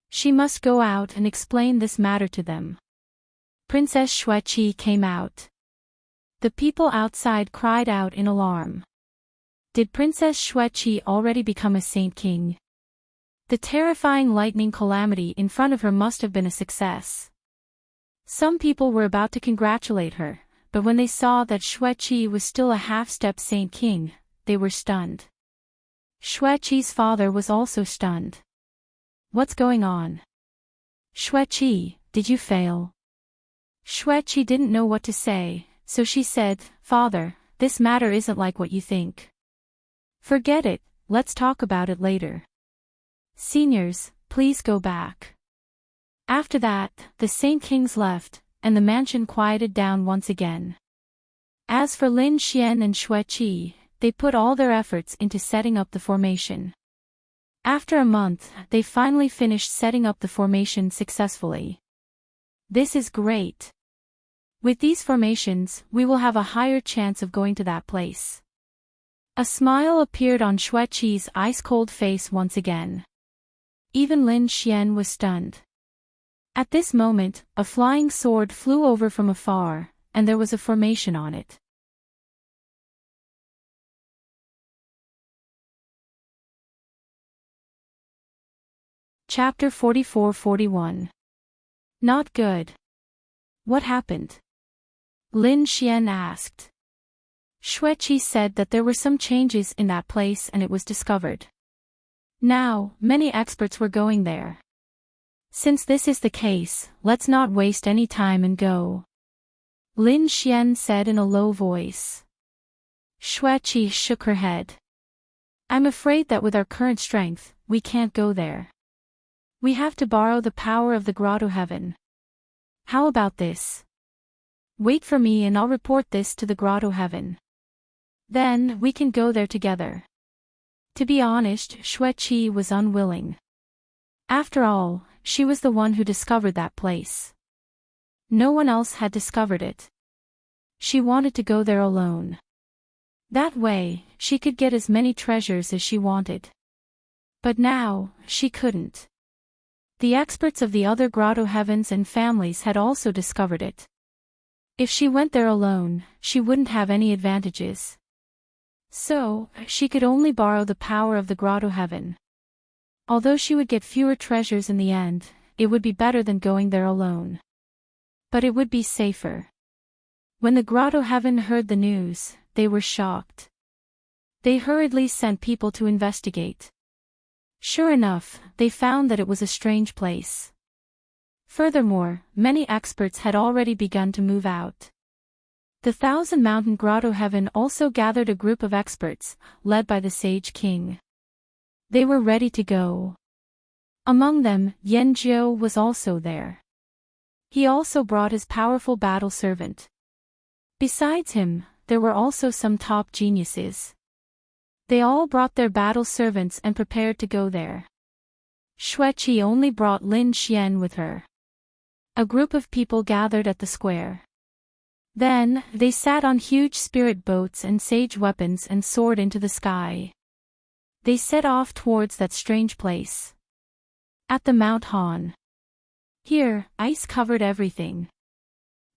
She must go out and explain this matter to them. Princess Xueqi came out. The people outside cried out in alarm. Did Princess Xueqi already become a Saint King? The terrifying lightning calamity in front of her must have been a success. Some people were about to congratulate her, but when they saw that Xueqi was still a half-step Saint King, they were stunned. Xueqi's father was also stunned. "What's going on? Xueqi, did you fail?" Xueqi didn't know what to say, so she said, "Father, this matter isn't like what you think. Forget it, let's talk about it later. Seniors, please go back." After that, the Saint Kings left, and the mansion quieted down once again. As for Lin Xian and Xueqi, they put all their efforts into setting up the formation. After a month, they finally finished setting up the formation successfully. This is great. With these formations, we will have a higher chance of going to that place. A smile appeared on Xueqi's ice-cold face once again. Even Lin Xian was stunned. At this moment, a flying sword flew over from afar, and there was a formation on it. Chapter 44-41. Not good. What happened? Lin Xian asked. Xueqi said that there were some changes in that place and it was discovered. Now, many experts were going there. Since this is the case, let's not waste any time and go. Lin Xian said in a low voice. Xueqi shook her head. I'm afraid that with our current strength, we can't go there. We have to borrow the power of the grotto heaven. How about this? Wait for me and I'll report this to the grotto heaven. Then, we can go there together. To be honest, Xueqi was unwilling. After all, she was the one who discovered that place. No one else had discovered it. She wanted to go there alone. That way, she could get as many treasures as she wanted. But now, she couldn't. The experts of the other grotto heavens and families had also discovered it. If she went there alone, she wouldn't have any advantages. So, she could only borrow the power of the grotto heaven. Although she would get fewer treasures in the end, it would be better than going there alone. But it would be safer. When the grotto heaven heard the news, they were shocked. They hurriedly sent people to investigate. Sure enough, they found that it was a strange place. Furthermore, many experts had already begun to move out. The Thousand Mountain Grotto Heaven also gathered a group of experts, led by the Sage King. They were ready to go. Among them, Yanjiu was also there. He also brought his powerful battle servant. Besides him, there were also some top geniuses. They all brought their battle servants and prepared to go there. Xueqi only brought Lin Xian with her. A group of people gathered at the square. Then, they sat on huge spirit boats and sage weapons and soared into the sky. They set off towards that strange place. At the Mount Han. Here, ice covered everything.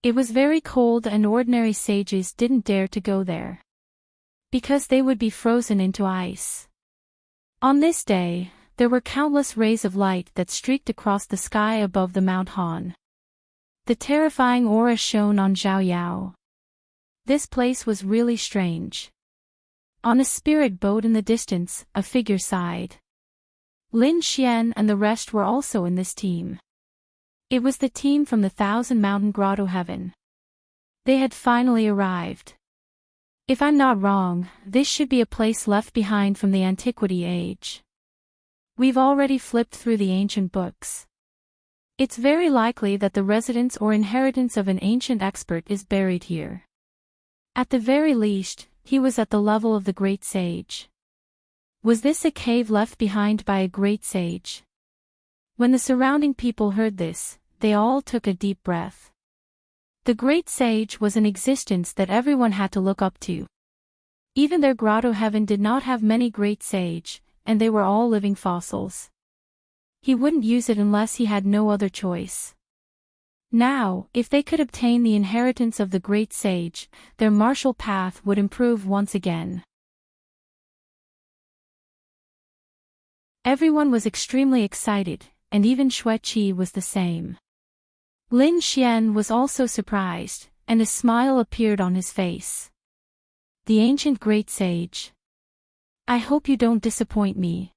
It was very cold and ordinary sages didn't dare to go there. Because they would be frozen into ice. On this day, there were countless rays of light that streaked across the sky above the Mount Han. The terrifying aura shone on Zhao Yao. This place was really strange. On a spirit boat in the distance, a figure sighed. Lin Xian and the rest were also in this team. It was the team from the Thousand Mountain Grotto Heaven. They had finally arrived. If I'm not wrong, this should be a place left behind from the Antiquity Age. We've already flipped through the ancient books. It's very likely that the residence or inheritance of an ancient expert is buried here. At the very least, he was at the level of the great sage. Was this a cave left behind by a great sage? When the surrounding people heard this, they all took a deep breath. The great sage was an existence that everyone had to look up to. Even their grotto heaven did not have many great sage, and they were all living fossils. He wouldn't use it unless he had no other choice. Now, if they could obtain the inheritance of the great sage, their martial path would improve once again. Everyone was extremely excited, and even Xueqi was the same. Lin Xian was also surprised, and a smile appeared on his face. The ancient great sage. I hope you don't disappoint me.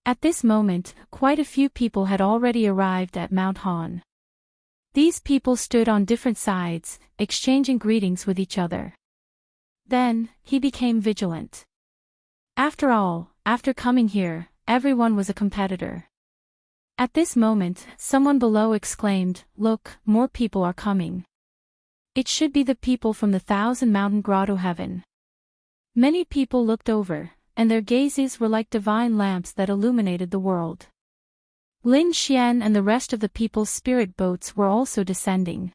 At this moment, quite a few people had already arrived at Mount Han. These people stood on different sides, exchanging greetings with each other. Then, he became vigilant. After all, after coming here, everyone was a competitor. At this moment, someone below exclaimed, "Look, more people are coming. It should be the people from the Thousand Mountain Grotto Heaven." Many people looked over, and their gazes were like divine lamps that illuminated the world. Lin Xian and the rest of the people's spirit boats were also descending.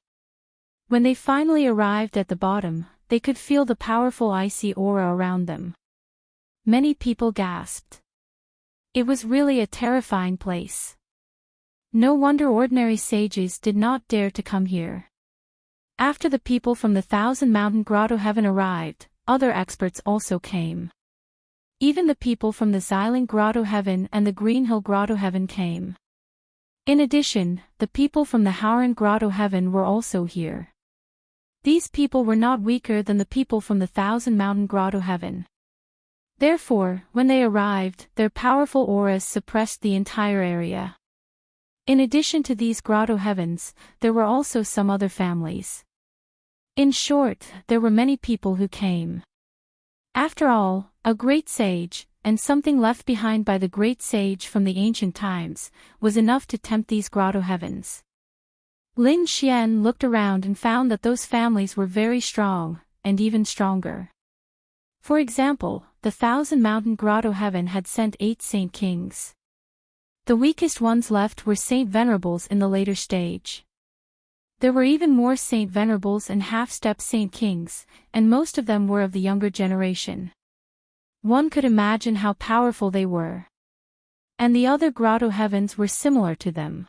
When they finally arrived at the bottom, they could feel the powerful icy aura around them. Many people gasped. It was really a terrifying place. No wonder ordinary sages did not dare to come here. After the people from the Thousand Mountain Grotto Heaven arrived, other experts also came. Even the people from the Xiling Grotto Heaven and the Green Hill Grotto Heaven came. In addition, the people from the Howren Grotto Heaven were also here. These people were not weaker than the people from the Thousand Mountain Grotto Heaven. Therefore, when they arrived, their powerful auras suppressed the entire area. In addition to these grotto heavens, there were also some other families. In short, there were many people who came. After all, a great sage, and something left behind by the great sage from the ancient times, was enough to tempt these grotto heavens. Lin Xian looked around and found that those families were very strong, and even stronger. For example, the Thousand Mountain Grotto Heaven had sent 8 Saint Kings. The weakest ones left were Saint Venerables in the later stage. There were even more Saint Venerables and half-step Saint Kings, and most of them were of the younger generation. One could imagine how powerful they were. And the other Grotto Heavens were similar to them.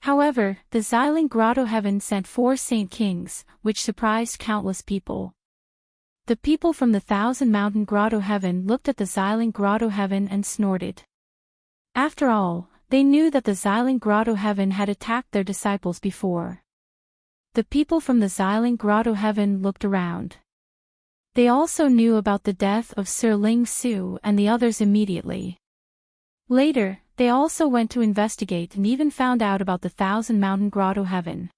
However, the Xiling Grotto Heaven sent 4 Saint Kings, which surprised countless people. The people from the Thousand Mountain Grotto Heaven looked at the Xiling Grotto Heaven and snorted. After all, they knew that the Xiling Grotto Heaven had attacked their disciples before. The people from the Xiling Grotto Heaven looked around. They also knew about the death of Sir Ling Su and the others immediately. Later, they also went to investigate and even found out about the Thousand Mountain Grotto Heaven.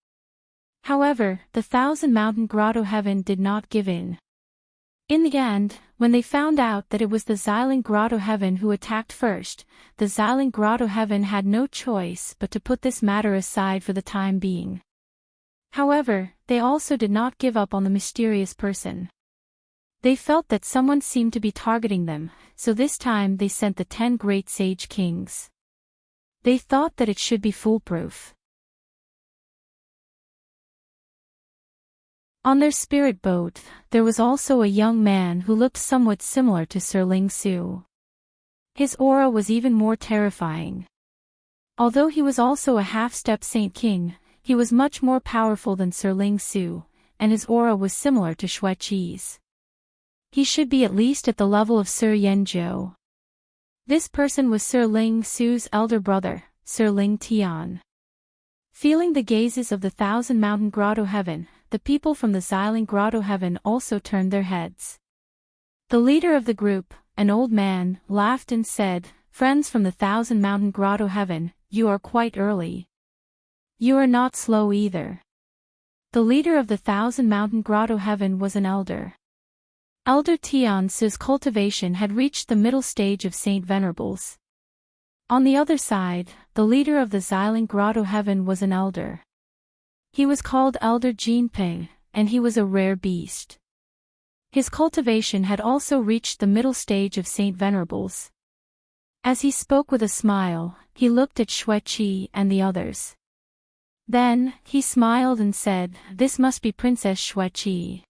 However, the Thousand Mountain Grotto Heaven did not give in. In the end, when they found out that it was the Xiling Grotto Heaven who attacked first, the Xiling Grotto Heaven had no choice but to put this matter aside for the time being. However, they also did not give up on the mysterious person. They felt that someone seemed to be targeting them, so this time they sent the 10 great sage kings. They thought that it should be foolproof. On their spirit boat, there was also a young man who looked somewhat similar to Sir Ling Su. His aura was even more terrifying. Although he was also a half-step Saint King, he was much more powerful than Sir Ling Su, and his aura was similar to Xue Qi's. He should be at least at the level of Sir Yanzhou. This person was Sir Ling Su's elder brother, Sir Ling Tian. Feeling the gazes of the Thousand Mountain Grotto Heaven, the people from the Xiling Grotto Heaven also turned their heads. The leader of the group, an old man, laughed and said, "Friends from the Thousand Mountain Grotto Heaven, you are quite early. You are not slow either." The leader of the Thousand Mountain Grotto Heaven was an elder. Elder Tian Su's cultivation had reached the middle stage of Saint Venerables. On the other side, the leader of the Xiling Grotto Heaven was an elder. He was called Elder Jinping, and he was a rare beast. His cultivation had also reached the middle stage of Saint Venerables. As he spoke with a smile, he looked at Xue Qi and the others. Then, he smiled and said, "This must be Princess Xue Qi.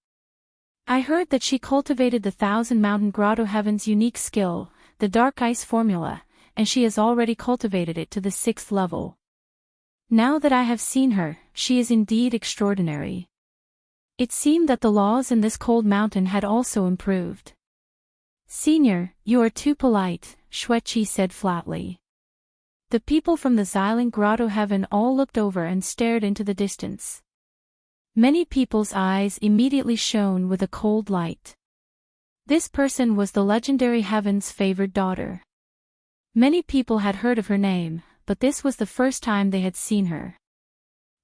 I heard that she cultivated the Thousand Mountain Grotto Heaven's unique skill, the Dark Ice Formula, and she has already cultivated it to the 6th level. Now that I have seen her, she is indeed extraordinary." It seemed that the laws in this cold mountain had also improved. "Senior, you are too polite," Xue Qi said flatly. The people from the Xiling Grotto Heaven all looked over and stared into the distance. Many people's eyes immediately shone with a cold light. This person was the legendary Heaven's favored daughter. Many people had heard of her name, but this was the first time they had seen her.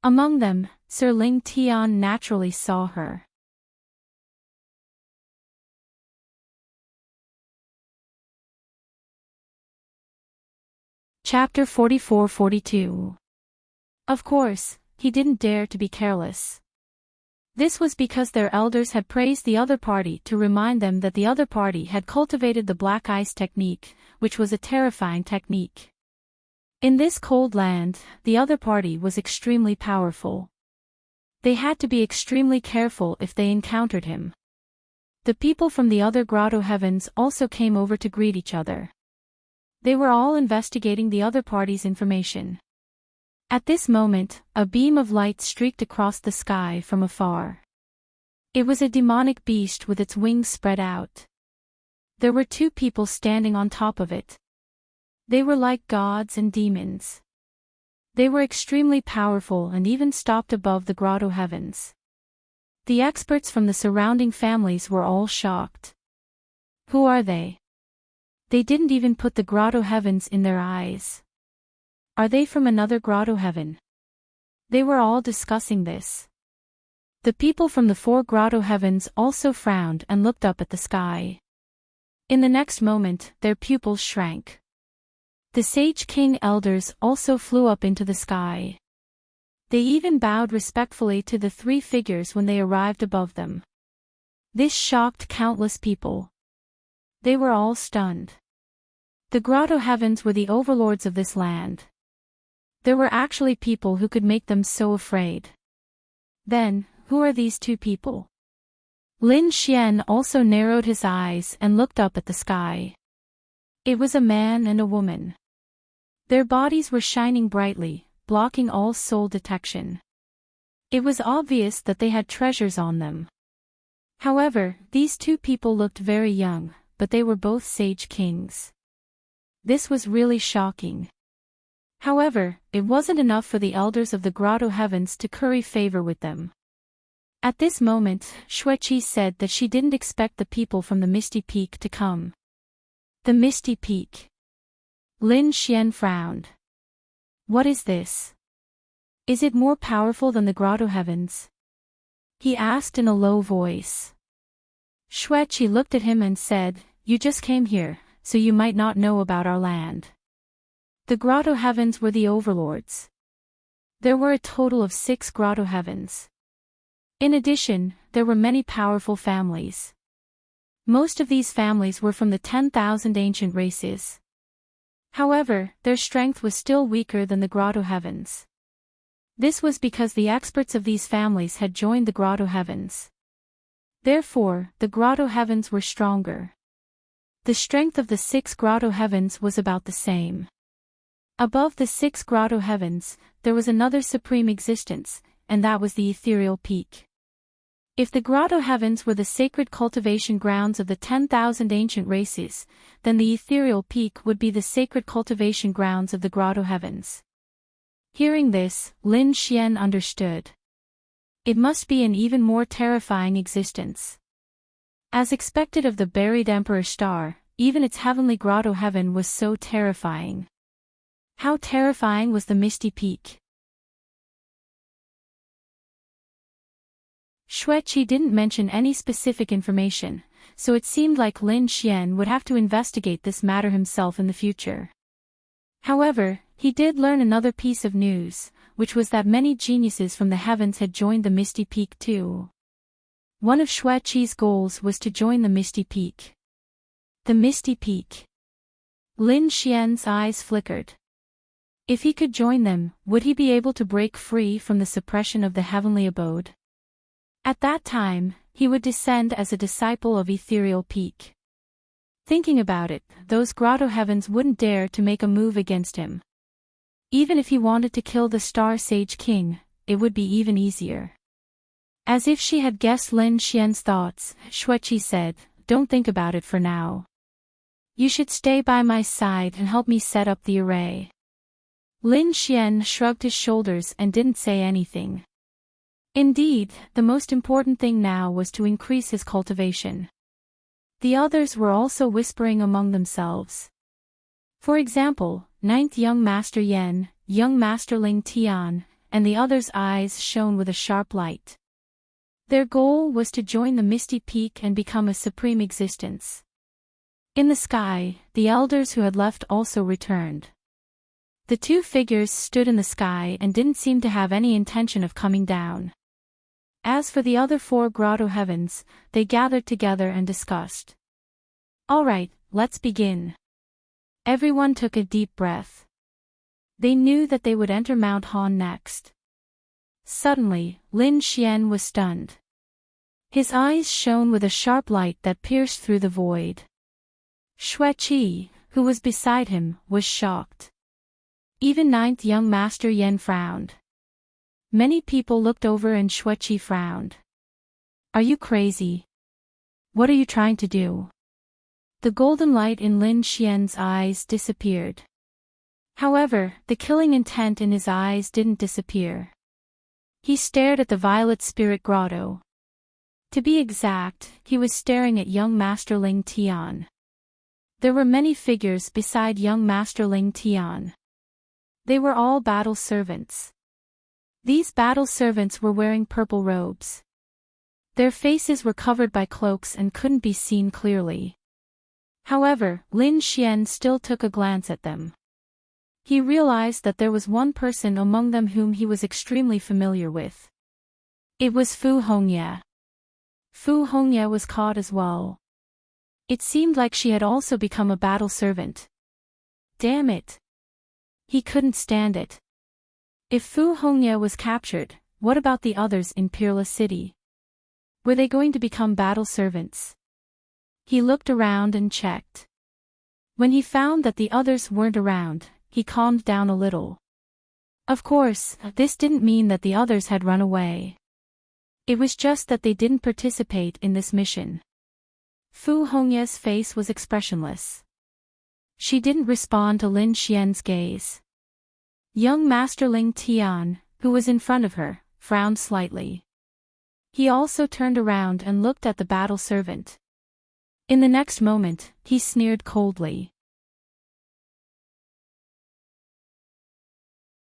Among them, Sir Ling Tian naturally saw her. Chapter 44-42. Of course, he didn't dare to be careless. This was because their elders had praised the other party to remind them that the other party had cultivated the black ice technique, which was a terrifying technique. In this cold land, the other party was extremely powerful. They had to be extremely careful if they encountered him. The people from the other Grotto Heavens also came over to greet each other. They were all investigating the other party's information. At this moment, a beam of light streaked across the sky from afar. It was a demonic beast with its wings spread out. There were 2 people standing on top of it. They were like gods and demons. They were extremely powerful and even stopped above the Grotto Heavens. The experts from the surrounding families were all shocked. Who are they? They didn't even put the Grotto Heavens in their eyes. Are they from another Grotto Heaven? They were all discussing this. The people from the 4 Grotto Heavens also frowned and looked up at the sky. In the next moment, their pupils shrank. The Sage King elders also flew up into the sky. They even bowed respectfully to the three figures when they arrived above them. This shocked countless people. They were all stunned. The Grotto Heavens were the overlords of this land. There were actually people who could make them so afraid. Then, who are these two people? Lin Xian also narrowed his eyes and looked up at the sky. It was a man and a woman. Their bodies were shining brightly, blocking all soul detection. It was obvious that they had treasures on them. However, these two people looked very young, but they were both Sage Kings. This was really shocking. However, it wasn't enough for the elders of the Grotto Heavens to curry favor with them. At this moment, Xueqi said that she didn't expect the people from the Misty Peak to come. The Misty Peak. Lin Xian frowned. What is this? Is it more powerful than the Grotto Heavens? He asked in a low voice. Xueqi looked at him and said, You just came here, so you might not know about our land. The Grotto Heavens were the overlords. There were a total of 6 Grotto Heavens. In addition, there were many powerful families. Most of these families were from the 10,000 ancient races. However, their strength was still weaker than the Grotto Heavens. This was because the experts of these families had joined the Grotto Heavens. Therefore, the Grotto Heavens were stronger. The strength of the 6 Grotto Heavens was about the same. Above the 6 Grotto Heavens, there was another supreme existence, and that was the ethereal peak. If the Grotto Heavens were the sacred cultivation grounds of the 10,000 ancient races, then the ethereal peak would be the sacred cultivation grounds of the Grotto Heavens. Hearing this, Lin Xian understood. It must be an even more terrifying existence. As expected of the buried Emperor Star, even its heavenly Grotto Heaven was so terrifying. How terrifying was the Misty Peak? Xueqi didn't mention any specific information, so it seemed like Lin Xian would have to investigate this matter himself in the future. However, he did learn another piece of news, which was that many geniuses from the heavens had joined the Misty Peak too. One of Xueqi's goals was to join the Misty Peak. The Misty Peak. Lin Xian's eyes flickered. If he could join them, would he be able to break free from the suppression of the heavenly abode? At that time, he would descend as a disciple of Ethereal Peak. Thinking about it, those Grotto Heavens wouldn't dare to make a move against him. Even if he wanted to kill the Star Sage King, it would be even easier. As if she had guessed Lin Xian's thoughts, Xueqi said, Don't think about it for now. You should stay by my side and help me set up the array. Lin Xian shrugged his shoulders and didn't say anything. Indeed, the most important thing now was to increase his cultivation. The others were also whispering among themselves. For example, 9th Young Master Yen, Young Master Ling Tian, and the others' eyes shone with a sharp light. Their goal was to join the Misty Peak and become a supreme existence. In the sky, the elders who had left also returned. The two figures stood in the sky and didn't seem to have any intention of coming down. As for the other 4 Grotto Heavens, they gathered together and discussed. Alright, let's begin. Everyone took a deep breath. They knew that they would enter Mount Han next. Suddenly, Lin Xian was stunned. His eyes shone with a sharp light that pierced through the void. Xueqi, who was beside him, was shocked. Even 9th Young Master Yen frowned. Many people looked over and Xueqi frowned. Are you crazy? What are you trying to do? The golden light in Lin Xian's eyes disappeared. However, the killing intent in his eyes didn't disappear. He stared at the Violet Spirit Grotto. To be exact, he was staring at young Master Ling Tian. There were many figures beside young Master Ling Tian. They were all battle servants. These battle servants were wearing purple robes. Their faces were covered by cloaks and couldn't be seen clearly. However, Lin Xian still took a glance at them. He realized that there was one person among them whom he was extremely familiar with. It was Fu Hongye. Fu Hongye was caught as well. It seemed like she had also become a battle servant. Damn it. He couldn't stand it. If Fu Hongye was captured, what about the others in Peerless City? Were they going to become battle servants? He looked around and checked. When he found that the others weren't around, he calmed down a little. Of course, this didn't mean that the others had run away. It was just that they didn't participate in this mission. Fu Hongye's face was expressionless. She didn't respond to Lin Xian's gaze. Young Master Ling Tian, who was in front of her, frowned slightly. He also turned around and looked at the battle servant. In the next moment, he sneered coldly.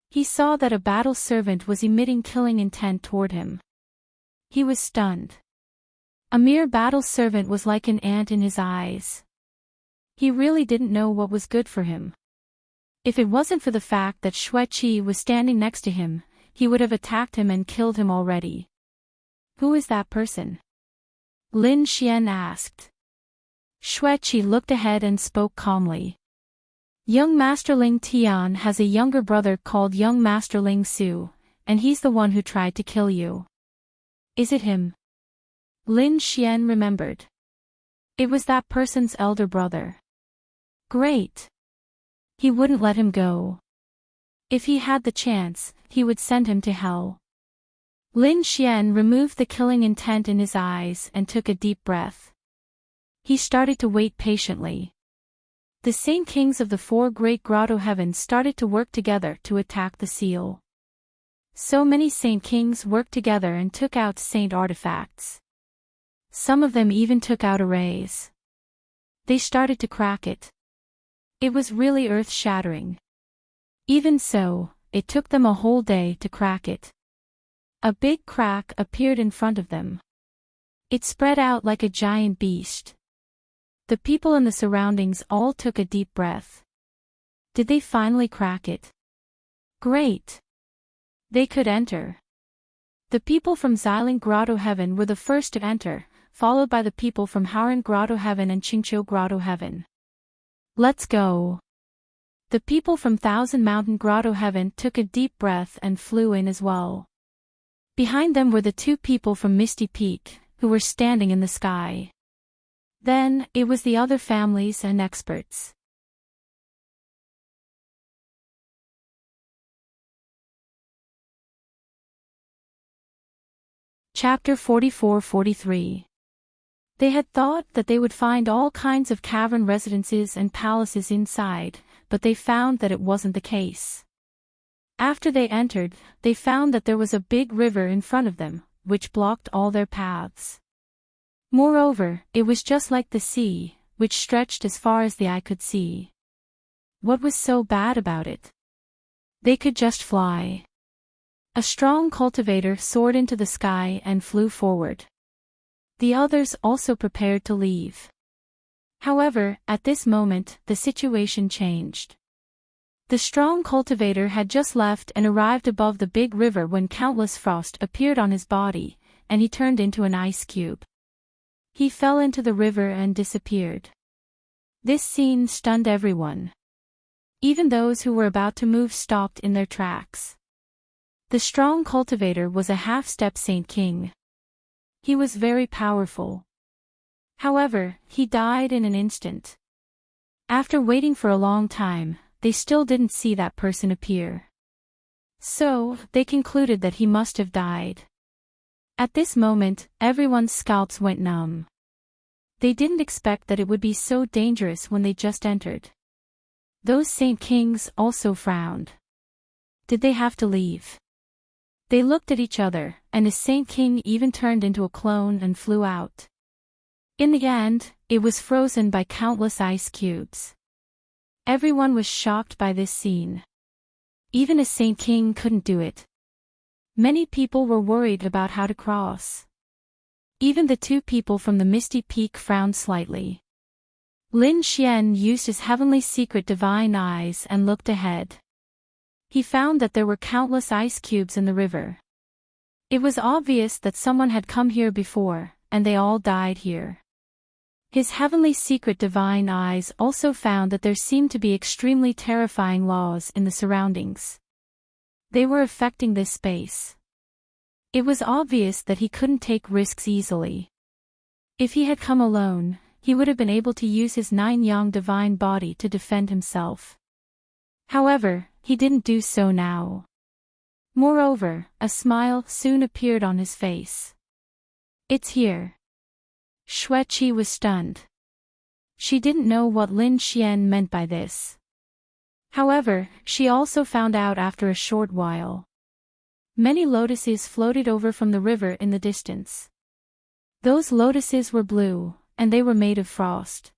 He saw that a battle servant was emitting killing intent toward him. He was stunned. A mere battle servant was like an ant in his eyes. He really didn't know what was good for him. If it wasn't for the fact that Xue Qi was standing next to him, he would have attacked him and killed him already. Who is that person? Lin Xian asked. Xue Qi looked ahead and spoke calmly. Young Master Ling Tian has a younger brother called Young Master Ling Su, and he's the one who tried to kill you. Is it him? Lin Xian remembered. It was that person's elder brother. Great. He wouldn't let him go. If he had the chance, he would send him to hell. Lin Xian removed the killing intent in his eyes and took a deep breath. He started to wait patiently. The Saint Kings of the four great grotto heavens started to work together to attack the seal. So many Saint Kings worked together and took out Saint artifacts. Some of them even took out arrays. They started to crack it. It was really earth-shattering. Even so, it took them a whole day to crack it. A big crack appeared in front of them. It spread out like a giant beast. The people in the surroundings all took a deep breath. Did they finally crack it? Great! They could enter. The people from Xiling Grotto Heaven were the first to enter, followed by the people from Hauran Grotto Heaven and Qingqiu Grotto Heaven. Let's go! The people from Thousand Mountain Grotto Heaven took a deep breath and flew in as well. Behind them were the two people from Misty Peak, who were standing in the sky. Then, it was the other families and experts. Chapter 44-43. They had thought that they would find all kinds of cavern residences and palaces inside, but they found that it wasn't the case. After they entered, they found that there was a big river in front of them, which blocked all their paths. Moreover, it was just like the sea, which stretched as far as the eye could see. What was so bad about it? They could just fly. A strong cultivator soared into the sky and flew forward. The others also prepared to leave. However, at this moment, the situation changed. The strong cultivator had just left and arrived above the big river when countless frost appeared on his body, and he turned into an ice cube. He fell into the river and disappeared. This scene stunned everyone. Even those who were about to move stopped in their tracks. The strong cultivator was a half-step Saint King. He was very powerful. However, he died in an instant. After waiting for a long time, they still didn't see that person appear. So, they concluded that he must have died. At this moment, everyone's scalps went numb. They didn't expect that it would be so dangerous when they just entered. Those Saint Kings also frowned. Did they have to leave? They looked at each other, and a Saint King even turned into a clone and flew out. In the end, it was frozen by countless ice cubes. Everyone was shocked by this scene. Even a Saint King couldn't do it. Many people were worried about how to cross. Even the two people from the Misty Peak frowned slightly. Lin Xian used his heavenly secret divine eyes and looked ahead. He found that there were countless ice cubes in the river. It was obvious that someone had come here before, and they all died here. His heavenly secret divine eyes also found that there seemed to be extremely terrifying laws in the surroundings. They were affecting this space. It was obvious that he couldn't take risks easily. If he had come alone, he would have been able to use his 9-yang divine body to defend himself. However, he didn't do so now. Moreover, a smile soon appeared on his face. "It's here." Xueqi was stunned. She didn't know what Lin Xian meant by this. However, she also found out after a short while. Many lotuses floated over from the river in the distance. Those lotuses were blue, and they were made of frost.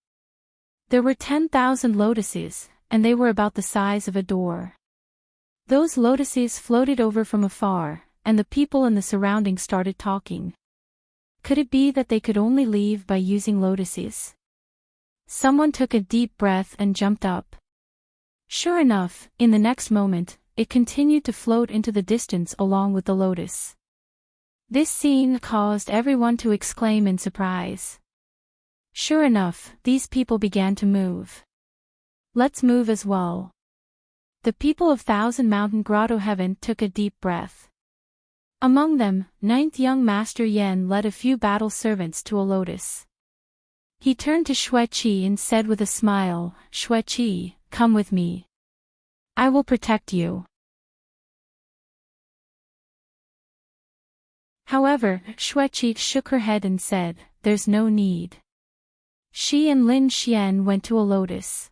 There were 10,000 lotuses, and they were about the size of a door. Those lotuses floated over from afar, and the people in the surroundings started talking. Could it be that they could only leave by using lotuses? Someone took a deep breath and jumped up. Sure enough, in the next moment, it continued to float into the distance along with the lotus. This scene caused everyone to exclaim in surprise. Sure enough, these people began to move. "Let's move as well." The people of Thousand Mountain Grotto Heaven took a deep breath. Among them, 9th Young Master Yan led a few battle servants to a lotus. He turned to Xueqi and said with a smile, "Xueqi, come with me. I will protect you." However, Xueqi shook her head and said, "There's no need." She and Lin Xian went to a lotus.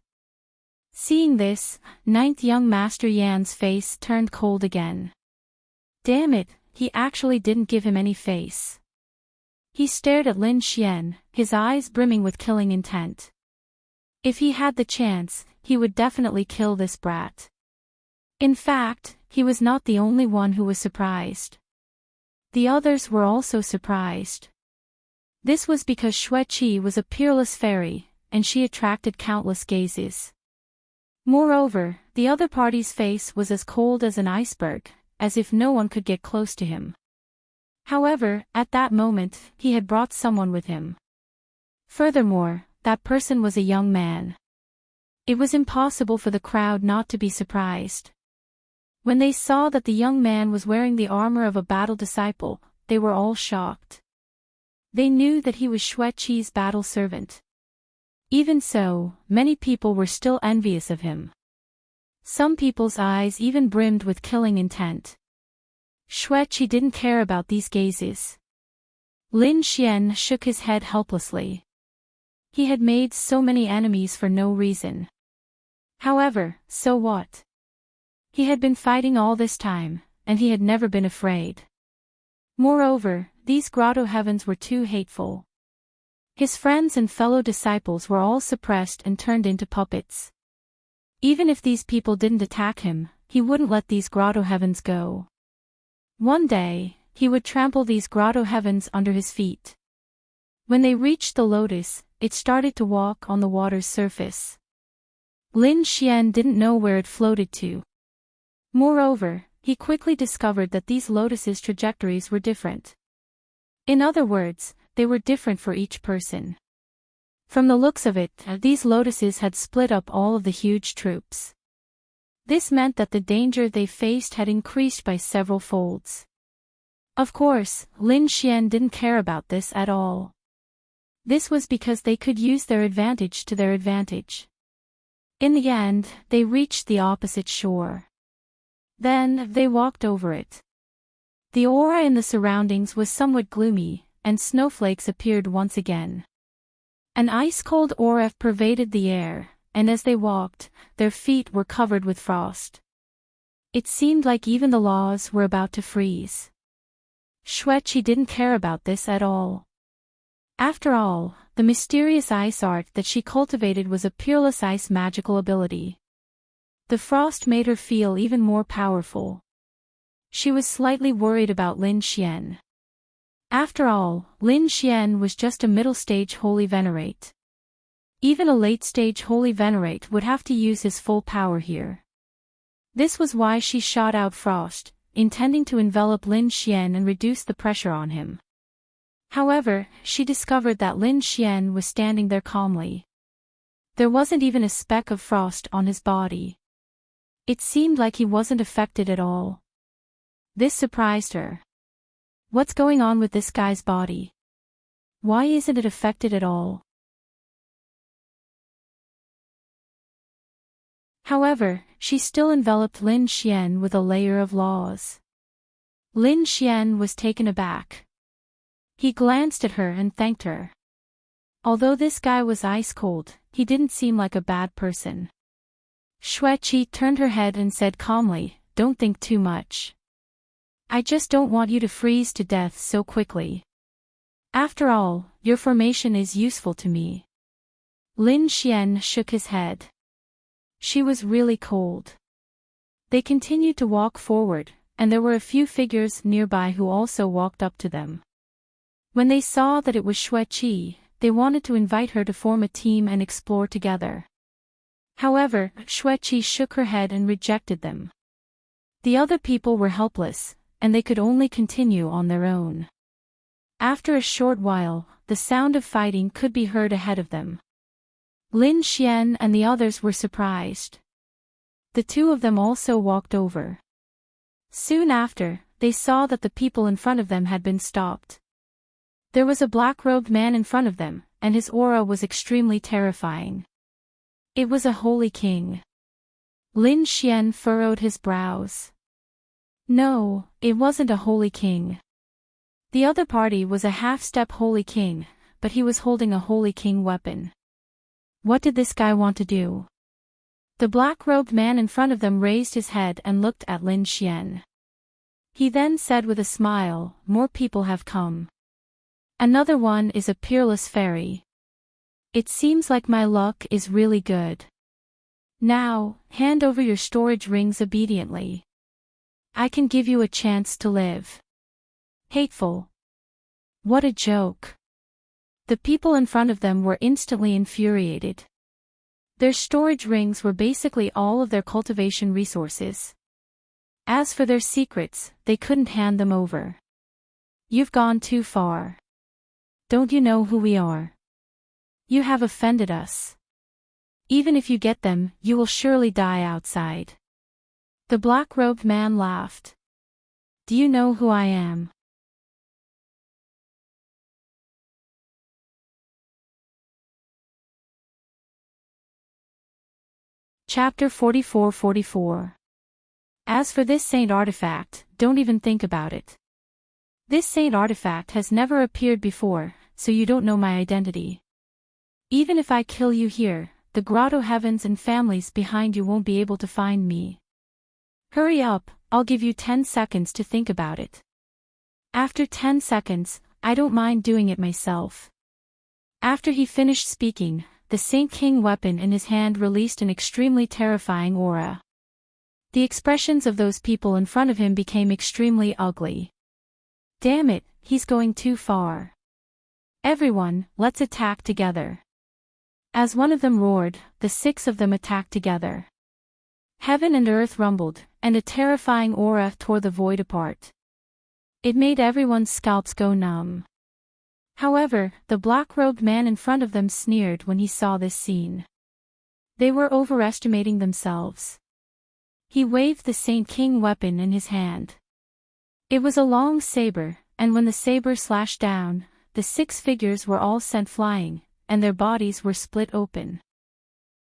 Seeing this, 9th Young Master Yan's face turned cold again. Damn it, he actually didn't give him any face. He stared at Lin Xian, his eyes brimming with killing intent. If he had the chance, he would definitely kill this brat. In fact, he was not the only one who was surprised. The others were also surprised. This was because Xueqi was a peerless fairy, and she attracted countless gazes. Moreover, the other party's face was as cold as an iceberg, as if no one could get close to him. However, at that moment, he had brought someone with him. Furthermore, that person was a young man. It was impossible for the crowd not to be surprised. When they saw that the young man was wearing the armor of a battle disciple, they were all shocked. They knew that he was Xueqi's battle servant. Even so, many people were still envious of him. Some people's eyes even brimmed with killing intent. Xueqi didn't care about these gazes. Lin Xian shook his head helplessly. He had made so many enemies for no reason. However, so what? He had been fighting all this time, and he had never been afraid. Moreover, these grotto heavens were too hateful. His friends and fellow disciples were all suppressed and turned into puppets. Even if these people didn't attack him, he wouldn't let these grotto heavens go. One day, he would trample these grotto heavens under his feet. When they reached the lotus, it started to walk on the water's surface. Lin Xian didn't know where it floated to. Moreover, he quickly discovered that these lotuses' trajectories were different. In other words, they were different for each person. From the looks of it, these lotuses had split up all of the huge troops. This meant that the danger they faced had increased by several folds. Of course, Lin Xian didn't care about this at all. This was because they could use their advantage to their advantage. In the end, they reached the opposite shore. Then, they walked over it. The aura in the surroundings was somewhat gloomy, and snowflakes appeared once again. An ice-cold aura pervaded the air, and as they walked, their feet were covered with frost. It seemed like even the laws were about to freeze. Xueqi didn't care about this at all. After all, the mysterious ice art that she cultivated was a peerless ice magical ability. The frost made her feel even more powerful. She was slightly worried about Lin Xian. After all, Lin Xian was just a middle-stage holy venerate. Even a late-stage Holy Venerate would have to use his full power here. This was why she shot out Frost, intending to envelop Lin Xian and reduce the pressure on him. However, she discovered that Lin Xian was standing there calmly. There wasn't even a speck of frost on his body. It seemed like he wasn't affected at all. This surprised her. What's going on with this guy's body? Why isn't it affected at all? However, she still enveloped Lin Xian with a layer of laws. Lin Xian was taken aback. He glanced at her and thanked her. Although this guy was ice-cold, he didn't seem like a bad person. Xueqi turned her head and said calmly, "Don't think too much. I just don't want you to freeze to death so quickly. After all, your formation is useful to me." Lin Xian shook his head. She was really cold. They continued to walk forward, and there were a few figures nearby who also walked up to them. When they saw that it was Xueqi, they wanted to invite her to form a team and explore together. However, Xueqi shook her head and rejected them. The other people were helpless, and they could only continue on their own. After a short while, the sound of fighting could be heard ahead of them. Lin Xian and the others were surprised. The two of them also walked over. Soon after, they saw that the people in front of them had been stopped. There was a black-robed man in front of them, and his aura was extremely terrifying. It was a holy king. Lin Xian furrowed his brows. No, it wasn't a holy king. The other party was a half-step holy king, but he was holding a holy king weapon. What did this guy want to do? The black-robed man in front of them raised his head and looked at Lin Xian. He then said with a smile, "More people have come. Another one is a peerless fairy. It seems like my luck is really good. Now, hand over your storage rings obediently. I can give you a chance to live." Hateful. What a joke. The people in front of them were instantly infuriated. Their storage rings were basically all of their cultivation resources. As for their secrets, they couldn't hand them over. You've gone too far. Don't you know who we are? You have offended us. Even if you get them, you will surely die outside. The black-robed man laughed. Do you know who I am? Chapter 44-44. As for this saint artifact, don't even think about it. This saint artifact has never appeared before, so you don't know my identity. Even if I kill you here, the grotto heavens and families behind you won't be able to find me. Hurry up, I'll give you 10 seconds to think about it. After 10 seconds, I don't mind doing it myself. After he finished speaking, the Saint King weapon in his hand released an extremely terrifying aura. The expressions of those people in front of him became extremely ugly. Damn it, he's going too far. Everyone, let's attack together. As one of them roared, the 6 of them attacked together. Heaven and earth rumbled, and a terrifying aura tore the void apart. It made everyone's scalps go numb. However, the black-robed man in front of them sneered when he saw this scene. They were overestimating themselves. He waved the Saint King weapon in his hand. It was a long saber, and when the saber slashed down, the 6 figures were all sent flying, and their bodies were split open.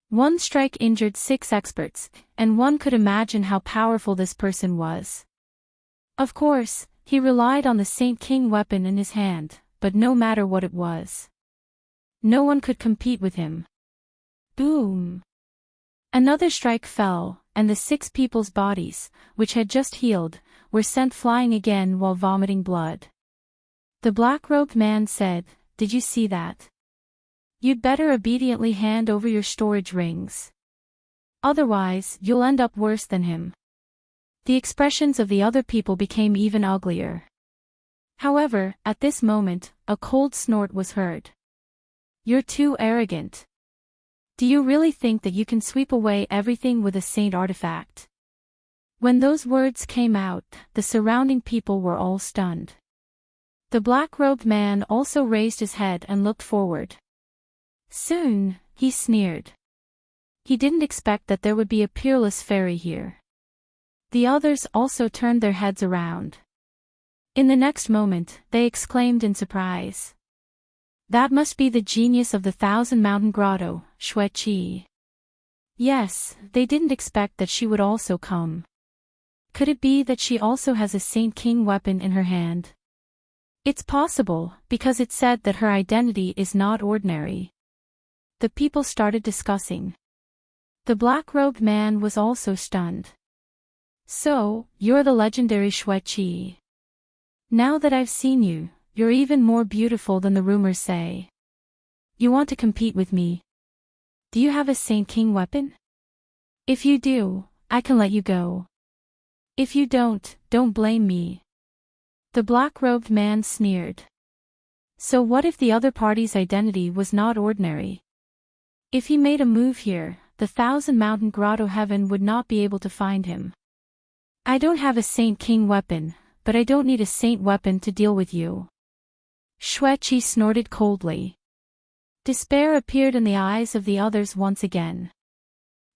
One strike injured 6 experts, and one could imagine how powerful this person was. Of course, he relied on the Saint King weapon in his hand, but no matter what it was, no one could compete with him. Boom! Another strike fell, and the 6 people's bodies, which had just healed, were sent flying again while vomiting blood. The black-robed man said, "Did you see that? You'd better obediently hand over your storage rings. Otherwise, you'll end up worse than him." The expressions of the other people became even uglier. However, at this moment, a cold snort was heard. "You're too arrogant. Do you really think that you can sweep away everything with a saint artifact? When those words came out, the surrounding people were all stunned. The black-robed man also raised his head and looked forward. Soon, he sneered. He didn't expect that there would be a peerless fairy here. The others also turned their heads around. In the next moment, they exclaimed in surprise. That must be the genius of the Thousand Mountain Grotto, Xueqi. Yes, they didn't expect that she would also come. Could it be that she also has a Saint King weapon in her hand? It's possible, because it said that her identity is not ordinary. The people started discussing. The black-robed man was also stunned. So, you're the legendary Xueqi. Now that I've seen you, you're even more beautiful than the rumors say. You want to compete with me? Do you have a Saint King weapon? If you do, I can let you go. If you don't blame me. The black-robed man sneered. So what if the other party's identity was not ordinary? If he made a move here, the Thousand Mountain Grotto Heaven would not be able to find him. I don't have a Saint King weapon, but I don't need a saint weapon to deal with you. Xueqi snorted coldly. Despair appeared in the eyes of the others once again.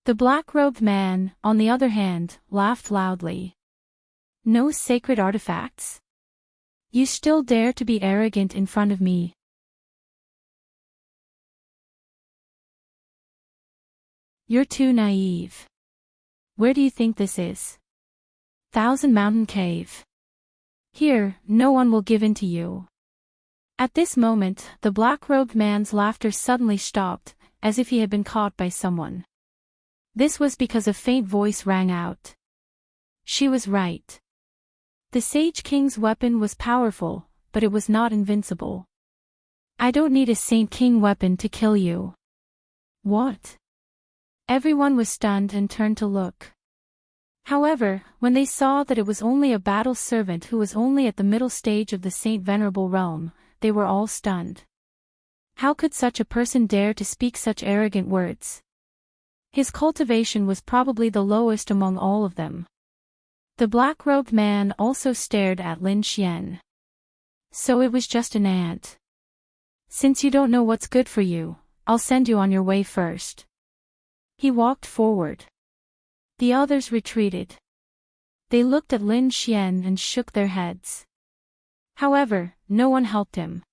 The black-robed man, on the other hand, laughed loudly. No sacred artifacts? You still dare to be arrogant in front of me? You're too naive. Where do you think this is? Thousand Mountain Cave. Here, no one will give in to you. At this moment, the black-robed man's laughter suddenly stopped, as if he had been caught by someone. This was because a faint voice rang out. She was right. The Sage King's weapon was powerful, but it was not invincible. I don't need a Saint King weapon to kill you. What? Everyone was stunned and turned to look. However, when they saw that it was only a battle servant who was only at the middle stage of the Saint Venerable realm, they were all stunned. How could such a person dare to speak such arrogant words? His cultivation was probably the lowest among all of them. The black-robed man also stared at Lin Xian. So it was just an ant. Since you don't know what's good for you, I'll send you on your way first. He walked forward. The others retreated. They looked at Lin Xian and shook their heads. However, no one helped him.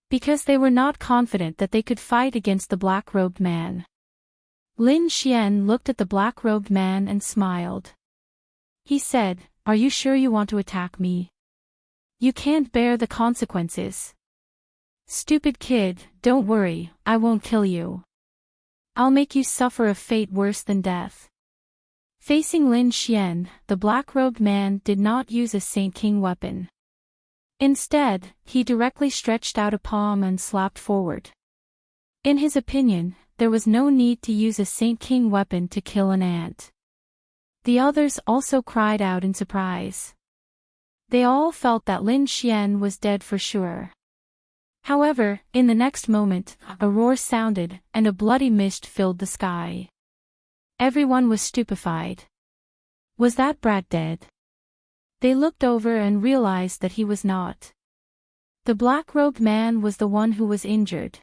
Because they were not confident that they could fight against the black-robed man. Lin Xian looked at the black-robed man and smiled. He said, Are you sure you want to attack me? You can't bear the consequences. Stupid kid, don't worry, I won't kill you. I'll make you suffer a fate worse than death. Facing Lin Xian, the black-robed man did not use a Saint King weapon. Instead, he directly stretched out a palm and slapped forward. In his opinion, there was no need to use a Saint King weapon to kill an ant. The others also cried out in surprise. They all felt that Lin Xian was dead for sure. However, in the next moment, a roar sounded, and a bloody mist filled the sky. Everyone was stupefied. Was that brat dead? They looked over and realized that he was not. The black-robed man was the one who was injured.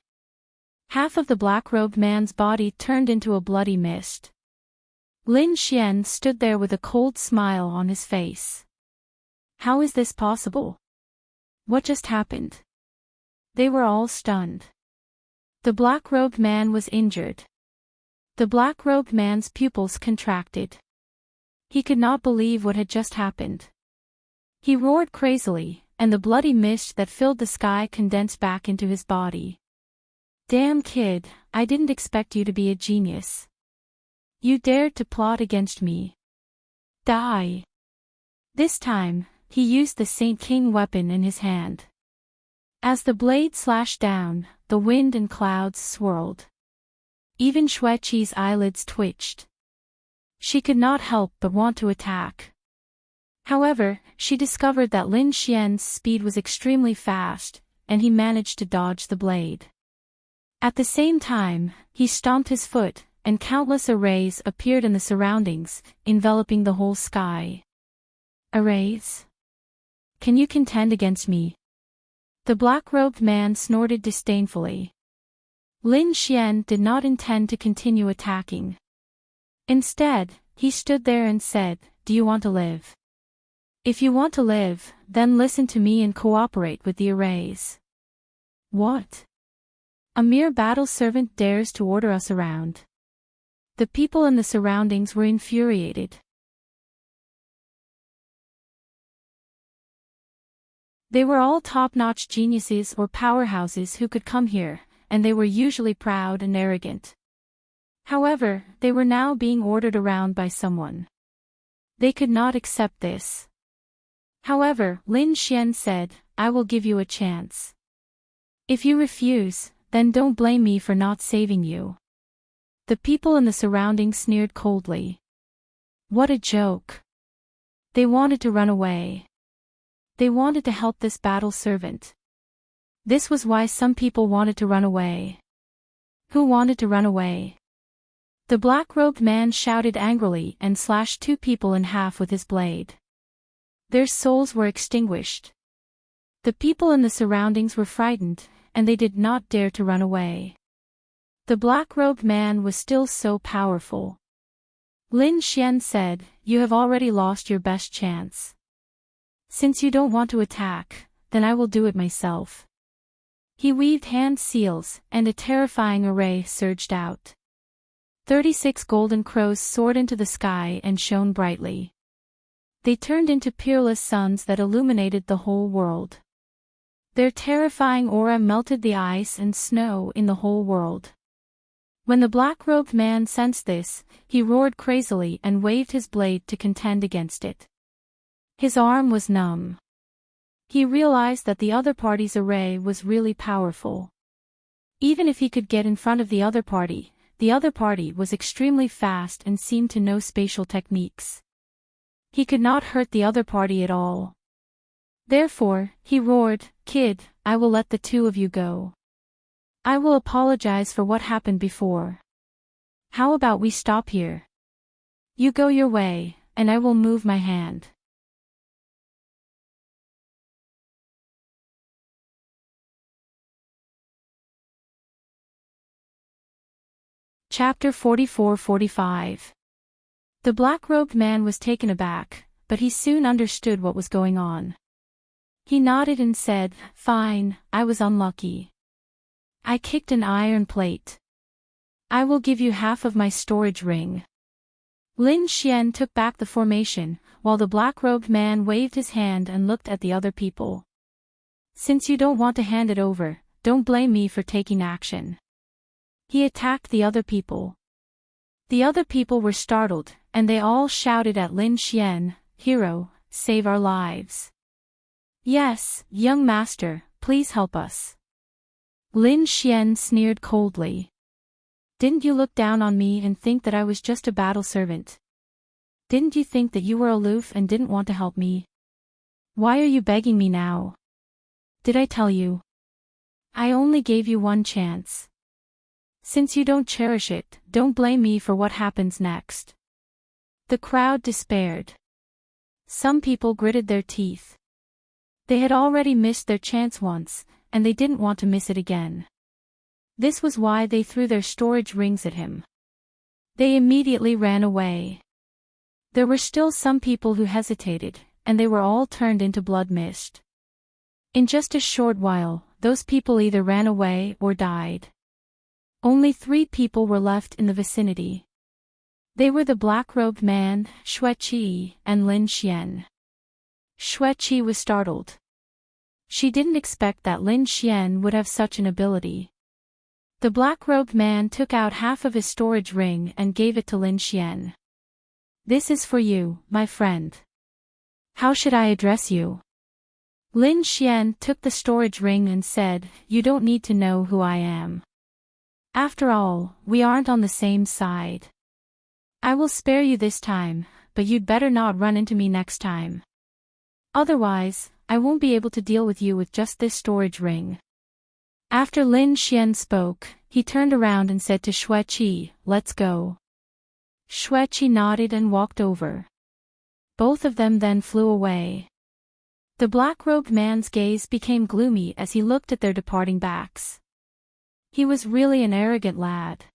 Half of the black-robed man's body turned into a bloody mist. Lin Xian stood there with a cold smile on his face. How is this possible? What just happened? They were all stunned. The black-robed man was injured. The black-robed man's pupils contracted. He could not believe what had just happened. He roared crazily, and the bloody mist that filled the sky condensed back into his body. Damn kid, I didn't expect you to be a genius. You dared to plot against me. Die. This time, he used the Saint King weapon in his hand. As the blade slashed down, the wind and clouds swirled. Even Xueqi's eyelids twitched. She could not help but want to attack. However, she discovered that Lin Xian's speed was extremely fast, and he managed to dodge the blade. At the same time, he stomped his foot, and countless arrays appeared in the surroundings, enveloping the whole sky. Arrays? Can you contend against me? The black-robed man snorted disdainfully. Lin Xian did not intend to continue attacking. Instead, he stood there and said, "Do you want to live? If you want to live, then listen to me and cooperate with the arrays." What? A mere battle servant dares to order us around. The people in the surroundings were infuriated. They were all top-notch geniuses or powerhouses who could come here, and they were usually proud and arrogant. However, they were now being ordered around by someone. They could not accept this. However, Lin Xian said, "I will give you a chance. If you refuse, then don't blame me for not saving you." The people in the surroundings sneered coldly. What a joke. They wanted to run away. They wanted to help this battle servant. This was why some people wanted to run away. Who wanted to run away? The black-robed man shouted angrily and slashed two people in half with his blade. Their souls were extinguished. The people in the surroundings were frightened, and they did not dare to run away. The black-robed man was still so powerful. Lin Xian said, "You have already lost your best chance. Since you don't want to attack, then I will do it myself." He weaved hand seals, and a terrifying array surged out. 36 golden crows soared into the sky and shone brightly. They turned into peerless suns that illuminated the whole world. Their terrifying aura melted the ice and snow in the whole world. When the black-robed man sensed this, he roared crazily and waved his blade to contend against it. His arm was numb. He realized that the other party's array was really powerful. Even if he could get in front of the other party was extremely fast and seemed to know spatial techniques. He could not hurt the other party at all. Therefore, he roared, "Kid, I will let the two of you go. I will apologize for what happened before. How about we stop here? You go your way, and I will move my hand." Chapter 44-45. The black-robed man was taken aback, but he soon understood what was going on. He nodded and said, "Fine, I was unlucky. I kicked an iron plate. I will give you half of my storage ring." Lin Xian took back the formation, while the black-robed man waved his hand and looked at the other people. "Since you don't want to hand it over, don't blame me for taking action." He attacked the other people. The other people were startled, and they all shouted at Lin Xian, "Hero, save our lives." "Yes, young master, please help us." Lin Xian sneered coldly. "Didn't you look down on me and think that I was just a battle servant? Didn't you think that you were aloof and didn't want to help me? Why are you begging me now? Did I tell you? I only gave you one chance. Since you don't cherish it, don't blame me for what happens next." The crowd despaired. Some people gritted their teeth. They had already missed their chance once, and they didn't want to miss it again. This was why they threw their storage rings at him. They immediately ran away. There were still some people who hesitated, and they were all turned into blood mist. In just a short while, those people either ran away or died. Only 3 people were left in the vicinity. They were the black-robed man, Xueqi, and Lin Xian. Xueqi was startled. She didn't expect that Lin Xian would have such an ability. The black-robed man took out half of his storage ring and gave it to Lin Xian. "This is for you, my friend. How should I address you?" Lin Xian took the storage ring and said, "You don't need to know who I am. After all, we aren't on the same side. I will spare you this time, but you'd better not run into me next time. Otherwise, I won't be able to deal with you with just this storage ring." After Lin Xian spoke, he turned around and said to Xueqi, "Let's go." Xueqi nodded and walked over. Both of them then flew away. The black-robed man's gaze became gloomy as he looked at their departing backs. He was really an arrogant lad.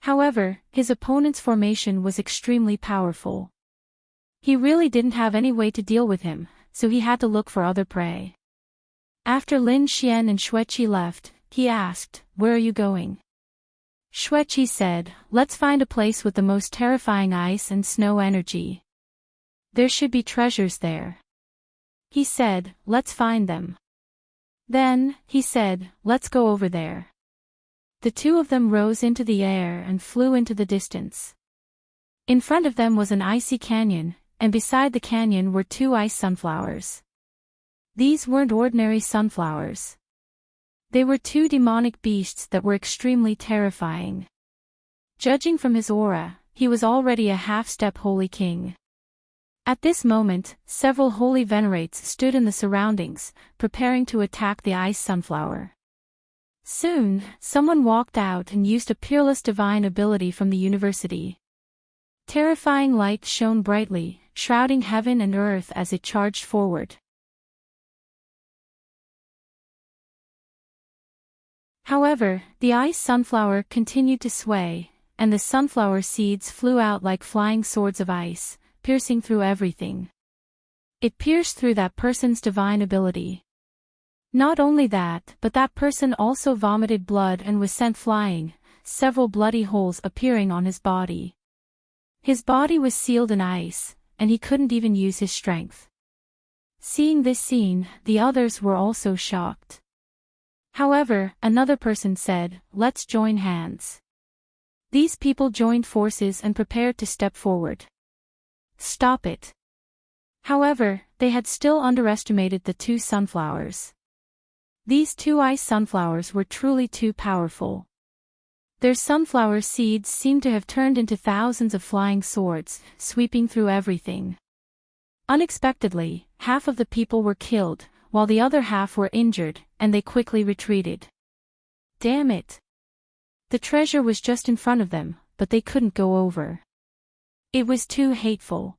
However, his opponent's formation was extremely powerful. He really didn't have any way to deal with him, so he had to look for other prey. After Lin Xian and Xueqi left, he asked, "Where are you going?" Xueqi said, "Let's find a place with the most terrifying ice and snow energy. There should be treasures there." He said, "Let's find them." Then, he said, "Let's go over there." The two of them rose into the air and flew into the distance. In front of them was an icy canyon, and beside the canyon were two ice sunflowers. These weren't ordinary sunflowers. They were two demonic beasts that were extremely terrifying. Judging from his aura, he was already a half-step holy king. At this moment, several holy venerates stood in the surroundings, preparing to attack the ice sunflower. Soon, someone walked out and used a peerless divine ability from the university. Terrifying light shone brightly, shrouding heaven and earth as it charged forward. However, the ice sunflower continued to sway, and the sunflower seeds flew out like flying swords of ice, piercing through everything. It pierced through that person's divine ability. Not only that, but that person also vomited blood and was sent flying, several bloody holes appearing on his body. His body was sealed in ice, and he couldn't even use his strength. Seeing this scene, the others were also shocked. However, another person said, "Let's join hands." These people joined forces and prepared to step forward. Stop it. However, they had still underestimated the two sunflowers. These two ice sunflowers were truly too powerful. Their sunflower seeds seemed to have turned into thousands of flying swords, sweeping through everything. Unexpectedly, half of the people were killed, while the other half were injured, and they quickly retreated. Damn it! The treasure was just in front of them, but they couldn't go over. It was too hateful.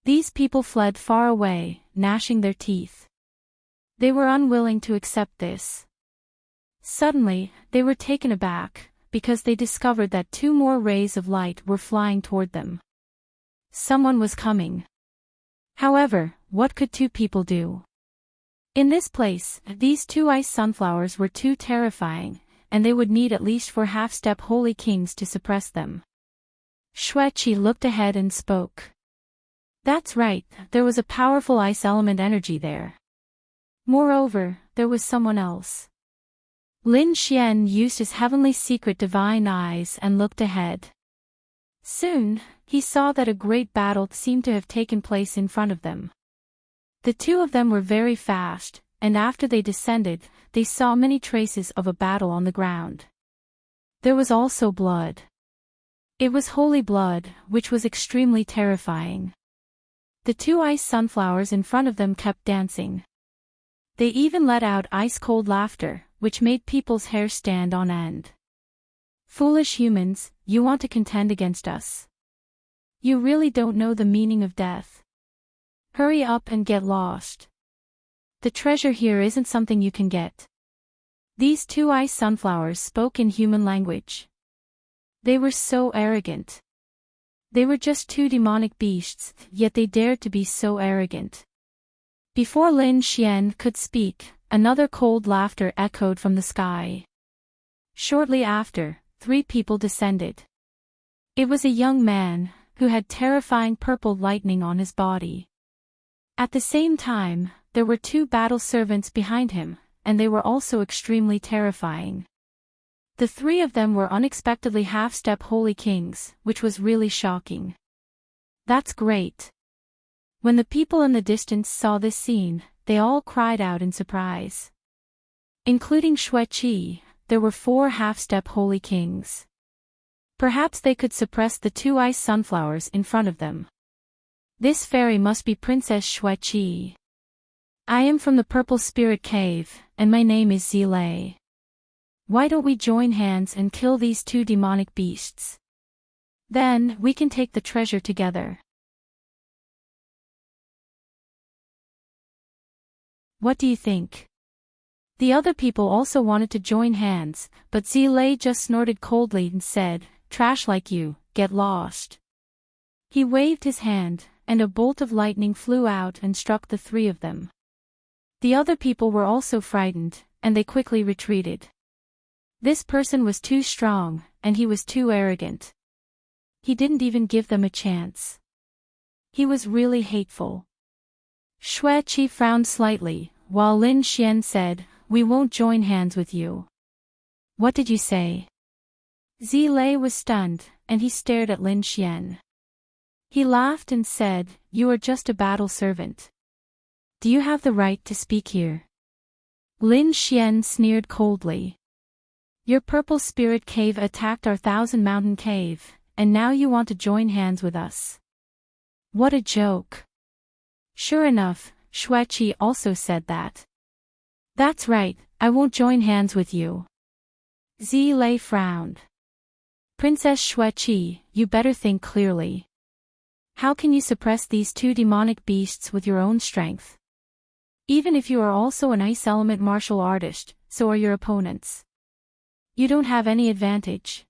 These people fled far away, gnashing their teeth. They were unwilling to accept this. Suddenly, they were taken aback, because they discovered that two more rays of light were flying toward them. Someone was coming. However, what could two people do? In this place, these two ice sunflowers were too terrifying, and they would need at least 4 half-step holy kings to suppress them. Xueqi looked ahead and spoke. That's right, there was a powerful ice element energy there. Moreover, there was someone else. Lin Xian used his heavenly secret divine eyes and looked ahead. Soon, he saw that a great battle seemed to have taken place in front of them. The two of them were very fast, and after they descended, they saw many traces of a battle on the ground. There was also blood. It was holy blood, which was extremely terrifying. The two ice sunflowers in front of them kept dancing. They even let out ice-cold laughter, which made people's hair stand on end. Foolish humans, you want to contend against us? You really don't know the meaning of death. Hurry up and get lost. The treasure here isn't something you can get. These two ice sunflowers spoke in human language. They were so arrogant. They were just two demonic beasts, yet they dared to be so arrogant. Before Lin Xian could speak, another cold laughter echoed from the sky. Shortly after, 3 people descended. It was a young man, who had terrifying purple lightning on his body. At the same time, there were 2 battle servants behind him, and they were also extremely terrifying. The 3 of them were unexpectedly half-step holy kings, which was really shocking. That's great. When the people in the distance saw this scene, they all cried out in surprise. Including Xueqi, there were 4 half-step holy kings. Perhaps they could suppress the 2 ice sunflowers in front of them. This fairy must be Princess Xueqi. I am from the Purple Spirit Cave, and my name is Zile. Why don't we join hands and kill these two demonic beasts? Then, we can take the treasure together. What do you think? The other people also wanted to join hands, but Zile just snorted coldly and said, "Trash like you, get lost." He waved his hand, and a bolt of lightning flew out and struck the three of them. The other people were also frightened, and they quickly retreated. This person was too strong, and he was too arrogant. He didn't even give them a chance. He was really hateful. Xueqi frowned slightly, while Lin Xian said, "We won't join hands with you." "What did you say?" Zile was stunned, and he stared at Lin Xian. He laughed and said, "You are just a battle servant. Do you have the right to speak here?" Lin Xian sneered coldly. "Your Purple Spirit Cave attacked our Thousand Mountain Cave, and now you want to join hands with us. What a joke." Sure enough, Xueqi also said that. "That's right, I won't join hands with you." Zile frowned. "Princess Xueqi, you better think clearly. How can you suppress these two demonic beasts with your own strength? Even if you are also an ice element martial artist, so are your opponents. You don't have any advantage.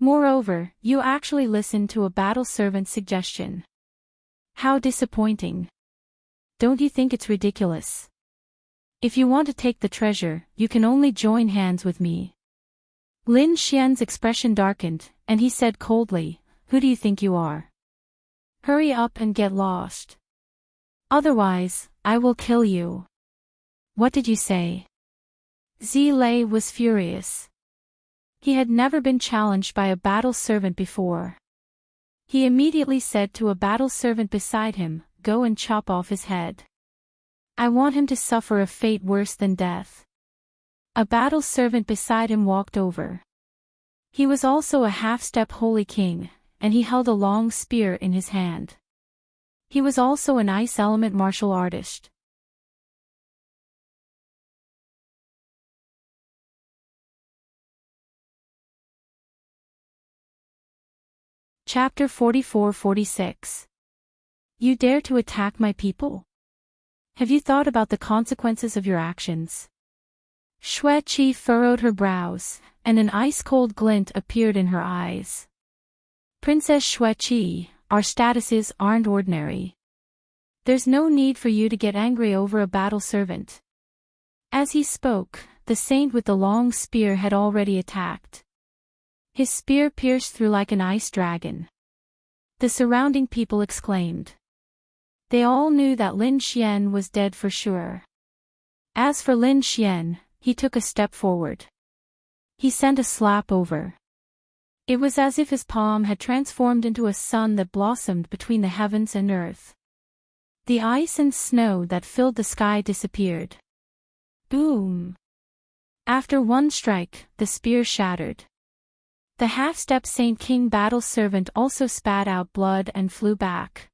Moreover, you actually listened to a battle servant's suggestion. How disappointing. Don't you think it's ridiculous? If you want to take the treasure, you can only join hands with me." Lin Xian's expression darkened, and he said coldly, "Who do you think you are? Hurry up and get lost. Otherwise, I will kill you." "What did you say?" Zile was furious. He had never been challenged by a battle servant before. He immediately said to a battle servant beside him, "Go and chop off his head. I want him to suffer a fate worse than death." A battle servant beside him walked over. He was also a half-step holy king, and he held a long spear in his hand. He was also an ice element martial artist. Chapter 44-46. You dare to attack my people? Have you thought about the consequences of your actions? Xueqi furrowed her brows, and an ice-cold glint appeared in her eyes. "Princess Xueqi, our statuses aren't ordinary. There's no need for you to get angry over a battle servant." As he spoke, the saint with the long spear had already attacked. His spear pierced through like an ice dragon. The surrounding people exclaimed. They all knew that Lin Xian was dead for sure. As for Lin Xian, he took a step forward. He sent a slap over. It was as if his palm had transformed into a sun that blossomed between the heavens and earth. The ice and snow that filled the sky disappeared. Boom! After one strike, the spear shattered. The half-step Saint King battle servant also spat out blood and flew back.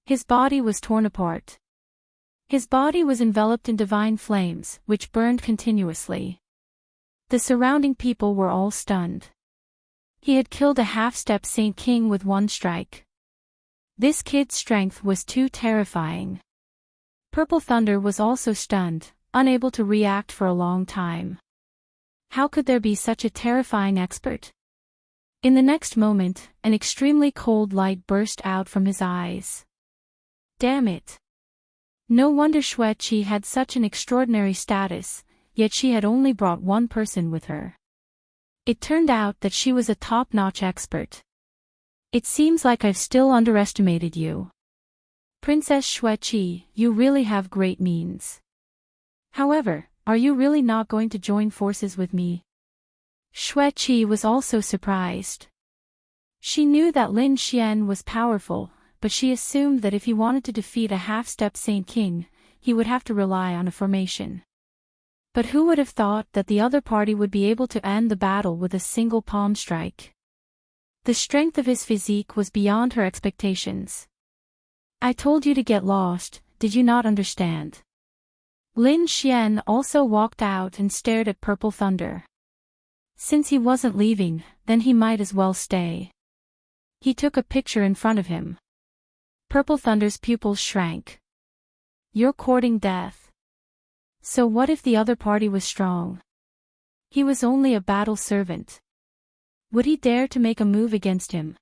His body was torn apart. His body was enveloped in divine flames, which burned continuously. The surrounding people were all stunned. He had killed a half-step Saint King with one strike. This kid's strength was too terrifying. Purple Thunder was also stunned, unable to react for a long time. How could there be such a terrifying expert? In the next moment, an extremely cold light burst out from his eyes. Damn it! No wonder Xueqi had such an extraordinary status, yet she had only brought one person with her. It turned out that she was a top-notch expert. It seems like I've still underestimated you. Princess Xueqi, you really have great means. However, are you really not going to join forces with me? Xueqi was also surprised. She knew that Lin Xian was powerful, but she assumed that if he wanted to defeat a half-step Saint King, he would have to rely on a formation. But who would have thought that the other party would be able to end the battle with a single palm strike? The strength of his physique was beyond her expectations. I told you to get lost, did you not understand? Lin Xian also walked out and stared at Purple Thunder. Since he wasn't leaving, then he might as well stay. He took a picture in front of him. Purple Thunder's pupils shrank. You're courting death. So what if the other party was strong? He was only a battle servant. Would he dare to make a move against him?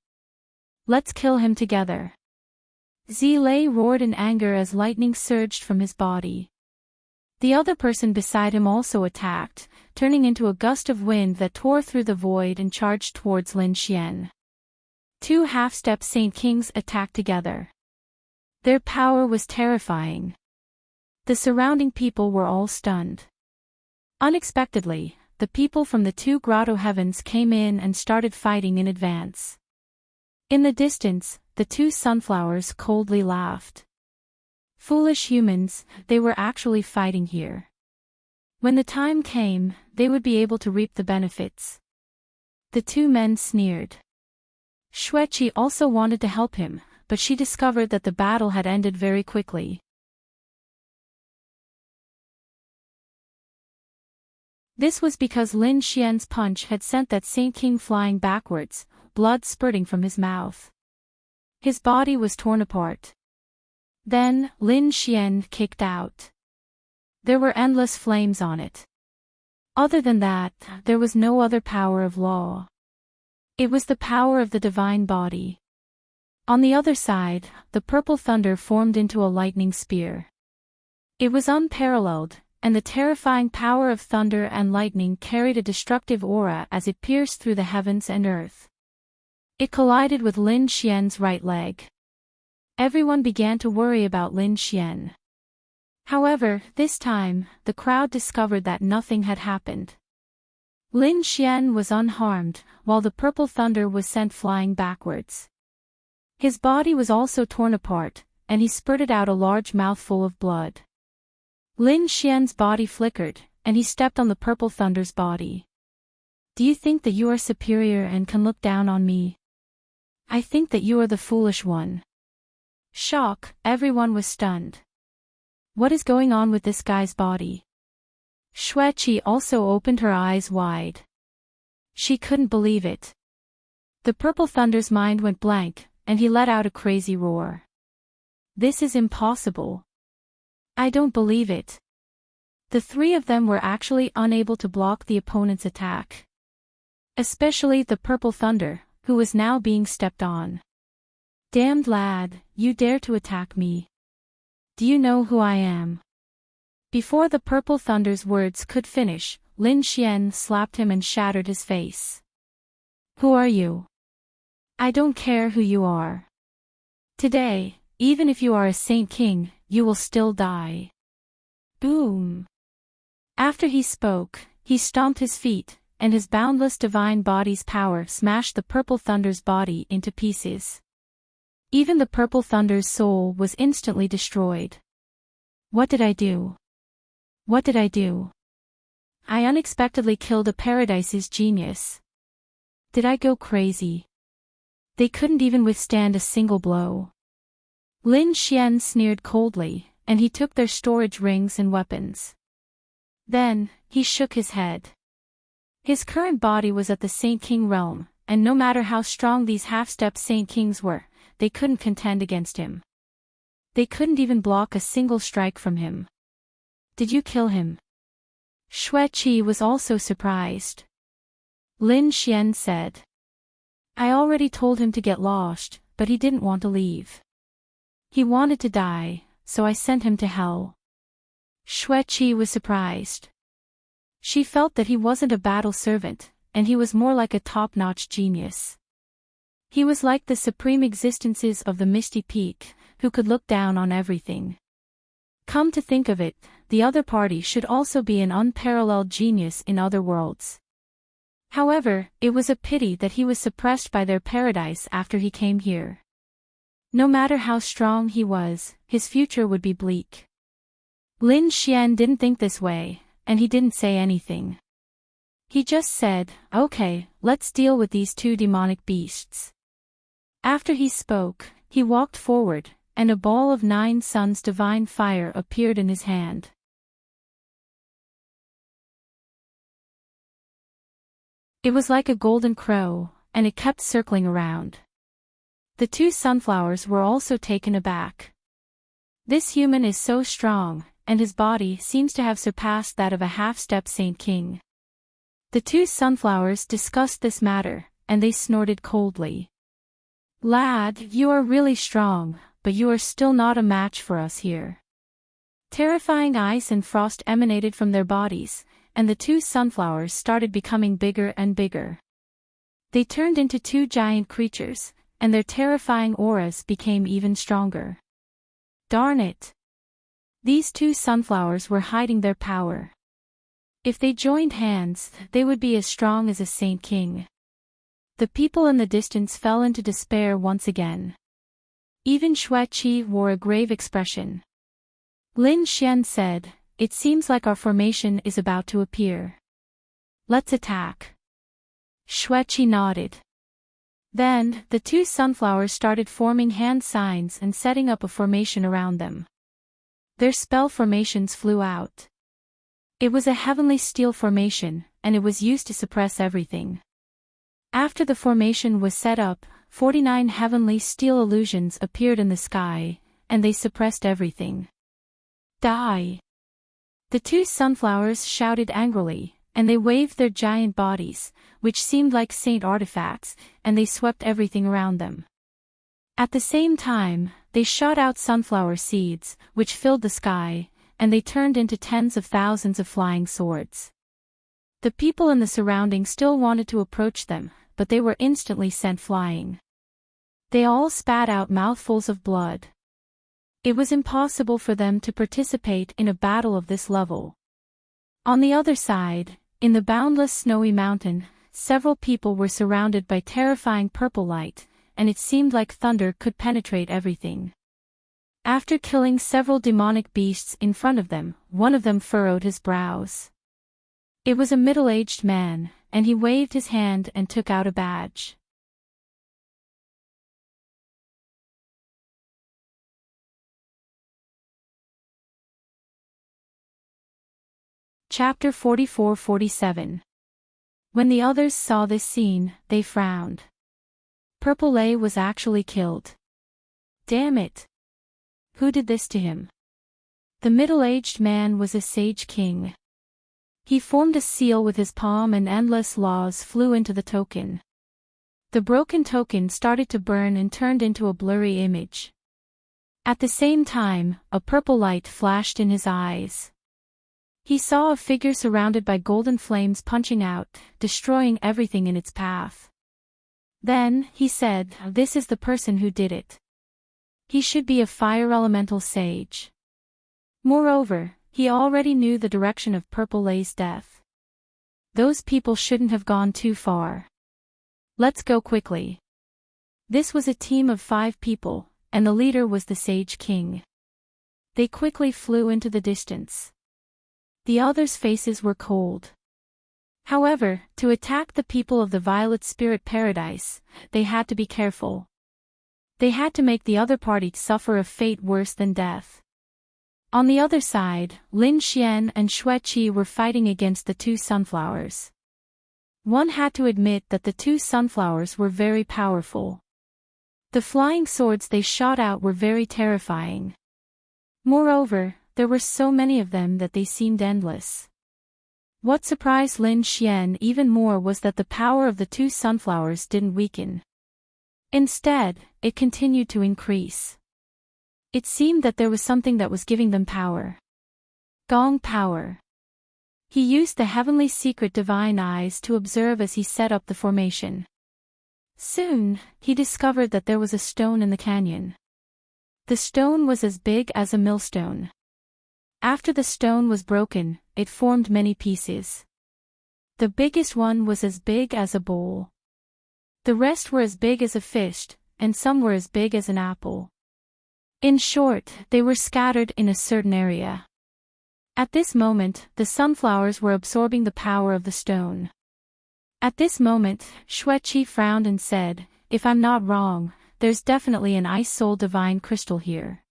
Let's kill him together. Zilei roared in anger as lightning surged from his body. The other person beside him also attacked, turning into a gust of wind that tore through the void and charged towards Lin Xian. Two half-step Saint Kings attacked together. Their power was terrifying. The surrounding people were all stunned. Unexpectedly, the people from the two grotto heavens came in and started fighting in advance. In the distance, the two sunflowers coldly laughed. Foolish humans, they were actually fighting here. When the time came, they would be able to reap the benefits. The two men sneered. Xueqi also wanted to help him, but she discovered that the battle had ended very quickly. This was because Lin Xian's punch had sent that Saint King flying backwards, blood spurting from his mouth. His body was torn apart. Then, Lin Xian kicked out. There were endless flames on it. Other than that, there was no other power of law. It was the power of the divine body. On the other side, the purple thunder formed into a lightning spear. It was unparalleled, and the terrifying power of thunder and lightning carried a destructive aura as it pierced through the heavens and earth. It collided with Lin Xian's right leg. Everyone began to worry about Lin Xian. However, this time, the crowd discovered that nothing had happened. Lin Xian was unharmed, while the purple thunder was sent flying backwards. His body was also torn apart, and he spurted out a large mouthful of blood. Lin Xian's body flickered, and he stepped on the purple thunder's body. Do you think that you are superior and can look down on me? I think that you are the foolish one. Shock, everyone was stunned. What is going on with this guy's body? Xueqi also opened her eyes wide. She couldn't believe it. The purple thunder's mind went blank, and he let out a crazy roar. This is impossible. I don't believe it. The three of them were actually unable to block the opponent's attack. Especially the purple thunder, who was now being stepped on. Damned lad, you dare to attack me. Do you know who I am? Before the purple thunder's words could finish, Lin Xian slapped him and shattered his face. Who are you? I don't care who you are. Today, even if you are a Saint King, you will still die. Boom. After he spoke, he stomped his feet, and his boundless divine body's power smashed the purple thunder's body into pieces. Even the purple thunder's soul was instantly destroyed. What did I do? What did I do? I unexpectedly killed a Paradise's genius. Did I go crazy? They couldn't even withstand a single blow. Lin Xian sneered coldly, and he took their storage rings and weapons. Then, he shook his head. His current body was at the Saint King realm, and no matter how strong these half-step Saint Kings were, they couldn't contend against him. They couldn't even block a single strike from him. Did you kill him? Xueqi was also surprised. Lin Xian said. I already told him to get lost, but he didn't want to leave. He wanted to die, so I sent him to hell. Xueqi was surprised. She felt that he wasn't a battle servant, and he was more like a top-notch genius. He was like the supreme existences of the Misty Peak, who could look down on everything. Come to think of it, the other party should also be an unparalleled genius in other worlds. However, it was a pity that he was suppressed by their paradise after he came here. No matter how strong he was, his future would be bleak. Lin Xian didn't think this way, and he didn't say anything. He just said, okay, let's deal with these two demonic beasts. After he spoke, he walked forward, and a ball of 9 suns divine fire appeared in his hand. It was like a golden crow, and it kept circling around. The 2 sunflowers were also taken aback. This human is so strong, and his body seems to have surpassed that of a half-step Saint King. The 2 sunflowers discussed this matter, and they snorted coldly. Lad, you are really strong, but you are still not a match for us here. Terrifying ice and frost emanated from their bodies, and the 2 sunflowers started becoming bigger and bigger. They turned into 2 giant creatures, and their terrifying auras became even stronger. Darn it! These 2 sunflowers were hiding their power. If they joined hands, they would be as strong as a Saint King. The people in the distance fell into despair once again. Even Xueqi wore a grave expression. Lin Xian said, "It seems like our formation is about to appear. Let's attack." Xueqi nodded. Then, the 2 sunflowers started forming hand signs and setting up a formation around them. Their spell formations flew out. It was a heavenly steel formation, and it was used to suppress everything. After the formation was set up, 49 heavenly steel illusions appeared in the sky, and they suppressed everything. Die! The 2 sunflowers shouted angrily, and they waved their giant bodies, which seemed like saint artifacts, and they swept everything around them. At the same time, they shot out sunflower seeds, which filled the sky, and they turned into tens of thousands of flying swords. The people in the surroundings still wanted to approach them, but they were instantly sent flying. They all spat out mouthfuls of blood. It was impossible for them to participate in a battle of this level. On the other side, in the boundless snowy mountain, several people were surrounded by terrifying purple light, and it seemed like thunder could penetrate everything. After killing several demonic beasts in front of them, one of them furrowed his brows. It was a middle-aged man, and he waved his hand and took out a badge. Chapter 44-47. When the others saw this scene, they frowned. Purple Lay was actually killed. Damn it! Who did this to him? The middle-aged man was a sage king. He formed a seal with his palm and endless laws flew into the token. The broken token started to burn and turned into a blurry image. At the same time, a purple light flashed in his eyes. He saw a figure surrounded by golden flames punching out, destroying everything in its path. Then, he said, "This is the person who did it. He should be a fire elemental sage." Moreover, he already knew the direction of Purple Lay's death. Those people shouldn't have gone too far. Let's go quickly. This was a team of 5 people, and the leader was the Sage King. They quickly flew into the distance. The others' faces were cold. However, to attack the people of the Violet Spirit Paradise, they had to be careful. They had to make the other party suffer a fate worse than death. On the other side, Lin Xian and Xueqi were fighting against the 2 sunflowers. One had to admit that the 2 sunflowers were very powerful. The flying swords they shot out were very terrifying. Moreover, there were so many of them that they seemed endless. What surprised Lin Xian even more was that the power of the 2 sunflowers didn't weaken. Instead, it continued to increase. It seemed that there was something that was giving them power. Gong power. He used the heavenly secret divine eyes to observe as he set up the formation. Soon, he discovered that there was a stone in the canyon. The stone was as big as a millstone. After the stone was broken, it formed many pieces. The biggest one was as big as a bowl. The rest were as big as a fish, and some were as big as an apple. In short, they were scattered in a certain area. At this moment, the sunflowers were absorbing the power of the stone. At this moment, Xueqi frowned and said, "If I'm not wrong, there's definitely an Ice Soul Divine Crystal here.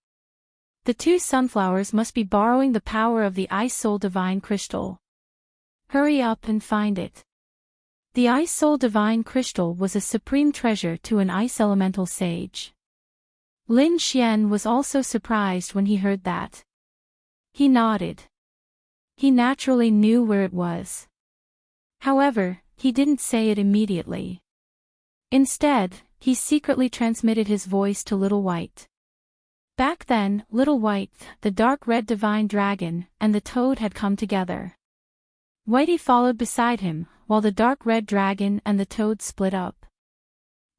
The two sunflowers must be borrowing the power of the Ice Soul Divine Crystal. Hurry up and find it. The Ice Soul Divine Crystal was a supreme treasure to an ice elemental sage. Lin Xian was also surprised when he heard that. He nodded. He naturally knew where it was. However, he didn't say it immediately. Instead, he secretly transmitted his voice to Little White. Back then, Little White, the dark red divine dragon, and the toad had come together. Whitey followed beside him, while the dark red dragon and the toad split up.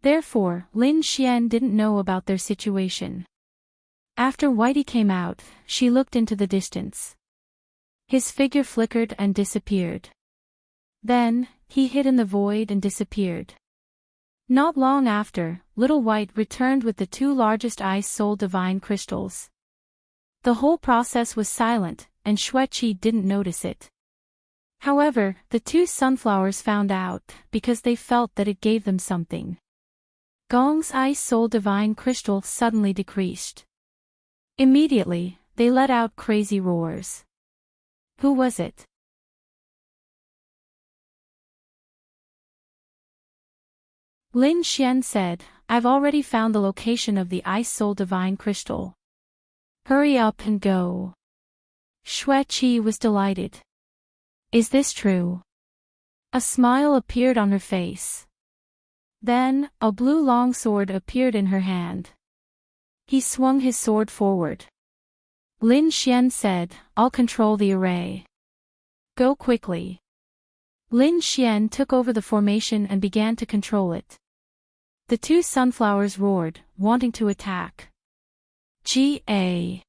Therefore, Lin Xian didn't know about their situation. After Whitey came out, she looked into the distance. His figure flickered and disappeared. Then, he hid in the void and disappeared. Not long after, Little White returned with the two largest Ice Soul Divine Crystals. The whole process was silent, and Xueqi didn't notice it. However, the two sunflowers found out, because they felt that it gave them something. Gong's Ice Soul Divine Crystal suddenly decreased. Immediately, they let out crazy roars. Who was it? Lin Xian said, I've already found the location of the Ice Soul Divine Crystal. Hurry up and go. Xueqi was delighted. Is this true? A smile appeared on her face. Then, a blue longsword appeared in her hand. He swung his sword forward. Lin Xian said, I'll control the array. Go quickly. Lin Xian took over the formation and began to control it. The two sunflowers roared, wanting to attack. Ga.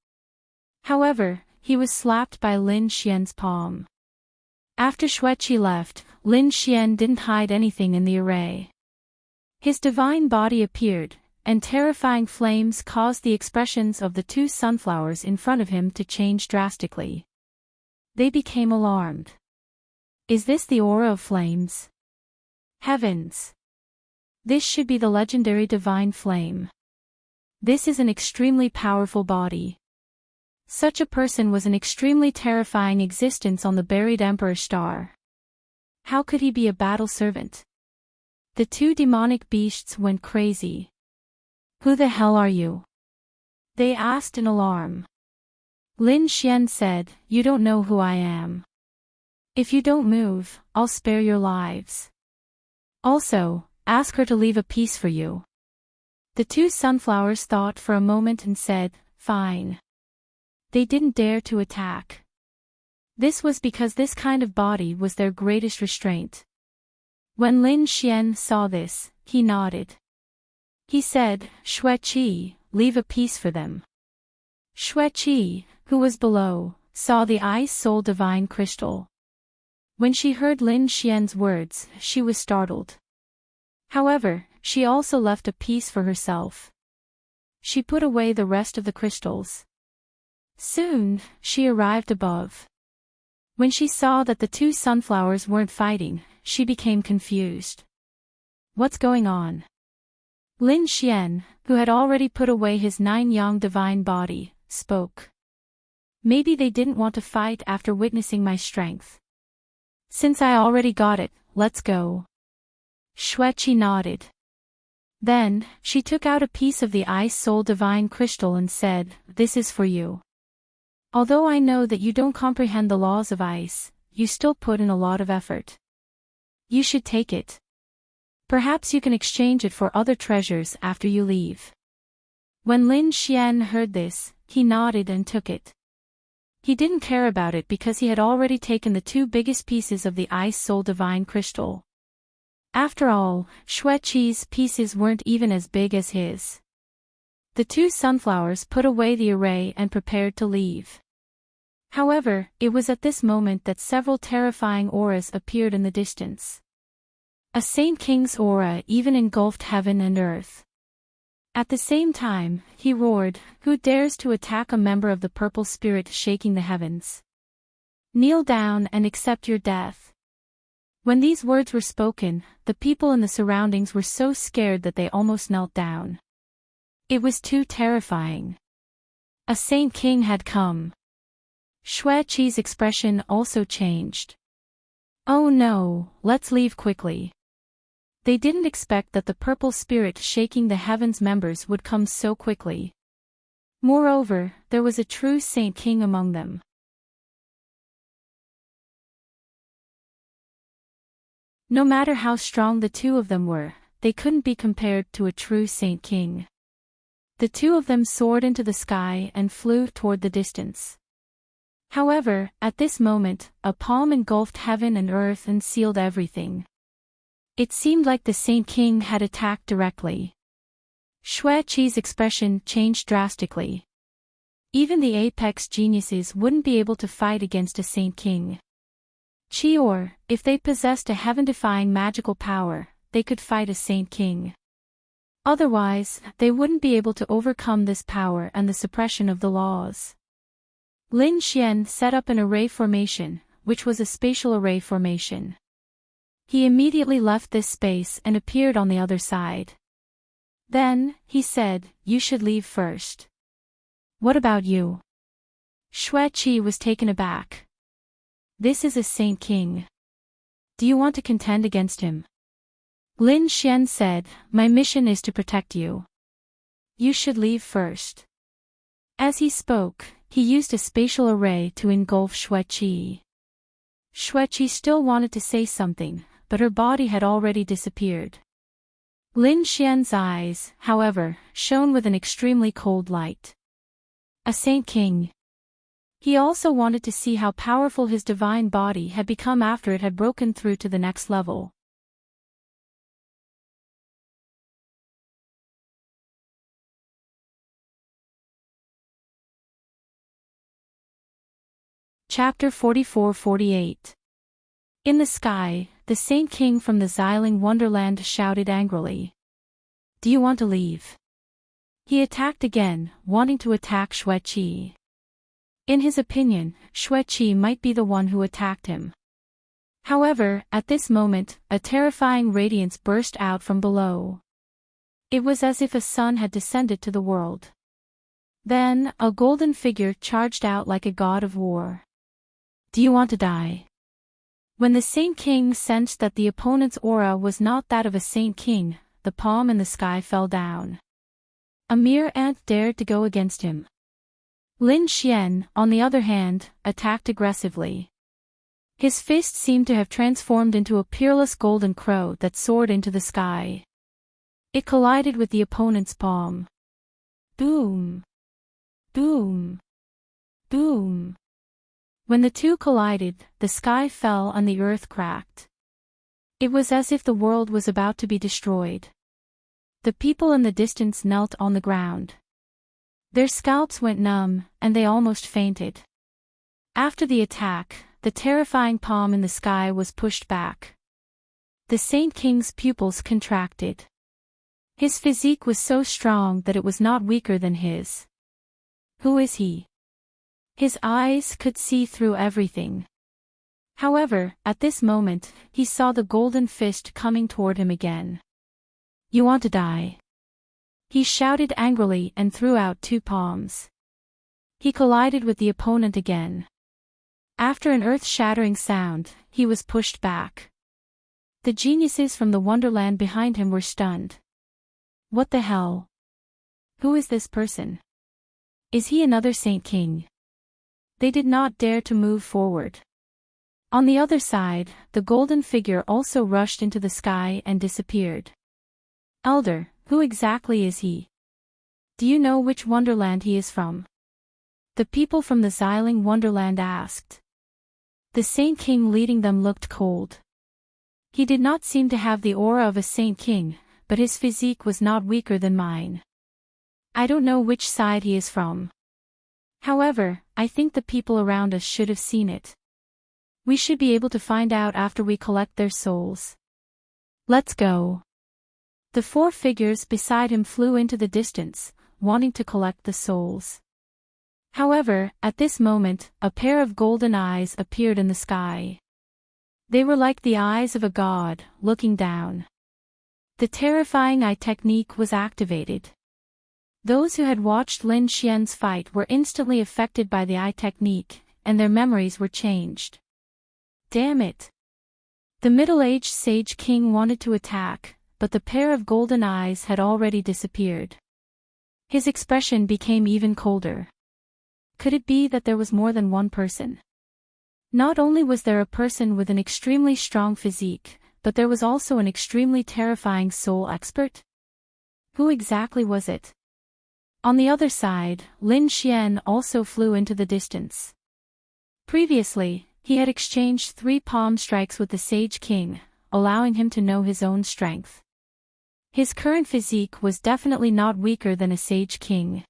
However, he was slapped by Lin Xian's palm. After Xueqi left, Lin Xian didn't hide anything in the array. His divine body appeared, and terrifying flames caused the expressions of the two sunflowers in front of him to change drastically. They became alarmed. Is this the aura of flames? Heavens! This should be the legendary divine flame. This is an extremely powerful body. Such a person was an extremely terrifying existence on the buried Emperor star. How could he be a battle servant? The two demonic beasts went crazy. Who the hell are you? They asked in alarm. Lin Xian said, You don't know who I am. If you don't move, I'll spare your lives. Also, ask her to leave a piece for you. The two sunflowers thought for a moment and said, Fine. They didn't dare to attack. This was because this kind of body was their greatest restraint. When Lin Xian saw this, he nodded. He said, Xueqi, leave a piece for them. Xueqi, who was below, saw the Ice Soul Divine Crystal. When she heard Lin Xian's words, she was startled. However, she also left a piece for herself. She put away the rest of the crystals. Soon, she arrived above. When she saw that the two sunflowers weren't fighting, she became confused. What's going on? Lin Xian, who had already put away his 9-yang divine body, spoke. Maybe they didn't want to fight after witnessing my strength. Since I already got it, let's go. Xueqi nodded. Then, she took out a piece of the Ice Soul Divine Crystal and said, This is for you. Although I know that you don't comprehend the laws of ice, you still put in a lot of effort. You should take it. Perhaps you can exchange it for other treasures after you leave. When Lin Xian heard this, he nodded and took it. He didn't care about it because he had already taken the two biggest pieces of the Ice Soul Divine Crystal. After all, Xueqi's pieces weren't even as big as his. The two sunflowers put away the array and prepared to leave. However, it was at this moment that several terrifying auras appeared in the distance. A Saint King's aura even engulfed heaven and earth. At the same time, he roared, Who dares to attack a member of the purple spirit shaking the heavens? Kneel down and accept your death. When these words were spoken, the people in the surroundings were so scared that they almost knelt down. It was too terrifying. A Saint King had come. Xueqi's expression also changed. Oh no, let's leave quickly. They didn't expect that the purple spirit shaking the heavens members would come so quickly. Moreover, there was a true Saint King among them. No matter how strong the two of them were, they couldn't be compared to a true Saint King. The two of them soared into the sky and flew toward the distance. However, at this moment, a palm engulfed heaven and earth and sealed everything. It seemed like the Saint King had attacked directly. Xueqi's expression changed drastically. Even the apex geniuses wouldn't be able to fight against a Saint King. Or, if they possessed a heaven-defying magical power, they could fight a Saint King. Otherwise, they wouldn't be able to overcome this power and the suppression of the laws. Lin Xian set up an array formation, which was a spatial array formation. He immediately left this space and appeared on the other side. Then, he said, "You should leave first." "What about you?" Xueqi was taken aback. "This is a Saint King. Do you want to contend against him?" Lin Xian said, "My mission is to protect you. You should leave first." As he spoke, he used a spatial array to engulf Xueqi. Xueqi still wanted to say something, but her body had already disappeared. Lin Xian's eyes, however, shone with an extremely cold light. A Saint King. He also wanted to see how powerful his divine body had become after it had broken through to the next level. Chapter 44-48. In the sky, the Saint King from the Xiling Wonderland shouted angrily. "Do you want to leave?" He attacked again, wanting to attack Xueqi. In his opinion, Xueqi might be the one who attacked him. However, at this moment, a terrifying radiance burst out from below. It was as if a sun had descended to the world. Then, a golden figure charged out like a god of war. "Do you want to die?" When the Saint King sensed that the opponent's aura was not that of a Saint King, the palm in the sky fell down. A mere ant dared to go against him. Lin Xian, on the other hand, attacked aggressively. His fist seemed to have transformed into a peerless golden crow that soared into the sky. It collided with the opponent's palm. Boom! Boom! Boom! When the two collided, the sky fell and the earth cracked. It was as if the world was about to be destroyed. The people in the distance knelt on the ground. Their scalps went numb, and they almost fainted. After the attack, the terrifying palm in the sky was pushed back. The Saint King's pupils contracted. His physique was so strong that it was not weaker than his. Who is he? His eyes could see through everything. However, at this moment, he saw the golden fist coming toward him again. "You want to die?" He shouted angrily and threw out two palms. He collided with the opponent again. After an earth-shattering sound, he was pushed back. The geniuses from the wonderland behind him were stunned. What the hell? Who is this person? Is he another Saint King? They did not dare to move forward. On the other side, the golden figure also rushed into the sky and disappeared. "Elder, who exactly is he? Do you know which wonderland he is from?" The people from the Xiling Wonderland asked. The Saint King leading them looked cold. He did not seem to have the aura of a Saint King, but his physique was not weaker than mine. "I don't know which side he is from. However, I think the people around us should have seen it. We should be able to find out after we collect their souls. Let's go." The four figures beside him flew into the distance, wanting to collect the souls. However, at this moment, a pair of golden eyes appeared in the sky. They were like the eyes of a god, looking down. The terrifying eye technique was activated. Those who had watched Lin Xian's fight were instantly affected by the eye technique, and their memories were changed. Damn it! The middle-aged Sage King wanted to attack, but the pair of golden eyes had already disappeared. His expression became even colder. Could it be that there was more than one person? Not only was there a person with an extremely strong physique, but there was also an extremely terrifying soul expert? Who exactly was it? On the other side, Lin Xian also flew into the distance. Previously, he had exchanged 3 palm strikes with the Sage King, allowing him to know his own strength. His current physique was definitely not weaker than a Sage King.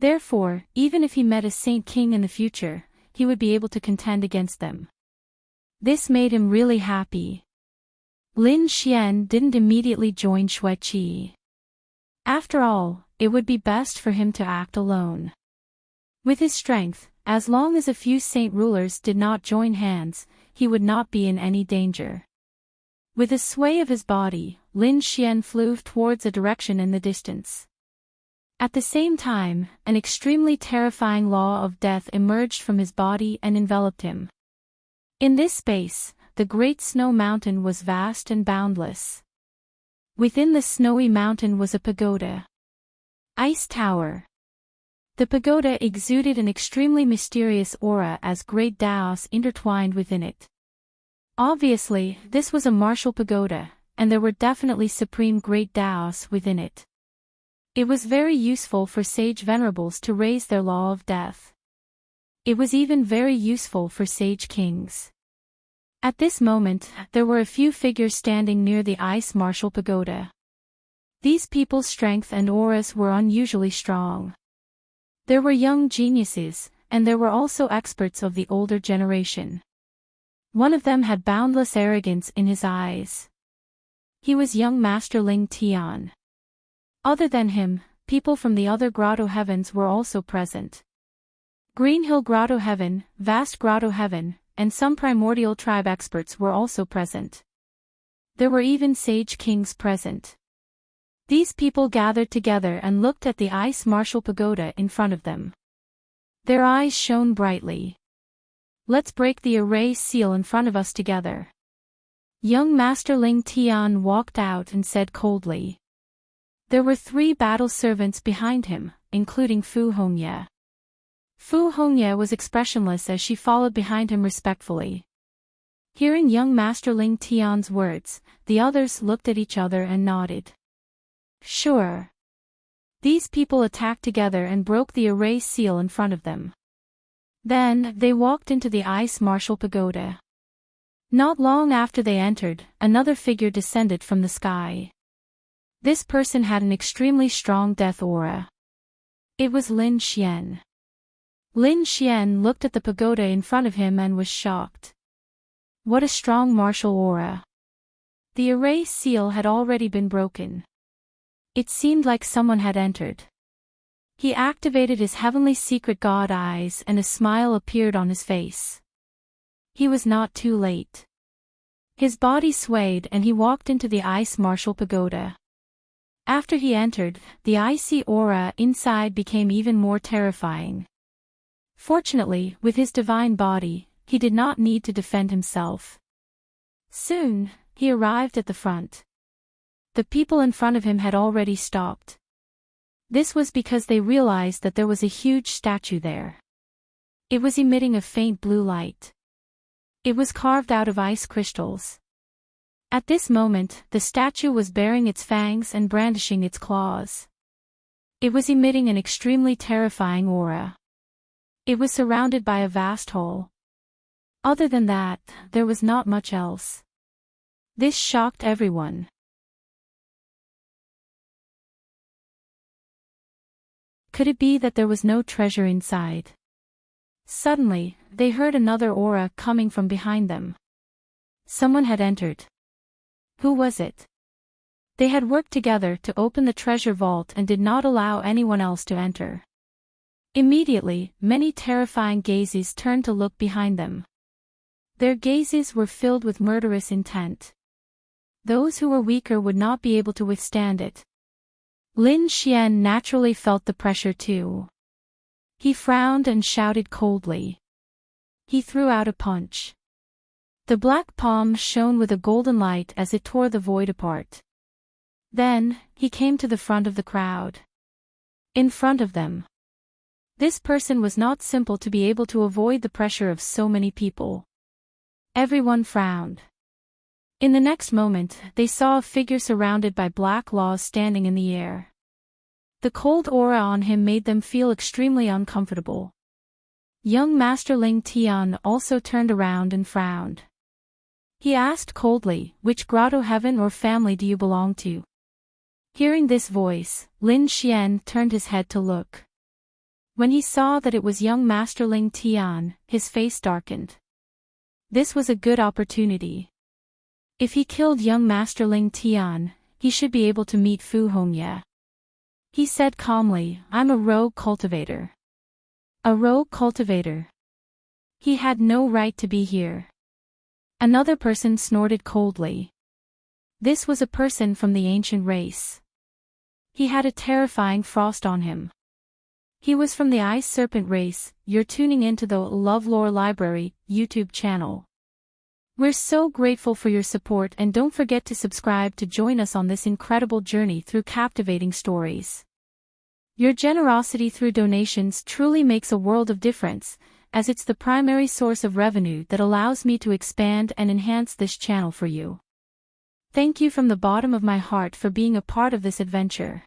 Therefore, even if he met a Saint King in the future, he would be able to contend against them. This made him really happy. Lin Xian didn't immediately join Xueqi. After all, it would be best for him to act alone. With his strength, as long as a few saint rulers did not join hands, he would not be in any danger. With a sway of his body, Lin Xian flew towards a direction in the distance. At the same time, an extremely terrifying law of death emerged from his body and enveloped him. In this space, the great snow mountain was vast and boundless. Within the snowy mountain was a pagoda. Ice Tower. The pagoda exuded an extremely mysterious aura as great Daos intertwined within it. Obviously, this was a martial pagoda, and there were definitely supreme great Daos within it. It was very useful for sage venerables to raise their law of death. It was even very useful for sage kings. At this moment, there were a few figures standing near the ice martial pagoda. These people's strength and auras were unusually strong. There were young geniuses, and there were also experts of the older generation. One of them had boundless arrogance in his eyes. He was young Master Ling Tian. Other than him, people from the other grotto heavens were also present. Green Hill Grotto Heaven, Vast Grotto Heaven, and some primordial tribe experts were also present. There were even sage kings present. These people gathered together and looked at the ice martial pagoda in front of them. Their eyes shone brightly. Let's break the array seal in front of us together. Young Master Ling Tian walked out and said coldly. There were 3 battle servants behind him, including Fu Hongye. Fu Hongye was expressionless as she followed behind him respectfully. Hearing young Master Ling Tian's words, the others looked at each other and nodded. Sure. These people attacked together and broke the array seal in front of them. Then, they walked into the ice martial pagoda. Not long after they entered, another figure descended from the sky. This person had an extremely strong death aura. It was Lin Xian. Lin Xian looked at the pagoda in front of him and was shocked. What a strong martial aura. The array seal had already been broken. It seemed like someone had entered. He activated his heavenly secret god eyes and a smile appeared on his face. He was not too late. His body swayed and he walked into the ice martial pagoda. After he entered, the icy aura inside became even more terrifying. Fortunately, with his divine body, he did not need to defend himself. Soon, he arrived at the front. The people in front of him had already stopped. This was because they realized that there was a huge statue there. It was emitting a faint blue light. It was carved out of ice crystals. At this moment, the statue was baring its fangs and brandishing its claws. It was emitting an extremely terrifying aura. It was surrounded by a vast hole. Other than that, there was not much else. This shocked everyone. Could it be that there was no treasure inside? Suddenly, they heard another aura coming from behind them. Someone had entered. Who was it? They had worked together to open the treasure vault and did not allow anyone else to enter. Immediately, many terrifying gazes turned to look behind them. Their gazes were filled with murderous intent. Those who were weaker would not be able to withstand it. Lin Xian naturally felt the pressure too. He frowned and shouted coldly. He threw out a punch. The black palm shone with a golden light as it tore the void apart. Then, he came to the front of the crowd. In front of them. This person was not simple to be able to avoid the pressure of so many people. Everyone frowned. In the next moment, they saw a figure surrounded by black laws standing in the air. The cold aura on him made them feel extremely uncomfortable. Young Master Ling Tian also turned around and frowned. He asked coldly, "Which grotto, heaven or family do you belong to?" Hearing this voice, Lin Xian turned his head to look. When he saw that it was young Master Ling Tian, his face darkened. This was a good opportunity. If he killed young Master Ling Tian, he should be able to meet Fu Hongye. He said calmly, "I'm a rogue cultivator." A rogue cultivator. He had no right to be here. Another person snorted coldly. This was a person from the ancient race. He had a terrifying frost on him. He was from the Ice Serpent race. You're tuning into the LoveLore Library YouTube channel. We're so grateful for your support, and don't forget to subscribe to join us on this incredible journey through captivating stories. Your generosity through donations truly makes a world of difference, as it's the primary source of revenue that allows me to expand and enhance this channel for you. Thank you from the bottom of my heart for being a part of this adventure.